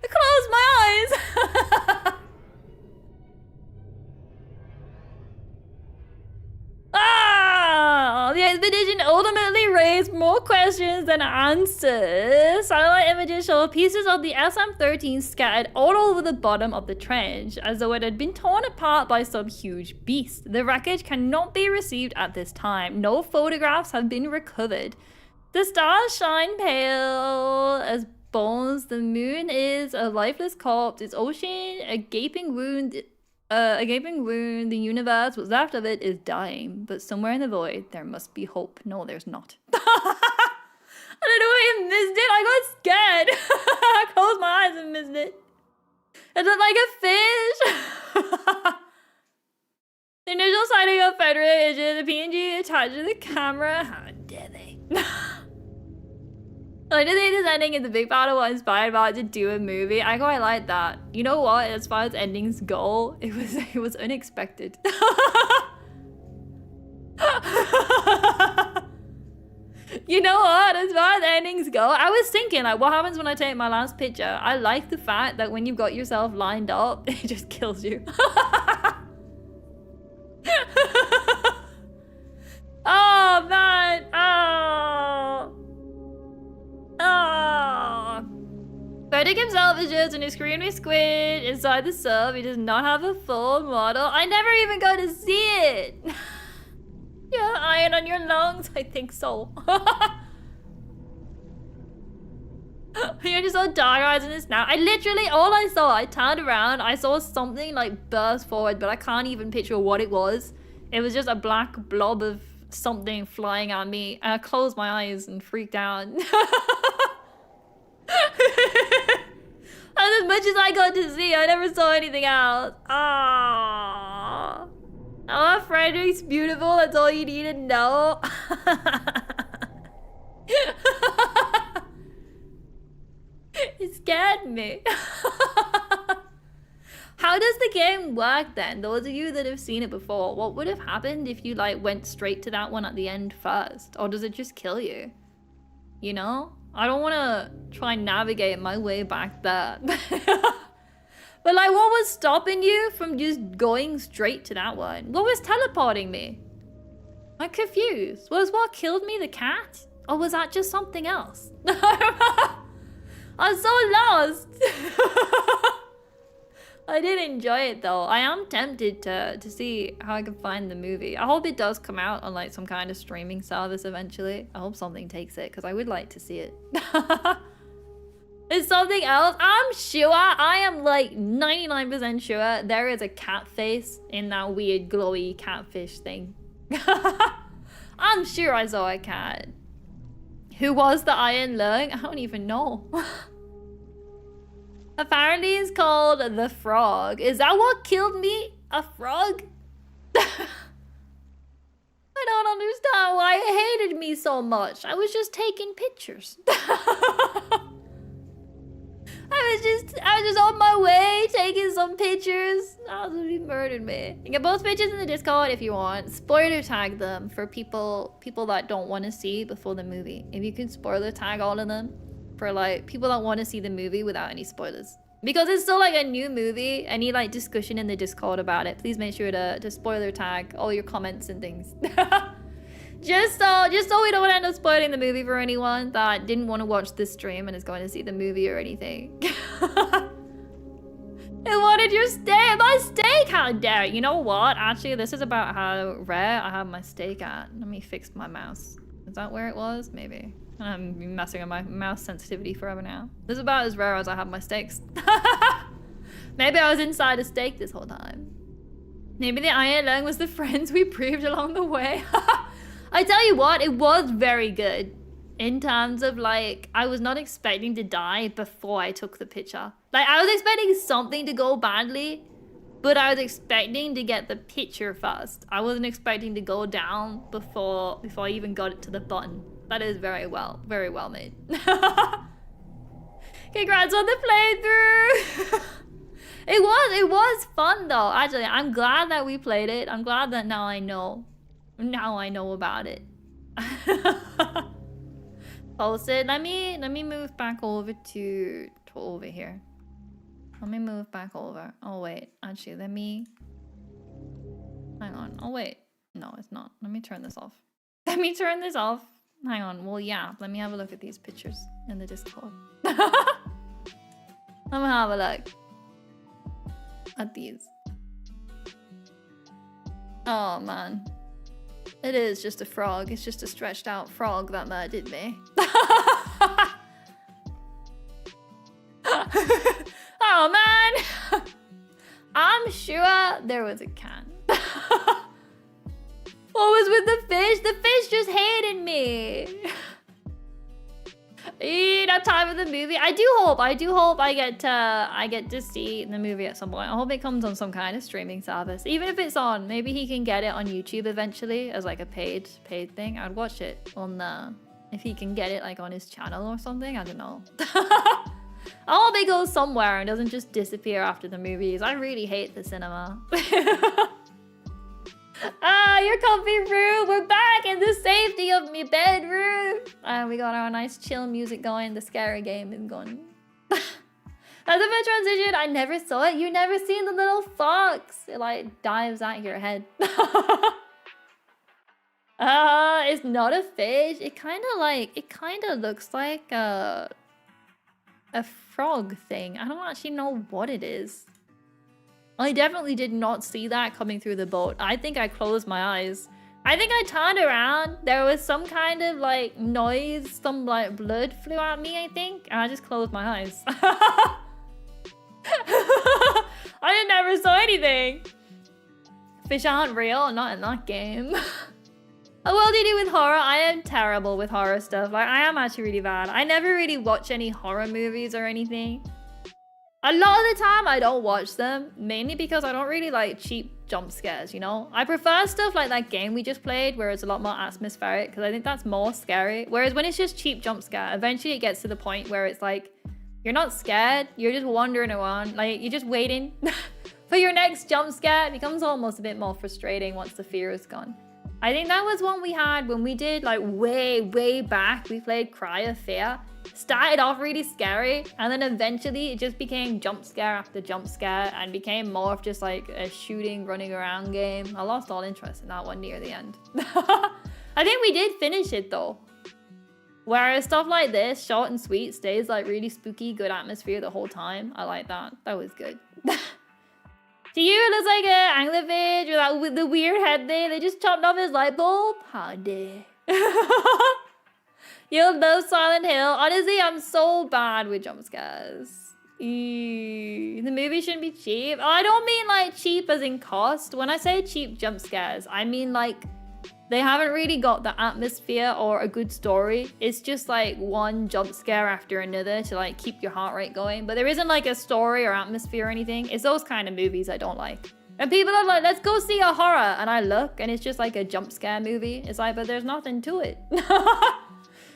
S1: I closed my eyes! The expedition ultimately raised more questions than answers. Satellite images show pieces of the SM-13 scattered all over the bottom of the trench, as though it had been torn apart by some huge beast. The wreckage cannot be received at this time. No photographs have been recovered. The stars shine pale as bones. The moon is a lifeless corpse. Its ocean, a gaping wound. The universe, what's left of it, is dying. But somewhere in the void, there must be hope. No, there's not. I don't know why I missed it. I got scared. I closed my eyes and missed it. Is it like a fish? The initial sighting of Federal images, the PNG attached to the camera. How dare they? I did think this ending in the big battle was inspired by to do a movie. I quite like that. You know what? As far as endings go, it was unexpected. You know what? As far as endings go, I was thinking like, what happens when I take my last picture? I like the fact that when you've got yourself lined up, it just kills you. Oh man! Oh. Oh. Frederick himself is just an extremely squid inside the sub. He does not have a full model. I never even got to see it. Yeah, iron on your lungs? I think so. You're just so dark eyes in this now. All I saw, I turned around, I saw something like burst forward, but I can't even picture what it was. It was just a black blob of something flying at me, and I closed my eyes and freaked out. And That's as much as I got to see. I never saw anything else. Oh, Frederick's beautiful. That's all you need to know. It scared me. How does the game work then? Those of you that have seen it before, what would have happened if you like went straight to that one at the end first? Or does it just kill you? You know? I don't want to try and navigate my way back there. But like, what was stopping you from just going straight to that one? What was teleporting me? I'm confused. Was what killed me the cat? Or was that just something else? I'm so lost. I did enjoy it though. I am tempted to see how I can find the movie. I hope it does come out on like some kind of streaming service eventually. I hope something takes it because I would like to see it. It's something else. I'm sure, I am like 99% sure there is a cat face in that weird glowy catfish thing. I'm sure I saw a cat. Who was the Iron Lung? I don't even know. Apparently it's called the frog. Is that what killed me? A frog? I don't understand why it hated me so much. I was just taking pictures. I was just on my way taking some pictures. Oh, he murdered me. You get both pictures in the Discord if you want. Spoiler tag them for people that don't want to see before the movie. If you can spoiler tag all of them for like people that want to see the movie without any spoilers. Because it's still like a new movie. Any like discussion in the Discord about it, please make sure to spoiler tag all your comments and things. Just so we don't end up spoiling the movie for anyone that didn't want to watch this stream and is going to see the movie or anything. And wanted your steak, my steak, how dare. You know what? Actually, this is about how rare I have my steak at. Let me fix my mouse. Is that where it was? Maybe. I'm messing with my mouse sensitivity forever now. This is about as rare as I have my steaks. Maybe I was inside a steak this whole time. Maybe the Iron Lung was the friends we proved along the way. I tell you what, it was very good. In terms of like, I was not expecting to die before I took the picture. Like, I was expecting something to go badly, but I was expecting to get the picture first. I wasn't expecting to go down before I even got it to the button. That is very well made. Congrats on the playthrough. It was fun though. Actually, I'm glad that we played it. I'm glad that now I know about it. Posted. Let me move back over to over here. Let me move back over. Oh wait, actually hang on. Oh wait. No, it's not. Let me turn this off. Let me turn this off. Hang on. Well, yeah. Let me have a look at these pictures in the Discord. Let me have a look at these. Oh man. It is just a frog. It's just a stretched out frog that murdered me. Oh man. I'm sure there was a cat. What was with the fish? The fish just hated me. That time of the movie. I do hope I get to see the movie at some point. I hope it comes on some kind of streaming service. Even if it's on, maybe he can get it on YouTube eventually as like a paid thing. I'd watch it on if he can get it like on his channel or something. I don't know. I hope it goes somewhere and doesn't just disappear after the movies. I really hate the cinema. Your comfy room. We're back in the safety of my bedroom. We got our nice chill music going. The scary game is going. That's a bit transition. I never saw it. You never seen the little fox. It like dives at your head. It's not a fish. It kind of looks like a frog thing. I don't actually know what it is. I definitely did not see that coming through the boat. I think I closed my eyes. I think I turned around. There was some kind of like noise. Some like blood flew at me, I think. And I just closed my eyes. I never saw anything. Fish aren't real. Not in that game. How well do you do with horror? I am terrible with horror stuff. Like, I am actually really bad. I never really watch any horror movies or anything. A lot of the time, I don't watch them, mainly because I don't really like cheap jump scares, you know? I prefer stuff like that game we just played, where it's a lot more atmospheric, because I think that's more scary. Whereas when it's just cheap jump scare, eventually it gets to the point where it's like, you're not scared, you're just wandering around, like, you're just waiting for your next jump scare. It becomes almost a bit more frustrating once the fear is gone. I think that was one we had when we did, like, way back, we played Cry of Fear. Started off really scary, and then eventually it just became jump scare after jump scare and became more of just like a shooting, running around game. I lost all interest in that one near the end. I think we did finish it though. Whereas stuff like this, short and sweet, stays like really spooky, good atmosphere the whole time. I like that. That was good. To you, it looks like an anglerfish with the weird head there. They just chopped off his light bulb. How dare. You'll love Silent Hill. Honestly, I'm so bad with jump scares. Eee. The movie shouldn't be cheap. Oh, I don't mean like cheap as in cost. When I say cheap jump scares, I mean like they haven't really got the atmosphere or a good story. It's just like one jump scare after another to like keep your heart rate going. But there isn't like a story or atmosphere or anything. It's those kind of movies I don't like. And people are like, let's go see a horror. And I look and it's just like a jump scare movie. It's like, but there's nothing to it.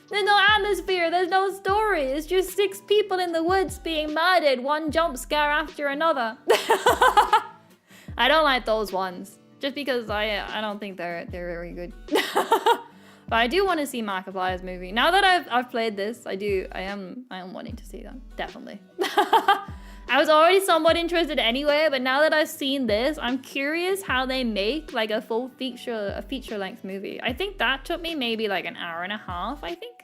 S1: There's no atmosphere, there's no story. It's just 6 people in the woods being murdered, one jump scare after another. I don't like those ones. Just because I don't think they're very good. But I do want to see Markiplier's movie. Now that I've played this, I am wanting to see them. Definitely. I was already somewhat interested anyway, but now that I've seen this, I'm curious how they make like a full feature-length movie. I think that took me maybe like an hour and a half, I think.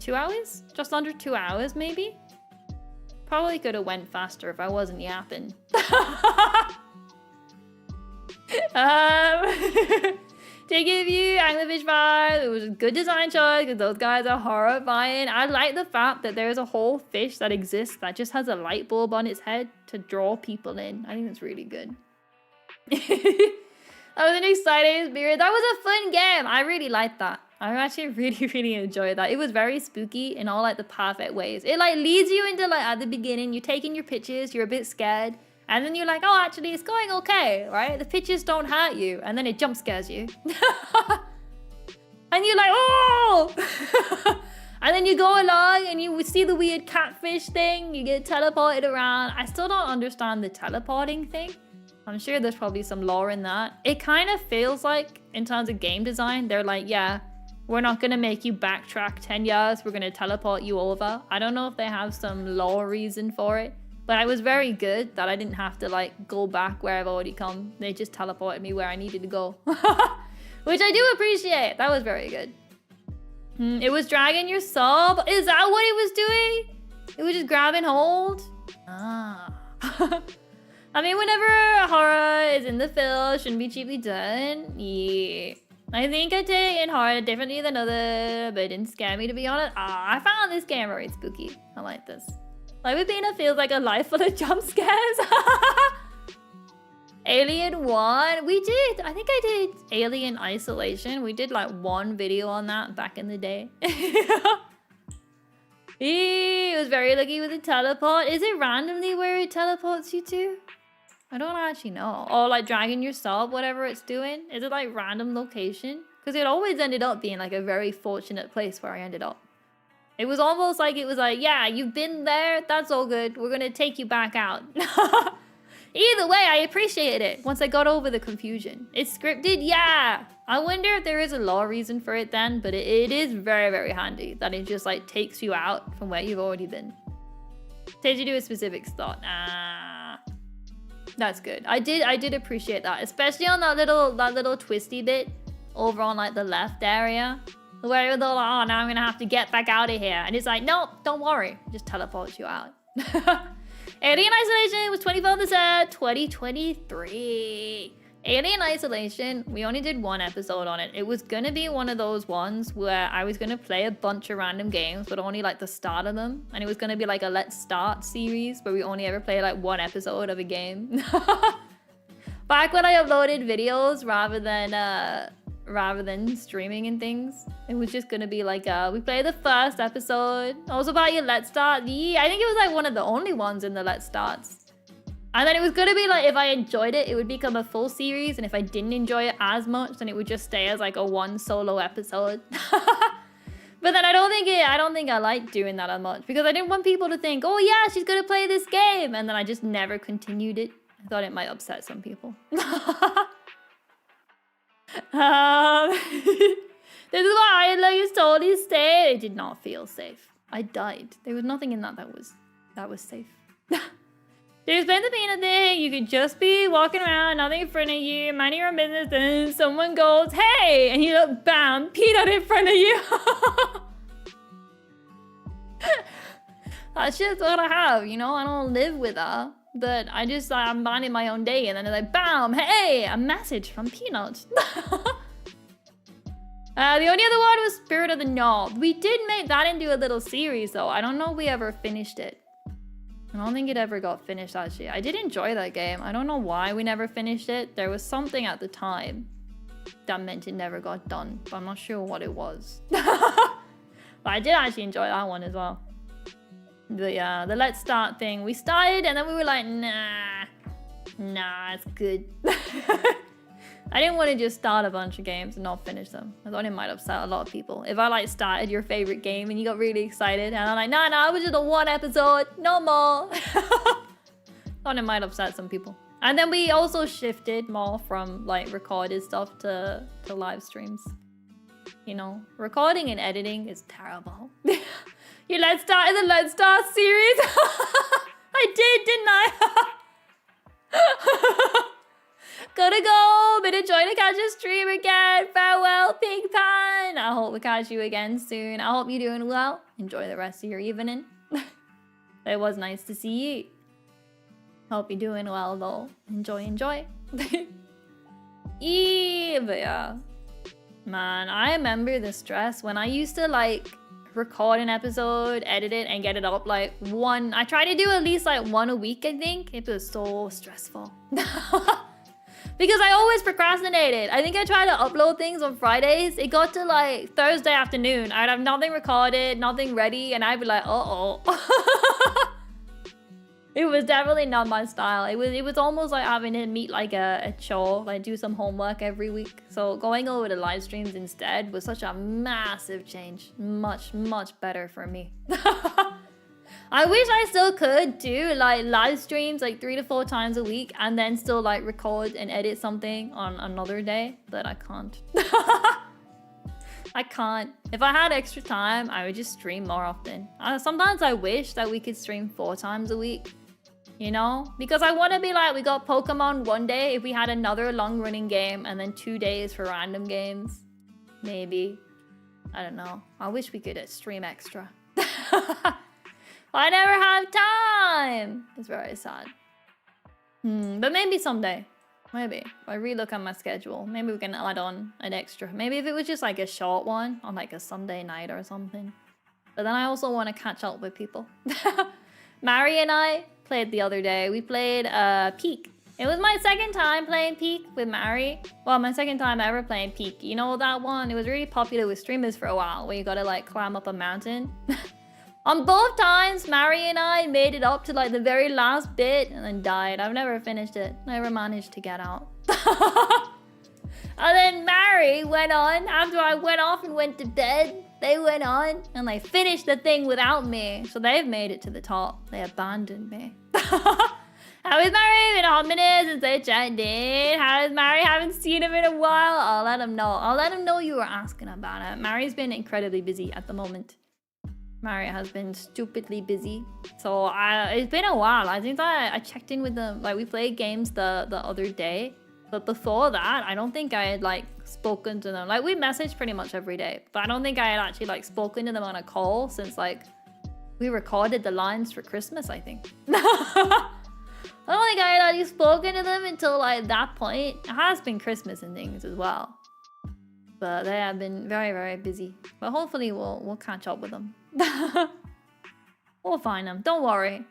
S1: 2 hours? Just under 2 hours, maybe? Probably could have went faster if I wasn't yapping. To give you Anglerfish vibe, it was a good design choice because those guys are horrifying. I like the fact that there's a whole fish that exists that just has a light bulb on its head to draw people in. I think that's really good. That was an exciting experience. That was a fun game. I really liked that. I actually really enjoyed that. It was very spooky in all like the perfect ways. It like leads you into like at the beginning, you're taking your pictures, you're a bit scared. And then you're like, oh, actually, it's going okay, right? The pictures don't hurt you. And then it jump scares you. And you're like, oh! And then you go along and you see the weird catfish thing. You get teleported around. I still don't understand the teleporting thing. I'm sure there's probably some lore in that. It kind of feels like, in terms of game design, they're like, yeah, we're not going to make you backtrack 10 years. We're going to teleport you over. I don't know if they have some lore reason for it. But I was very good that I didn't have to like go back where I've already come. They just teleported me where I needed to go. Which I do appreciate. That was very good. It was dragging your soul. Is that what it was doing? It was just grab and hold? Ah. I mean, whenever horror is in the film, it shouldn't be cheaply done. Yeah. I think I take in horror differently than other, but it didn't scare me to be honest. Ah, I found this game very spooky. I like this. Life with Bina feels like a life full of jump scares. Alien 1. We did. I think I did Alien Isolation. We did like one video on that back in the day. It was very lucky with the teleport. Is it randomly where it teleports you to? I don't actually know. Or like dragging your soul, whatever it's doing. Is it like random location? Because it always ended up being like a very fortunate place where I ended up. It was almost like it was like, yeah, you've been there. That's all good. We're going to take you back out. Either way, I appreciated it once I got over the confusion. It's scripted, yeah. I wonder if there is a law reason for it then, but it is very handy that it just like takes you out from where you've already been. Takes you to a specific spot. Ah, that's good. I did appreciate that, especially on that little twisty bit over on like the left area. Where they're like, oh, now I'm gonna have to get back out of here. And it's like, nope, don't worry. Just teleports you out. Alien Isolation was 24th 2023. Alien Isolation, we only did one episode on it. It was gonna be one of those ones where I was gonna play a bunch of random games, but only like the start of them. And it was gonna be like a Let's Start series where we only ever play like one episode of a game. Back when I uploaded videos rather rather than streaming and things. It was just gonna be like, we played the first episode. Also about your Let's Start. Yeah, I think it was like one of the only ones in the Let's Starts. And then it was gonna be like, if I enjoyed it, it would become a full series. And if I didn't enjoy it as much, then it would just stay as like a one solo episode. But then I don't think I liked doing that as much because I didn't want people to think, oh yeah, she's gonna play this game. And then I just never continued it. I thought it might upset some people. This is why I like totally safe. It did not feel safe. I died. There was nothing in that was safe. To explain the peanut thing, you could just be walking around, nothing in front of you, minding your own business, and someone goes, hey! And you look, bam, peanut in front of you. That's just what I have, you know? I don't live with her. But I'm minding my own day, and then they're like, bam, hey, a message from Peanut. The only other one was Spirit of the Knob. We did make that into a little series, though. I don't know if we ever finished it. I don't think it ever got finished, actually. I did enjoy that game. I don't know why we never finished it. There was something at the time that meant it never got done, but I'm not sure what it was. But I did actually enjoy that one as well. The Let's Start thing. We started and then we were like, nah, it's good. I didn't want to just start a bunch of games and not finish them. I thought it might upset a lot of people. If I like started your favorite game and you got really excited and I'm like, nah, it was just a one episode, no more. Thought it might upset some people. And then we also shifted more from like recorded stuff to live streams. You know, recording and editing is terrible. You Let's Start in the Let's Start series. I did, didn't I? Gotta go. Been enjoying to catch a stream again. Farewell, Pink Pan. I hope we catch you again soon. I hope you're doing well. Enjoy the rest of your evening. It was nice to see you. Hope you're doing well though. Enjoy. Yeah, but yeah. Man, I remember the stress when I used to like record an episode, edit it, and get it up like one. I tried to do at least like one a week, I think. It was so stressful. Because I always procrastinated. I think I tried to upload things on Fridays. It got to like Thursday afternoon. I'd have nothing recorded, nothing ready, and I'd be like, uh-oh. It was definitely not my style. It was almost like having to meet like a chore, like do some homework every week. So going over to live streams instead was such a massive change. Much better for me. I wish I still could do like live streams like 3 to 4 times a week and then still like record and edit something on another day, but I can't. I can't. If I had extra time, I would just stream more often. Sometimes I wish that we could stream 4 times a week, you know? Because I want to be like, we got Pokemon one day if we had another long running game and then 2 days for random games. Maybe. I don't know. I wish we could stream extra. I never have time. It's very sad. But maybe someday. Maybe. If I relook at my schedule, maybe we can add on an extra. Maybe if it was just like a short one on like a Sunday night or something. But then I also want to catch up with people. Mari and I played the other day. We played Peak. It was my second time playing Peak with Mari. Well, my second time ever playing Peak. You know that one? It was really popular with streamers for a while where you gotta like climb up a mountain. On both times, Mari and I made it up to like the very last bit and then died. I've never finished it. Never managed to get out. And then Mari went on, after I went off and went to bed, they went on and they finished the thing without me. So they've made it to the top. They abandoned me. How is Mari? Been a hot minute since I checked in. How is Mari? Haven't seen him in a while. I'll let him know. I'll let him know you were asking about it. Mari's been incredibly busy at the moment. Mari has been stupidly busy. So it's been a while. I think that I checked in with them. Like we played games the other day. But before that, I don't think I had like spoken to them. Like we messaged pretty much every day. But I don't think I had actually like spoken to them on a call since like we recorded the lines for Christmas, I think. I don't think I had actually spoken to them until like that point. It has been Christmas and things as well. But they have been very, very busy. But hopefully we'll catch up with them. We'll find them. Don't worry.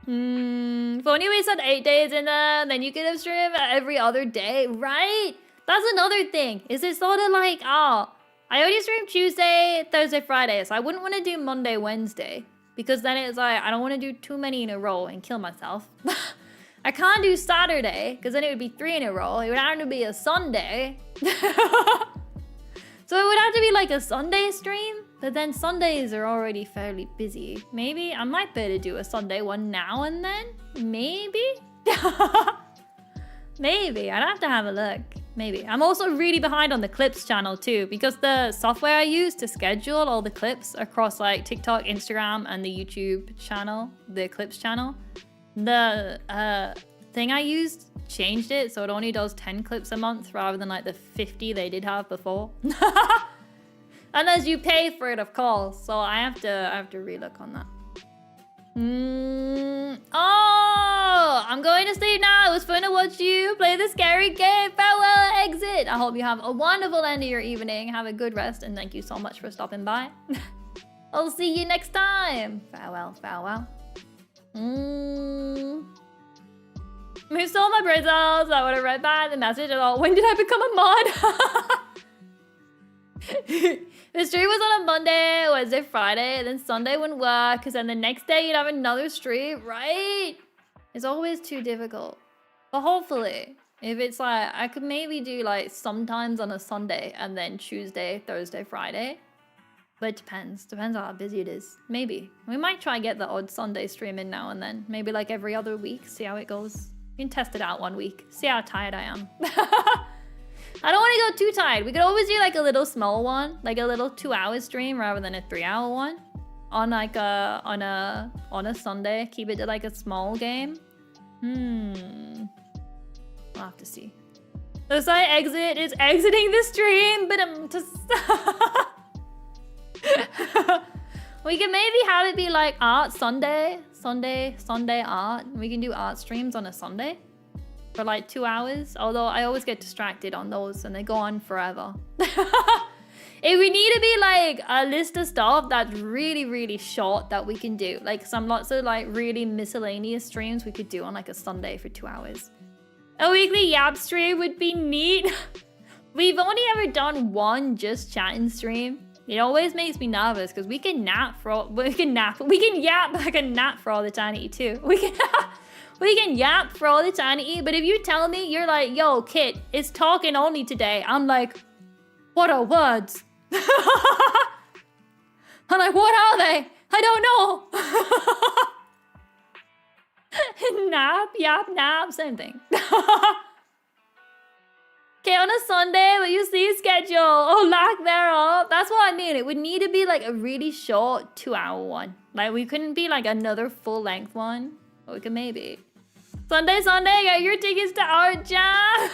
S1: If only we said 8 days in there, then you could have streamed every other day, right? That's another thing. Is it sort of like, oh, I only stream Tuesday, Thursday, Friday, so I wouldn't want to do Monday, Wednesday. Because then it's like, I don't want to do too many in a row and kill myself. I can't do Saturday, because then it would be 3 in a row. It would have to be a Sunday. So it would have to be like a Sunday stream, but then Sundays are already fairly busy. Maybe I might be able to do a Sunday one now and then. Maybe? Maybe. I'd have to have a look. Maybe. I'm also really behind on the clips channel too, because the software I use to schedule all the clips across like TikTok, Instagram, and the YouTube channel, the clips channel, the thing I used changed it so it only does 10 clips a month rather than like the 50 they did have before. Unless you pay for it, of course. So I have to relook on that. Oh, I'm going to sleep now. It was fun to watch you play the scary game. Farewell, exit. I hope you have a wonderful end of your evening. Have a good rest, and thank you so much for stopping by. I'll see you next time. Farewell, farewell. Who stole my results? I would have read back the message at all. When did I become a mod? The stream was on a Monday, Wednesday, Friday, then Sunday wouldn't work, because then the next day you'd have another stream, right? It's always too difficult. But hopefully, if it's like, I could maybe do like sometimes on a Sunday, and then Tuesday, Thursday, Friday. But it depends. Depends on how busy it is. Maybe. We might try and get the odd Sunday stream in now and then. Maybe like every other week, see how it goes. We can test it out one week. See how tired I am. I don't want to go too tired. We could always do like a little small one, like a little 2-hour stream rather than a 3-hour one, on like on a Sunday. Keep it to like a small game. I'll have to see. The site exit is exiting the stream, but I'm just. We can maybe have it be like art Sunday art. We can do art streams on a Sunday. For like 2 hours, although I always get distracted on those and they go on forever. If we need to be like a list of stuff that's really, really short that we can do, like some lots of like really miscellaneous streams we could do on like a Sunday for 2 hours. A weekly yap stream would be neat. We've only ever done one just chatting stream. It always makes me nervous because we can yap like a nap for all eternity too. We can yap for all eternity, but if you tell me, you're like, yo, Kit, it's talking only today. I'm like, what are words? I'm like, what are they? I don't know. Nap, yap, nap, same thing. Okay, on a Sunday, will you see schedule? Oh, lack thereof. That's what I mean. It would need to be like a really short 2-hour one. Like we couldn't be like another full length one, but we could maybe. Sunday, get your tickets to Art Jam.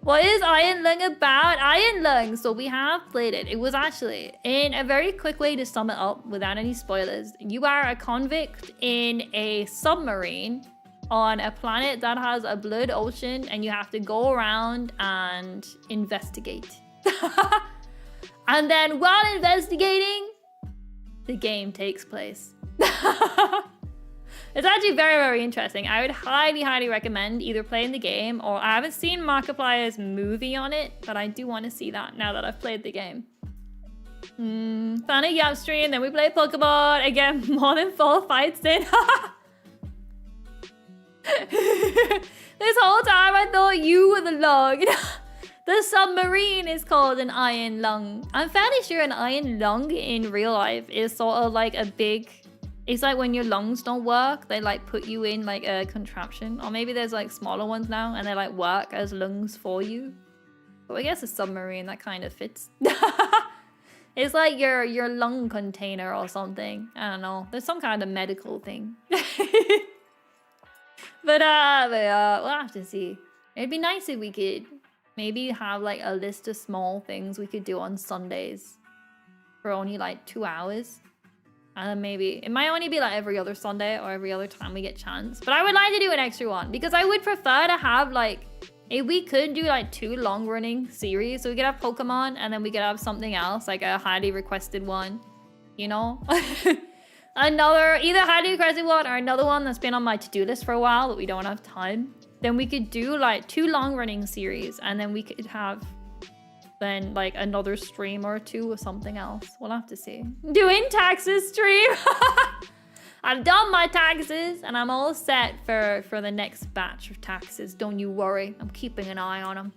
S1: What is Iron Lung about? Iron Lung, so we have played it. It was actually, in a very quick way to sum it up without any spoilers, you are a convict in a submarine on a planet that has a blood ocean and you have to go around and investigate. And then while investigating, the game takes place. It's actually very, very interesting. I would highly, highly recommend either playing the game or I haven't seen Markiplier's movie on it, but I do want to see that now that I've played the game. Found a Yap stream, then we play Pokemon. Again, more than 4 fights in. This whole time I thought you were the lung. The submarine is called an iron lung. I'm fairly sure an iron lung in real life is sort of like a big... It's like when your lungs don't work, they like put you in like a contraption. Or maybe there's like smaller ones now and they like work as lungs for you. But I guess a submarine, that kind of fits. It's like your lung container or something. I don't know. There's some kind of medical thing. But we'll have to see. It'd be nice if we could maybe have like a list of small things we could do on Sundays for only like 2 hours. And then maybe, it might only be like every other Sunday or every other time we get chance. But I would like to do an extra one because I would prefer to have like, if we could do like 2 long running series. So we could have Pokemon and then we could have something else, like a highly requested one, you know? Another, either highly requested one or another one that's been on my to-do list for a while, but we don't have time. then we could do like 2 long-running series, and then we could have then like another stream or 2 or something else. We'll have to see. Doing taxes stream. I've done my taxes and I'm all set for the next batch of taxes. Don't you worry. I'm keeping an eye on them.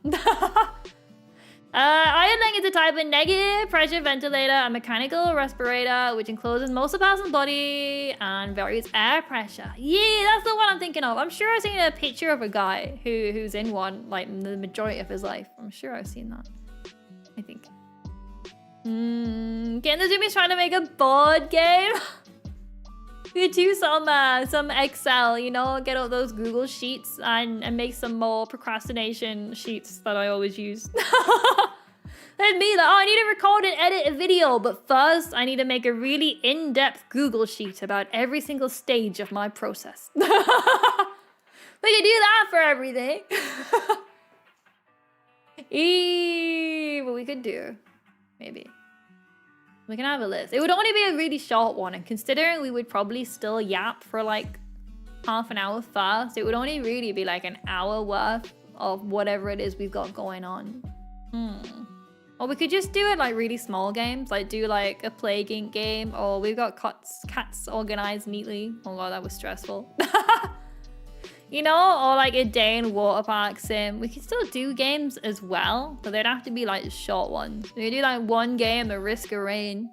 S1: I am thinking to type in negative pressure ventilator, a mechanical respirator, which encloses most of the person's body and varies air pressure. Yeah, that's the one I'm thinking of. I'm sure I've seen a picture of a guy who's in one, like the majority of his life. I'm sure I've seen that. I think. Getting the Zoomies trying to make a board game. We could do some Excel, you know, get all those Google Sheets and make some more procrastination sheets that I always use. There's me like, oh, I need to record and edit a video, but first I need to make a really in-depth Google Sheet about every single stage of my process. We could do that for everything. What we could do, maybe. We can have a list. It would only be a really short one, and considering we would probably still yap for like half an hour first, it would only really be like an hour worth of whatever it is we've got going on. Or we could just do it like really small games, like do like a Plague Inc. game, or we've got cats organized neatly. Oh god, that was stressful. You know, or like a day in water park sim. We could still do games as well, but they'd have to be like short ones. We could do like 1 game at Risk of Rain.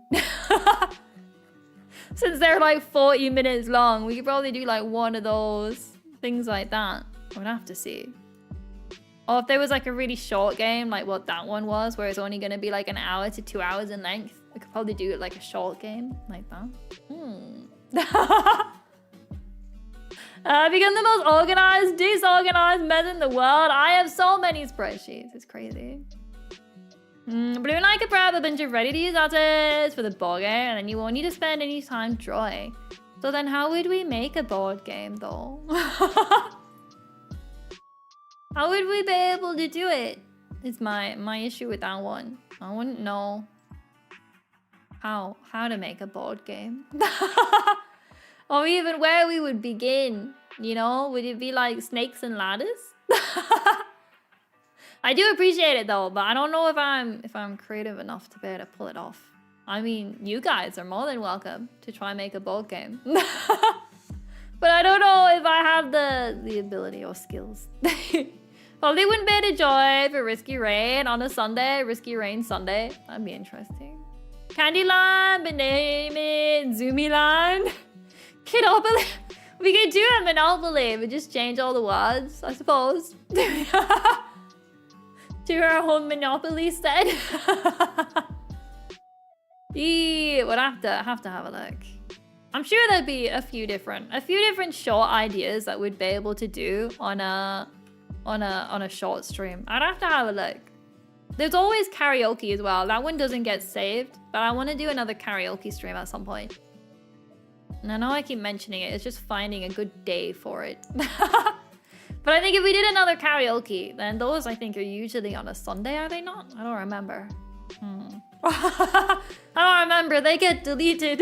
S1: Since they're like 40 minutes long, we could probably do like 1 of those. Things like that. I would have to see. Or if there was like a really short game, like what that one was, where it's only going to be like 1 hour to 2 hours in length, we could probably do it like a short game like that. Become the most organized, disorganized mess in the world. I have so many spreadsheets. It's crazy. Blue and I could prep a bunch of ready-to-use assets for the board game, and then you won't need to spend any time drawing. So then how would we make a board game, though? How would we be able to do it? Is my issue with that one. I wouldn't know how to make a board game. Or even where we would begin, you know? Would it be like snakes and ladders? I do appreciate it though, but I don't know if I'm creative enough to be able to pull it off. I mean, you guys are more than welcome to try and make a board game. But I don't know if I have the ability or skills. Probably wouldn't be able to join for Risky Rain on a Sunday, Risky Rain Sunday. That'd be interesting. Candyland, but name it Zoomiland. Kiddopoly. We could do a Monopoly, but just change all the words, I suppose. Do our whole Monopoly set. Would have to have a look. I'm sure there'd be a few different short ideas that we'd be able to do on a short stream. I'd have to have a look. There's always karaoke as well. That one doesn't get saved, but I want to do another karaoke stream at some point. And I know I keep mentioning it, it's just finding a good day for it. But I think if we did another karaoke, then those I think are usually on a Sunday, are they not? I don't remember. I don't remember, they get deleted.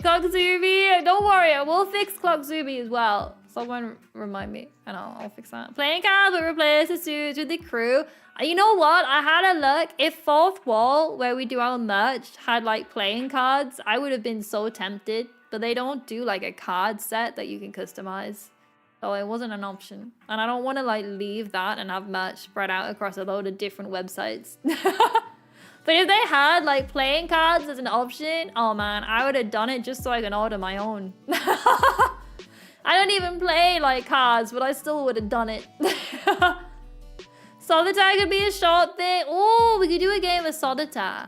S1: Clockzubi, don't worry, I will fix Clockzubi as well. Someone remind me, and I'll fix that. Playing cards will replace the suits with the crew. You know what? I had a look. If Fourth Wall, where we do our merch, had like playing cards, I would have been so tempted. But they don't do like a card set that you can customize. So it wasn't an option. And I don't want to like leave that and have merch spread out across a load of different websites. But if they had like playing cards as an option, oh man, I would have done it just so I can order my own. I don't even play like cards, but I still would have done it. Solitaire could be a short thing. Oh, we could do a game of Solitaire.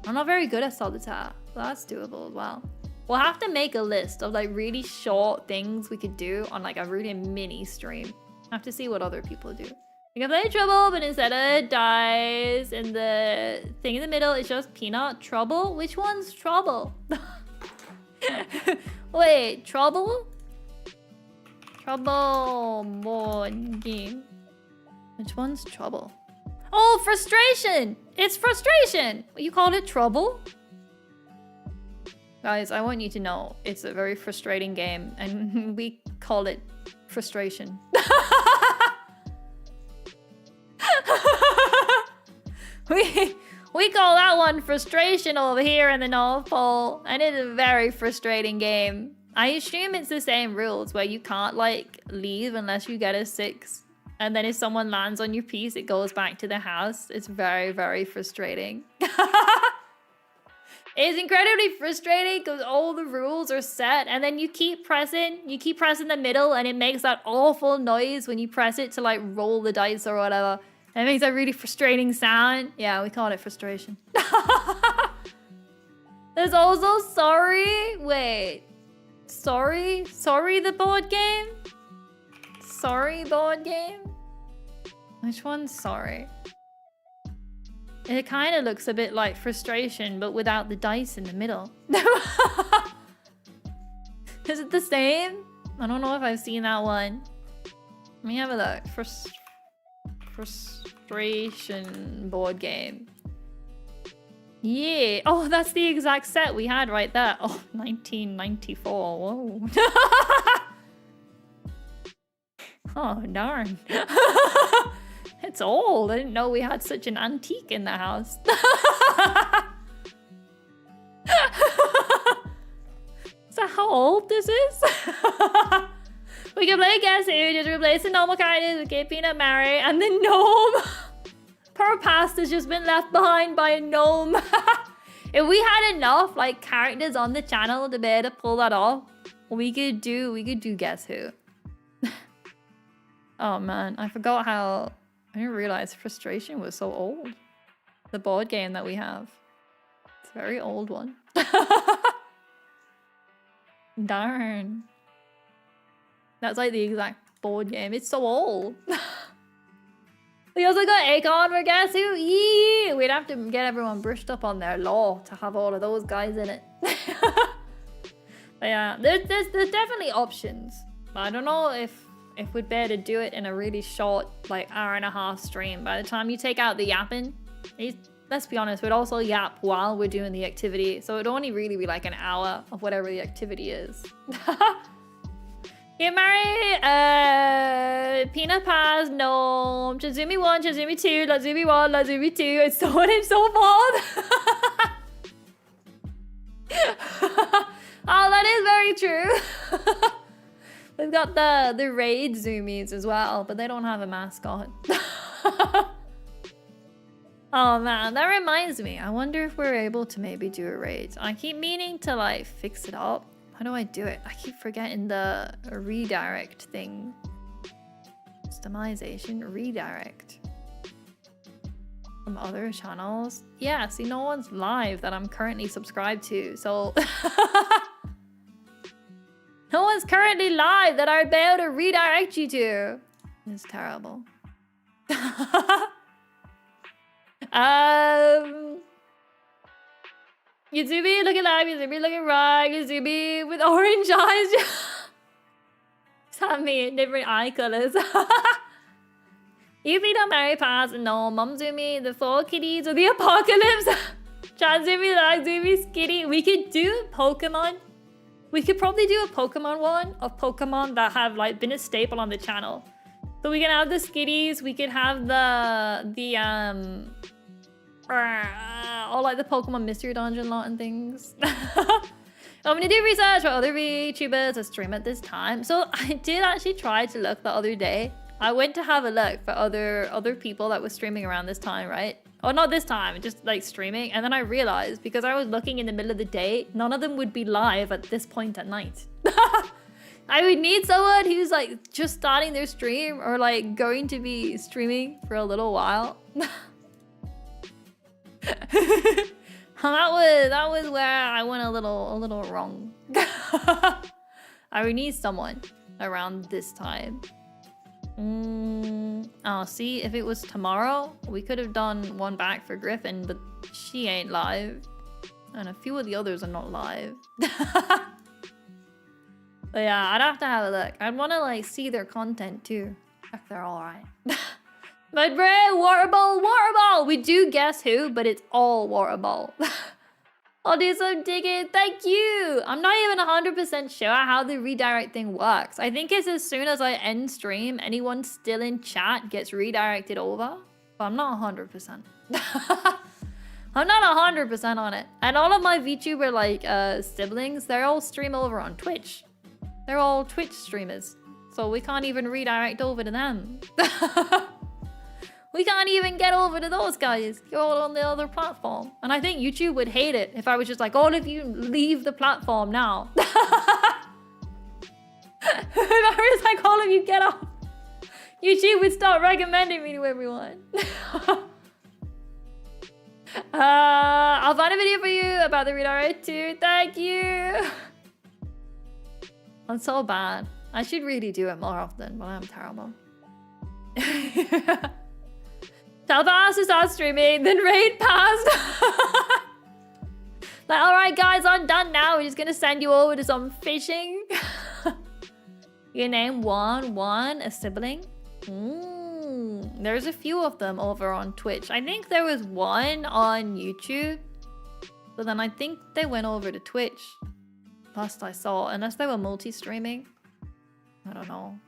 S1: I'm not very good at Solitaire, but that's doable as well. We'll have to make a list of like really short things we could do on like a really mini stream. I have to see what other people do. We can play Trouble, but instead of dice and the thing in the middle, it's just Peanut. Trouble? Which one's Trouble? Wait, Trouble? Trouble board game. Which one's Trouble? Oh, Frustration! It's Frustration! You called it Trouble? Guys, I want you to know it's a very frustrating game, and we call it frustration. We call that one frustration over here in the North Pole, and it's a very frustrating game. I assume it's the same rules where you can't like leave unless you get a 6. And then if someone lands on your piece, it goes back to the house. It's very, very frustrating. It's incredibly frustrating because all the rules are set and then you keep pressing the middle and it makes that awful noise when you press it to like roll the dice or whatever. It makes that really frustrating sound. Yeah, we call it frustration. There's also Sorry. Wait. Sorry the board game? Sorry board game? Which one's Sorry? It kind of looks a bit like frustration, but without the dice in the middle. Is it the same? I don't know if I've seen that one. Let me have a look. Frustration board game. Yeah. Oh, that's the exact set we had right there. Oh, 1994. Whoa. Oh, darn. It's old. I didn't know we had such an antique in the house. Is that how old this is? We can play Guess Who, just replace the normal characters with Kid Peanut Mary and the gnome. Poor Past has just been left behind by a gnome. If we had enough like characters on the channel to be able to pull that off, we could do Guess Who. Oh man, I forgot how... I didn't realize Frustration was so old. The board game that we have. It's a very old one. Darn. That's like the exact board game. It's so old. We also got Akon for Guess Who. Yee! We'd have to get everyone brushed up on their law to have all of those guys in it. But yeah, there's definitely options. But I don't know if we'd be able to do it in a really short, like, hour-and-a-half stream. By the time you take out the yapping, let's be honest, we'd also yap while we're doing the activity. So it'd only really be like an hour of whatever the activity is. Get married, Peanut Paz, no, Chizumi 1, Chizumi 2, Lazumi 1, Lazumi 2, it's so fun. Oh, that is very true. We've got the raid zoomies as well, but they don't have a mascot. Oh man, that reminds me. I wonder if we're able to maybe do a raid. I keep meaning to like fix it up. How do I do it? I keep forgetting the redirect thing. Customization, redirect. From other channels. Yeah, see, no one's live that I'm currently subscribed to, so... No one's currently live that I'd be able to redirect you to. It's terrible. Kitzumii looking live, Kitzumii looking right, Kitzumii with orange eyes. Is that me in different eye colors? You beat up Mary Pass, no, Mum Zumi, the 4 kitties of the apocalypse. Chan Zumi, like Zumi, Skitty. We could do Pokemon. We could probably do a Pokemon one of Pokemon that have like been a staple on the channel. So we can have the Skitties, we could have all like the Pokemon Mystery Dungeon lot and things. I'm gonna do research for other VTubers to stream at this time. So I did actually try to look the other day. I went to have a look for other people that were streaming around this time, right? Or not this time, just like streaming. And then I realized, because I was looking in the middle of the day, none of them would be live at this point at night. I would need someone who's like just starting their stream or like going to be streaming for a little while. That was where I went a little wrong. I would need someone around this time. Oh, see, if it was tomorrow, we could have done one back for Griffin, but she ain't live. And a few of the others are not live. But yeah, I'd have to have a look. I'd want to like see their content too. If they're alright. But Bray, water ball. We do Guess Who, but it's all water ball. I'll do some digging. Thank you. I'm not even 100% sure how the redirect thing works. I think it's as soon as I end stream, anyone still in chat gets redirected over. But I'm not 100%. I'm not 100% on it. And all of my VTuber like siblings, they're all stream over on Twitch. They're all Twitch streamers. So we can't even redirect over to them. We can't even get over to those guys. You're all on the other platform. And I think YouTube would hate it if I was just like, all of you leave the platform now. If I was like, all of you get off. YouTube would start recommending me to everyone. I'll find a video for you about the redirect too. Thank you. I'm so bad. I should really do it more often, but I'm terrible. Tell Pass to start streaming, then raid Pass. Like, alright guys, I'm done now. We're just gonna send you over to some fishing. Your name one, a sibling? There's a few of them over on Twitch. I think there was one on YouTube. But then I think they went over to Twitch. Last I saw, unless they were multi-streaming. I don't know.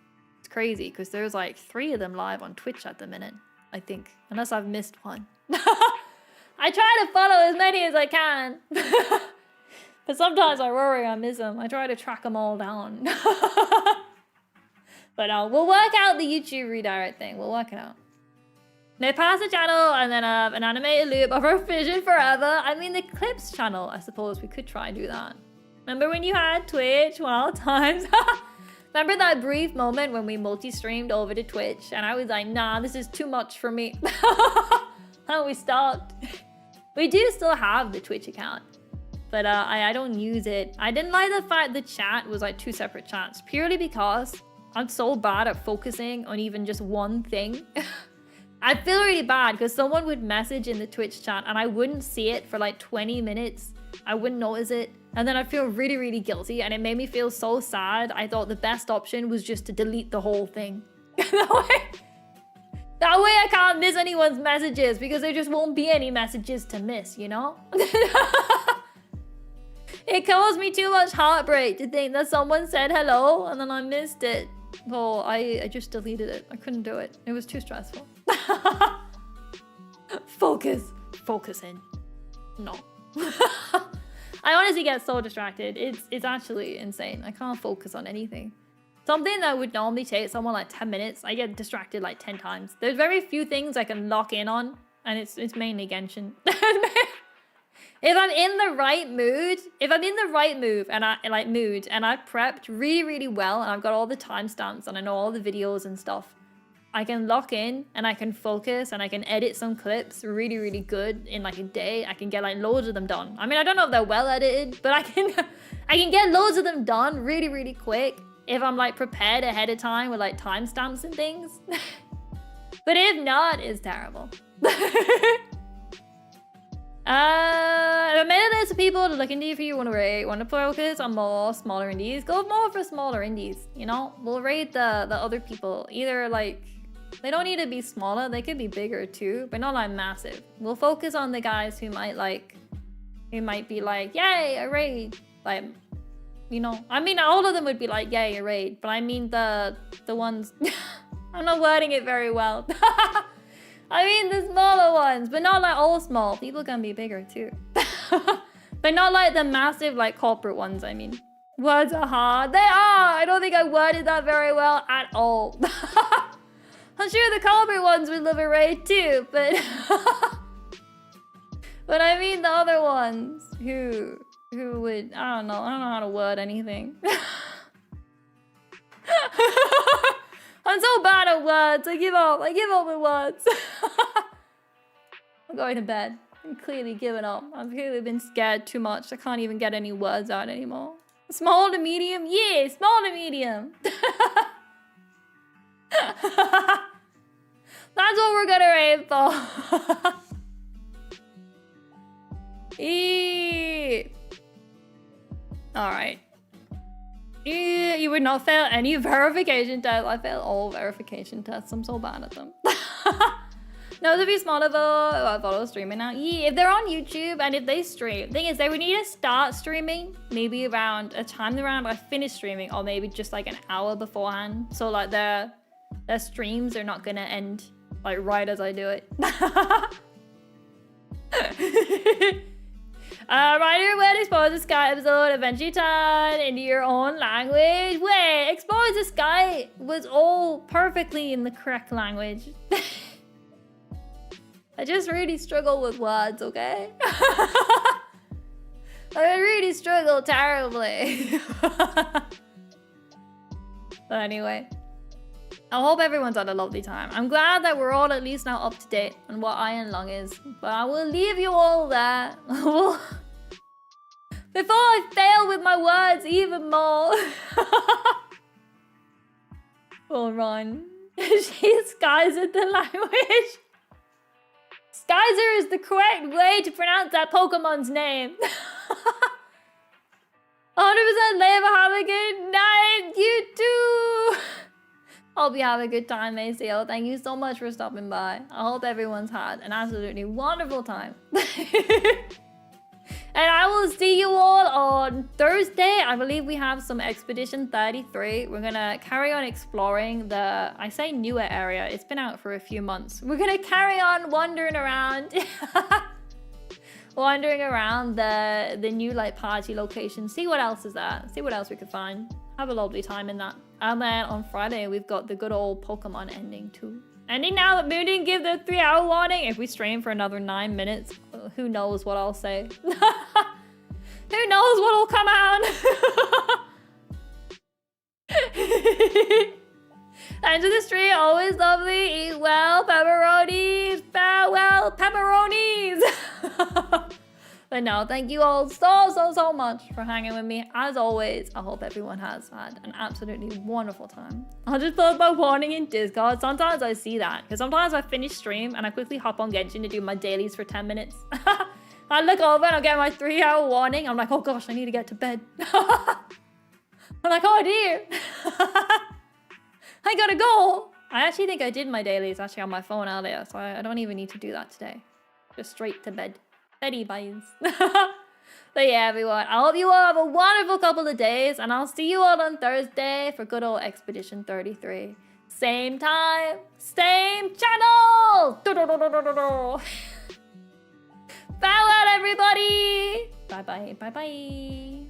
S1: It's crazy because there's like 3 of them live on Twitch at the minute. I think, unless I've missed one. I try to follow as many as I can. But sometimes I worry I miss them. I try to track them all down. But we'll work out the YouTube redirect thing. We'll work it out. No, pass the channel and then an animated loop of our Vision Forever. I mean, the Clips channel, I suppose we could try and do that. Remember when you had Twitch 12 times? Remember that brief moment when we multi-streamed over to Twitch and I was like, nah, this is too much for me. And we stopped. We do still have the Twitch account, but I don't use it. I didn't like the fact the chat was like 2 separate chats, purely because I'm so bad at focusing on even just one thing. I feel really bad because someone would message in the Twitch chat and I wouldn't see it for like 20 minutes. I wouldn't notice it. And then I feel really, really guilty and it made me feel so sad. I thought the best option was just to delete the whole thing. That way I can't miss anyone's messages because there just won't be any messages to miss, you know? It caused me too much heartbreak to think that someone said hello and then I missed it. So I just deleted it. I couldn't do it. It was too stressful. Focus in. No. I honestly get so distracted. It's actually insane. I can't focus on anything. Something that would normally take someone like 10 minutes, I get distracted like 10 times. There's very few things I can lock in on, and it's mainly Genshin. If I'm in the right mood, and I've prepped really, really well, and I've got all the timestamps and I know all the videos and stuff, I can lock in and I can focus and I can edit some clips really, really good in like a day. I can get like loads of them done. I mean, I don't know if they're well edited, but I can get loads of them done really, really quick if I'm like prepared ahead of time with like timestamps and things. But if not, it's terrible. I made a list of people to look into if you want to focus on more smaller indies. Go more for smaller indies, you know? We'll rate the other people. Either like, they don't need to be smaller, they could be bigger too, but not like massive. We'll focus on the guys who might be like, yay, a raid. Like, you know, I mean, all of them would be like, yay, a raid, but I mean the ones, I'm not wording it very well. I mean the smaller ones, but not like all small. People can be bigger too. But not like the massive like corporate ones, I mean. Words are hard. They are! I don't think I worded that very well at all. I'm sure the corporate ones would love a raid too, but... But I mean the other ones who would... I don't know how to word anything. I'm so bad at words. I give up with words. I'm going to bed. I'm clearly giving up. I've clearly been scared too much. I can't even get any words out anymore. Small to medium? Yeah, small to medium. That's what we're gonna aim for. Alright. You would not fail any verification tests. I fail all verification tests. I'm so bad at them. No, to be smaller though, follow streaming now. Yeah, if they're on YouTube and if they stream, thing is they would need to start streaming maybe around a time around I finish streaming, or maybe just like an hour beforehand. So like their streams are not gonna end like right as I do it. Ryder, when Explore the Sky episode eventually turn into your own language. Wait, Explore the Sky was all perfectly in the correct language. I just really struggle with words, okay? I really struggle terribly. But anyway, I hope everyone's had a lovely time. I'm glad that we're all at least now up to date on what Iron Lung is. But I will leave you all there. Before I fail with my words even more. We'll run. She disguised the language. Skyzer is the correct way to pronounce that Pokemon's name. 100% Leva, have a good night. You too. Hope you have a good time, ACO. Thank you so much for stopping by. I hope everyone's had an absolutely wonderful time. And I will see you all on Thursday. I believe we have some Expedition 33. We're gonna carry on exploring the, I say newer area. It's been out for a few months. We're gonna carry on wandering around. Wandering around the new like party location. See what else is there. See what else we can find. Have a lovely time in that. And then on Friday, we've got the good old Pokemon ending too. Ending now that Moon didn't give the 3-hour warning. If we stream for another 9 minutes, who knows what I'll say. Who knows what'll come out. End of the street, always lovely. Eat well, pepperonis. Farewell, pepperonis. But no, thank you all so much for hanging with me. As always, I hope everyone has had an absolutely wonderful time. I just thought about warning in Discord. Sometimes I see that, because sometimes I finish stream and I quickly hop on Genshin to do my dailies for 10 minutes. I look over and I get my 3-hour warning. I'm like, oh gosh, I need to get to bed. I'm like, oh dear. I gotta go. I actually think I did my dailies actually on my phone earlier, so I don't even need to do that today. Just straight to bed. Betty vibes. But yeah, everyone, I hope you all have a wonderful couple of days, and I'll see you all on Thursday for good old Expedition 33. Same time, same channel. Farewell, everybody. Bye bye.